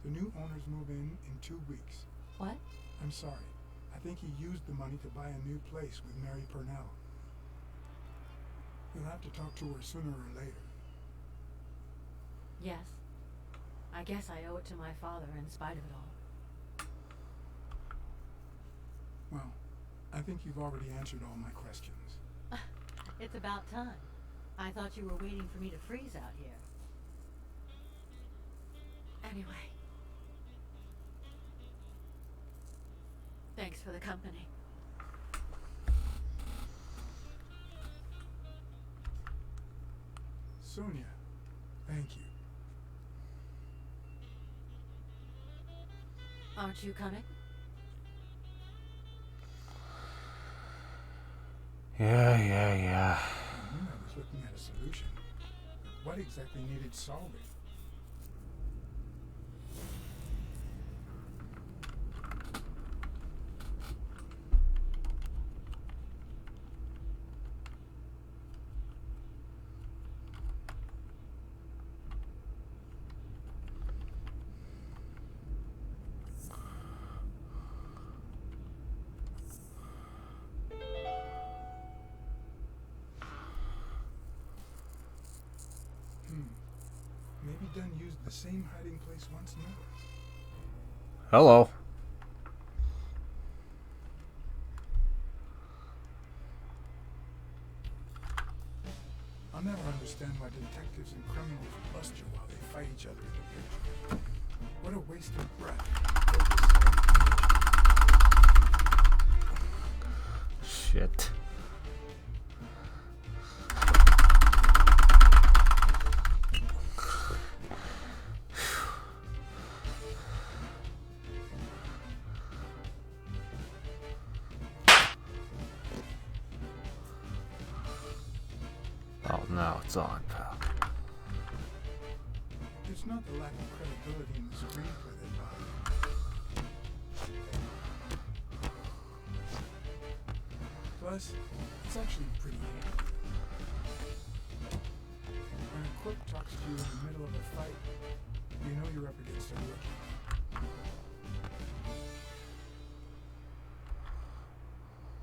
The new owners move in 2 weeks. What? I'm sorry. I think he used the money to buy a new place with Mary Purnell. You'll have to talk to her sooner or later. Yes. I guess I owe it to my father in spite of it all. Well, I think you've already answered all my questions. It's about time. I thought you were waiting for me to freeze out here. Anyway. Thanks for the company. Sonia, thank you. Aren't you coming? Yeah. I knew I was looking at a solution. But what exactly needed solving? Maybe Dunn used the same hiding place once more. Hello. I'll never understand why detectives and criminals bust you while they fight each other in the picture. What a waste of breath. Shit. Oh, now it's on, pal. It's not the lack of credibility in the screenplay that bothers me. Plus, it's actually pretty handy. And of crook talks to you in the middle of a fight, you know you're up against a rookie.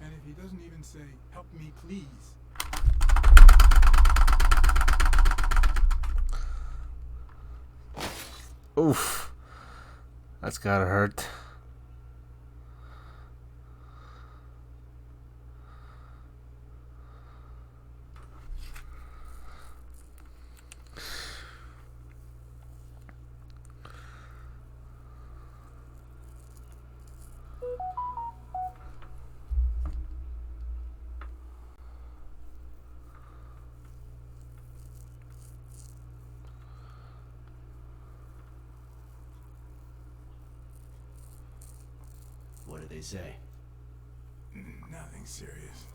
And if he doesn't even say, "Help me, please," Oof. That's gotta hurt. What did they say? Nothing serious.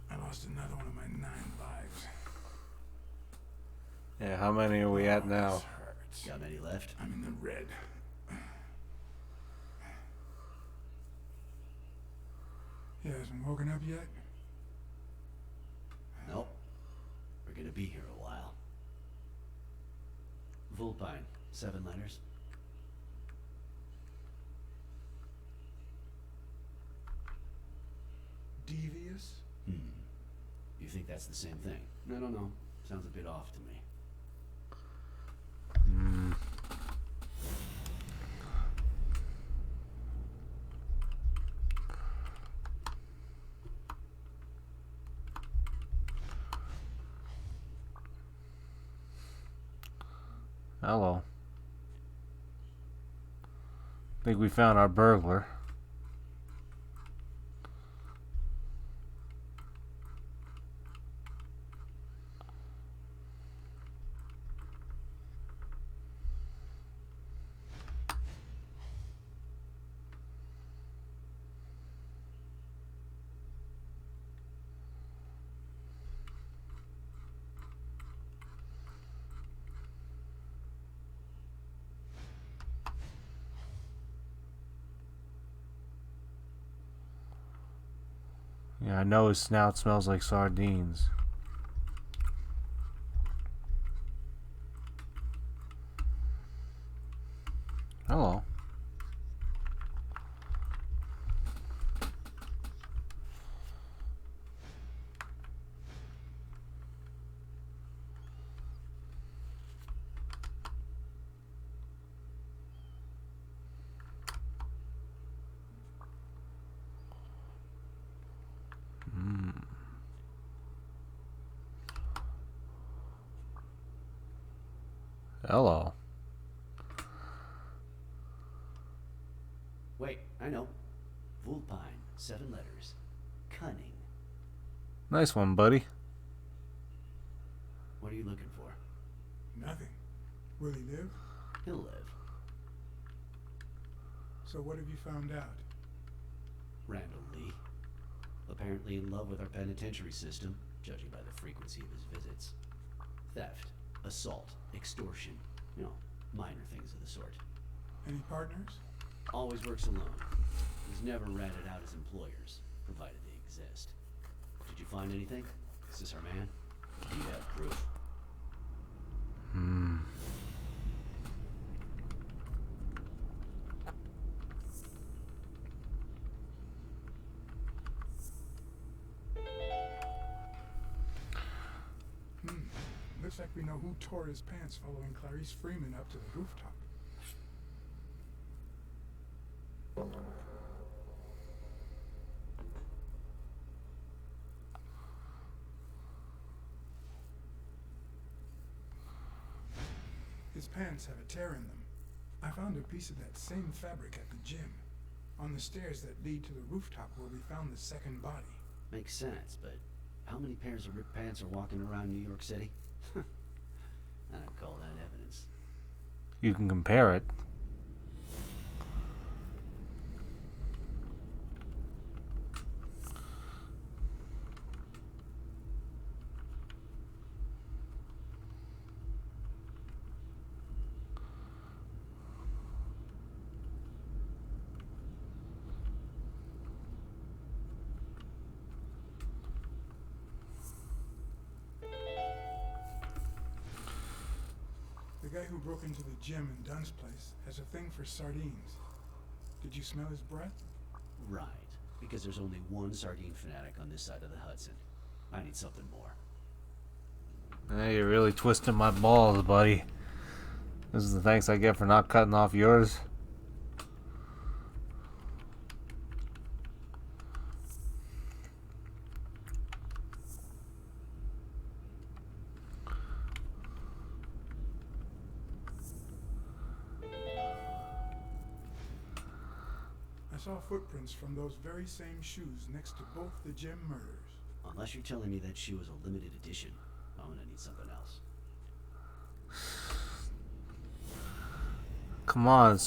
I lost another one of my 9 lives. Yeah, how many are we at now? This hurts. Got many left? I'm in the red. He hasn't woken up yet? Nope. We're gonna be here a while. Vulpine, 7 letters. Devious? You think that's the same thing? I don't know. Sounds a bit off to me. Hello. Think we found our burglar. Yeah, I know his snout smells like sardines. Hello. Hello. Wait, I know. Vulpine, 7 letters. Cunning. Nice one, buddy. What are you looking for? Nothing. Will he live? He'll live. So what have you found out? Randall Lee. Apparently in love with our penitentiary system, judging by the frequency of his visits. Theft, assault, extortion. You know, minor things of the sort. Any partners? Always works alone. He's never ratted out his employers, provided they exist. Did you find anything? Is this our man? Do you have proof? Looks like we know who tore his pants following Clarice Freeman up to the rooftop. His pants have a tear in them. I found a piece of that same fabric at the gym, on the stairs that lead to the rooftop where we found the second body. Makes sense, but how many pairs of ripped pants are walking around New York City? I don't call that evidence. You can compare it. guy who broke into the gym in Dunn's place has a thing for sardines. Did you smell his breath? Right. Because there's only one sardine fanatic on this side of the Hudson. I need something more. Hey, you're really twisting my balls, buddy. This is the thanks I get for not cutting off yours. I saw footprints from those very same shoes next to both the gym murders. Unless you're telling me that shoe is a limited edition, I'm gonna need something else. Come on,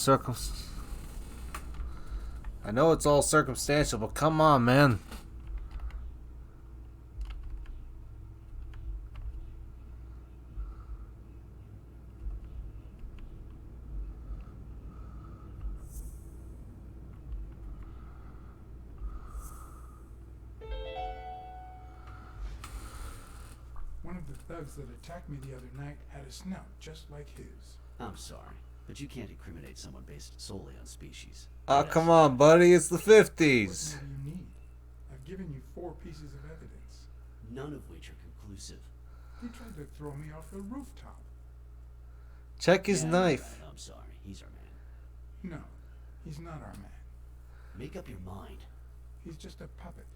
I know it's all circumstantial, but come on, man. One of the thugs that attacked me the other night had a snout just like his. I'm sorry, but you can't incriminate someone based solely on species. Oh, come on, buddy. It's the 50s. What more do you need? I've given you 4 pieces of evidence. None of which are conclusive. He tried to throw me off the rooftop. Check his knife. Right. I'm sorry. He's our man. No, he's not our man. Make up your mind. He's just a puppet.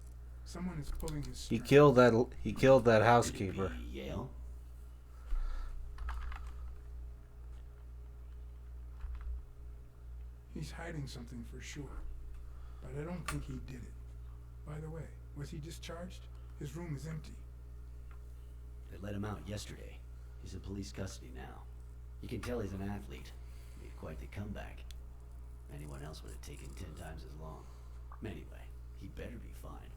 Someone is pulling his He strings. killed that housekeeper. Could it be Yale? He's hiding something for sure. But I don't think he did it. By the way, was he discharged? His room is empty. They let him out yesterday. He's in police custody now. You can tell he's an athlete. Made quite the comeback. Anyone else would have taken 10 times as long. Anyway, he better be fine.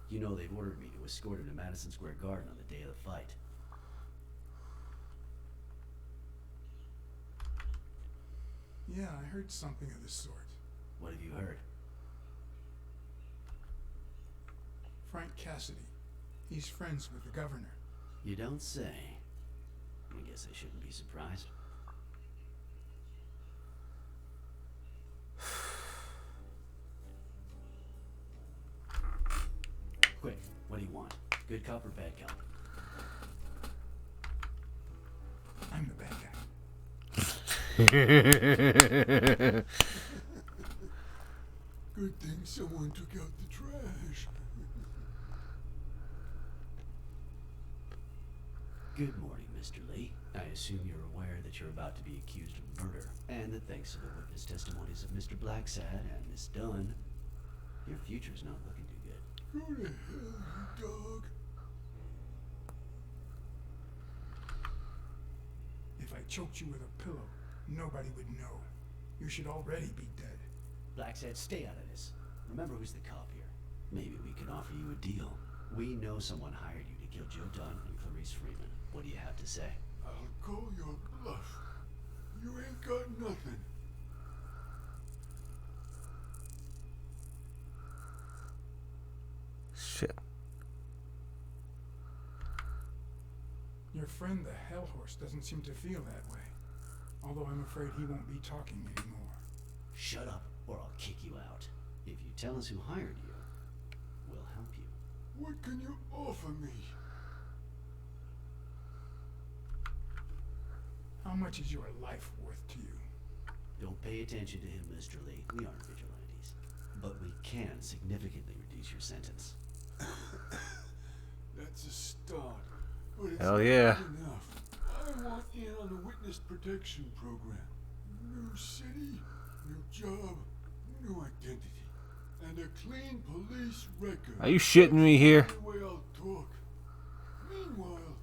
You know they've ordered me to escort him to Madison Square Garden on the day of the fight. Yeah, I heard something of the sort. What have you heard? Frank Cassidy. He's friends with the governor. You don't say. I guess I shouldn't be surprised. Quick, what do you want? Good cop or bad cop? I'm the bad guy. Good thing someone took out the trash. Good morning, Mr. Lee. I assume you're aware that you're about to be accused of murder, and that thanks to the witness testimonies of Mr. Blacksad and Miss Dunn, your future's not looking too good. Go to hell, you dog. If I choked you with a pillow, nobody would know. You should already be dead. Blacksad, stay out of this. Remember who's the cop here. Maybe we can offer you a deal. We know someone hired you to kill Joe Dunn and Clarice Freeman. What do you have to say? I'll call your bluff. You ain't got nothing. Shit. Your friend the Hellhorse doesn't seem to feel that way. Although I'm afraid he won't be talking anymore. Shut up, or I'll kick you out. If you tell us who hired you, we'll help you. What can you offer me? How much is your life worth to you? Don't pay attention to him, Mr. Lee. We aren't vigilantes. But we can significantly reduce your sentence. That's a start. But it's Hell yeah. not enough. I want in on the witness protection program. New city, new job, new identity, and a clean police record. Are you shitting me here? That's the only way I'll talk. Meanwhile,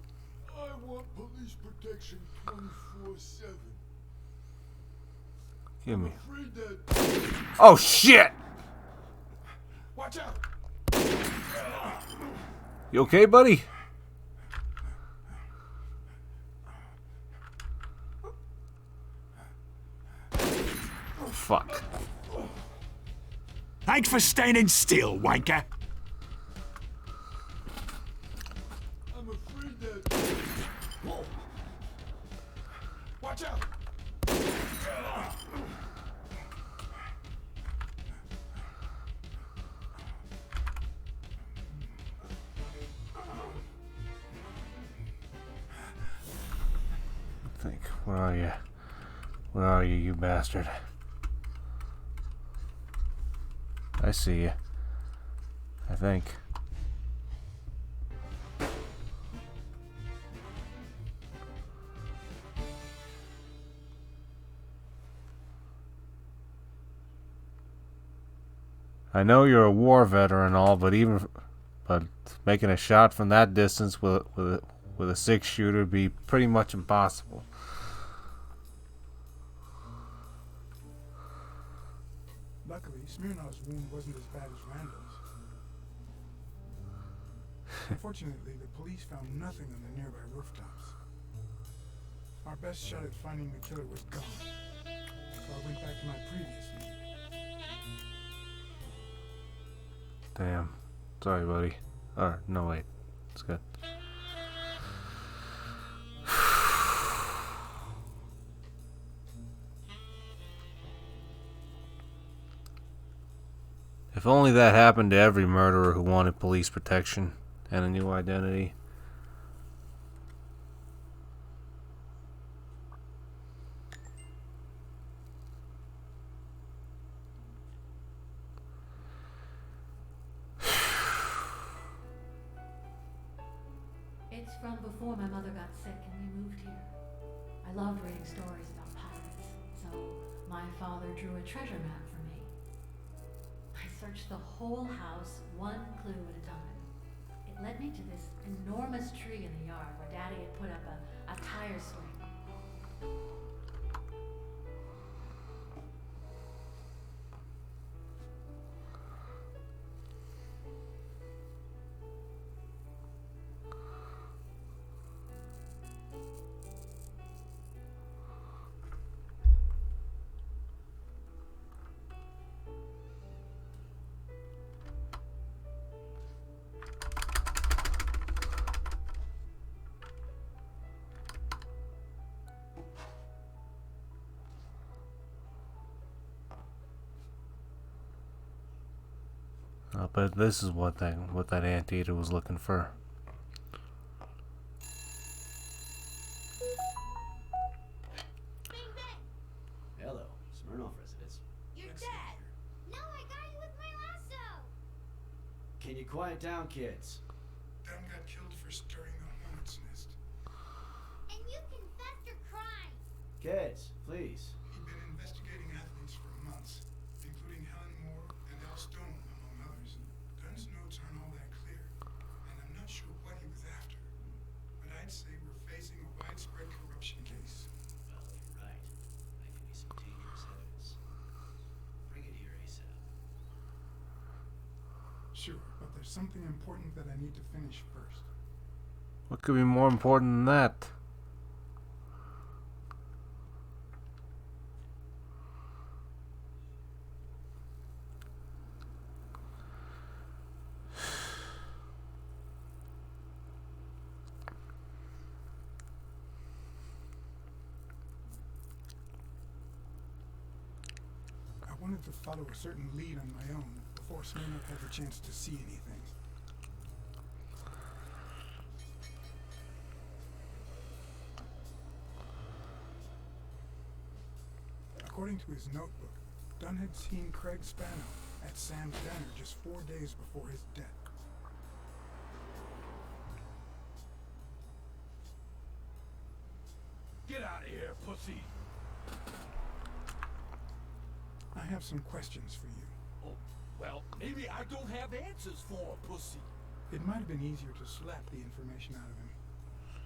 I want police protection 24/7. Give me. I'm afraid that. Oh shit! Watch out! You okay, buddy? Oh fuck. Thanks for standing still, wanker. I'm afraid that. Watch out! Where are you? Where are you, you bastard? I see you. I think. I know you're a war veteran and all, but making a shot from that distance with a 6-shooter would be pretty much impossible. Luckily, Smirnov's wound wasn't as bad as Randall's. Unfortunately, the police found nothing on the nearby rooftops. Our best shot at finding the killer was gone, so I went back to my previous lead. Damn. Sorry, buddy. Or, no, wait. It's good. If only that happened to every murderer who wanted police protection and a new identity. It's from before my mother got sick and we moved here. I loved reading stories about pirates, so my father drew a treasure map for me. I searched the whole house, one clue at a time. It led me to this enormous tree in the yard where Daddy had put up a tire swing. I bet this is what that anteater was looking for. Hello, Smirnoff residence. You're dead. No, I got you with my lasso. Can you quiet down, kids? Dunn got killed for stirring the hornet's nest. And you confessed your crime. Kids, please. He'd been investigating athletes for months, including Helen Moore and Elle Stone, among others. Dunn's notes aren't all that clear, and I'm not sure what he was after. But I'd say we're facing a widespread corruption case. Well, if you're right, that could be some dangerous evidence. Bring it here ASAP. Sure, but there's something important that I need to finish first. What could be more important than that? I wanted to follow a certain lead on my own before Smirnoff had the chance to see anything. According to his notebook, Dunn had seen Craig Spano at Sam's Diner just 4 days before his death. Get out of here, pussy! I have some questions for you. Oh, well, maybe I don't have answers for a pussy. It might have been easier to slap the information out of him,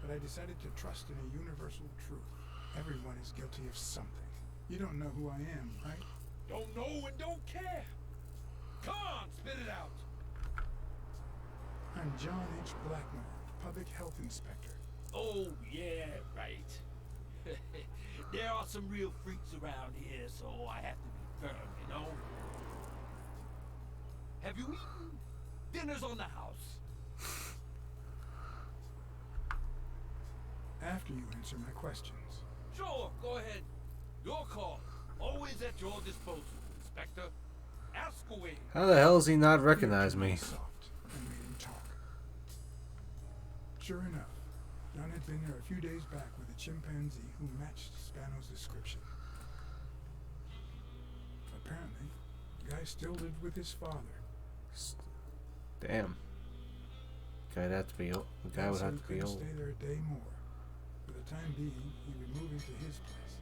but I decided to trust in a universal truth. Everyone is guilty of something. You don't know who I am, right? Don't know and don't care. Come on, spit it out. I'm John H. Blackmore, Public Health Inspector. Oh, yeah, right. There are some real freaks around here, so I have to be firm, you know? Have you eaten? Dinner's on the house. After you answer my questions. Sure, go ahead. Your call. Always at your disposal, Inspector. Ask away. How the hell does he not recognize me? Soft and made him talk. Sure enough, Dunn had been there a few days back with the chimpanzee who matched Spano's description. Apparently, the guy still lived with his father. Damn. Guy'd have to be old. The guy would have to be old. Stay there a day more. For the time being, he would move into his place.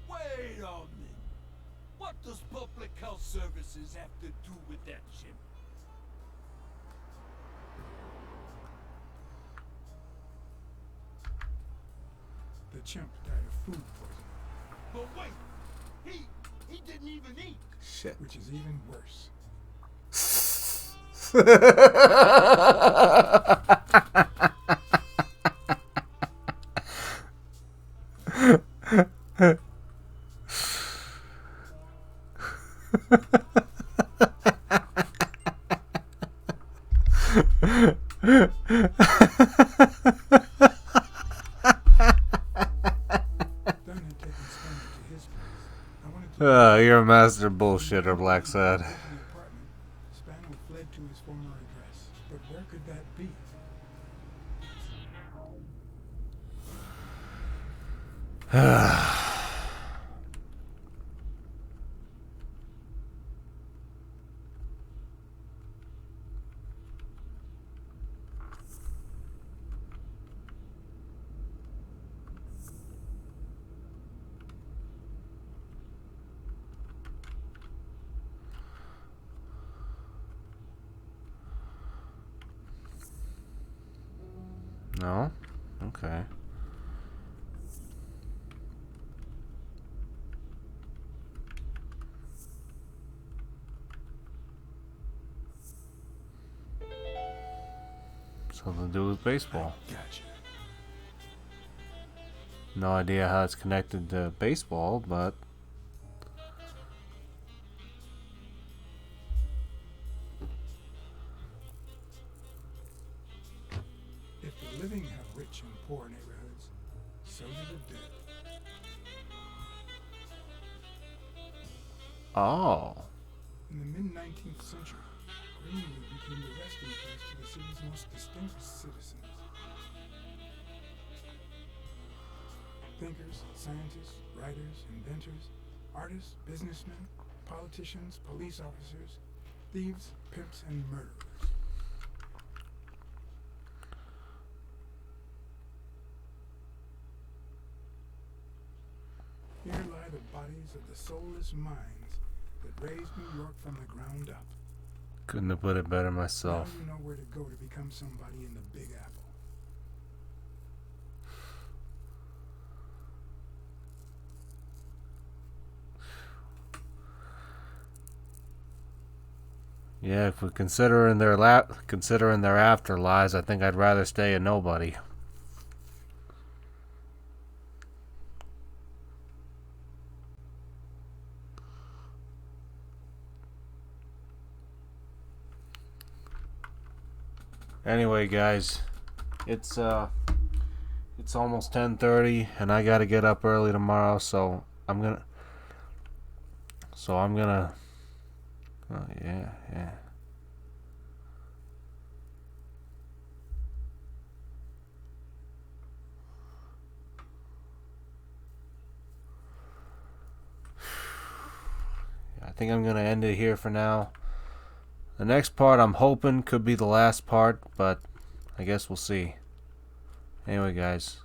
Wait a minute. What does public health services have to do with that chimp? The chimp died of food poisoning. But wait, he didn't even eat. Shit. Which is even worse. You're a master bullshitter, Blacksad. Spano fled to his former address, but where could that be? No? Okay. Something to do with baseball. Gotcha. No idea how it's connected to baseball, but If the living have rich and poor neighborhoods, so do the dead. oh. In the mid-19th century, Greenwood became the resting place to the city's most distinguished citizens. Thinkers, scientists, writers, inventors, artists, businessmen, politicians, police officers, thieves, pimps, and murderers. Here lie the bodies of the soulless minds that raised New York from the ground up. Couldn't have put it better myself. Now you know where to go to become somebody in the Big Apple. Yeah, if we're considering their afterlives, I think I'd rather stay a nobody. Anyway, guys, it's almost 10:30, and I gotta get up early tomorrow, so I'm gonna. Oh yeah. I think I'm gonna end it here for now. The next part I'm hoping could be the last part, but I guess we'll see. Anyway, guys,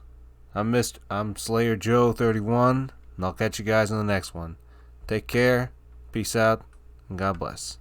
I'm Slayer Joe 31, and I'll catch you guys in the next one. Take care, peace out, and God bless.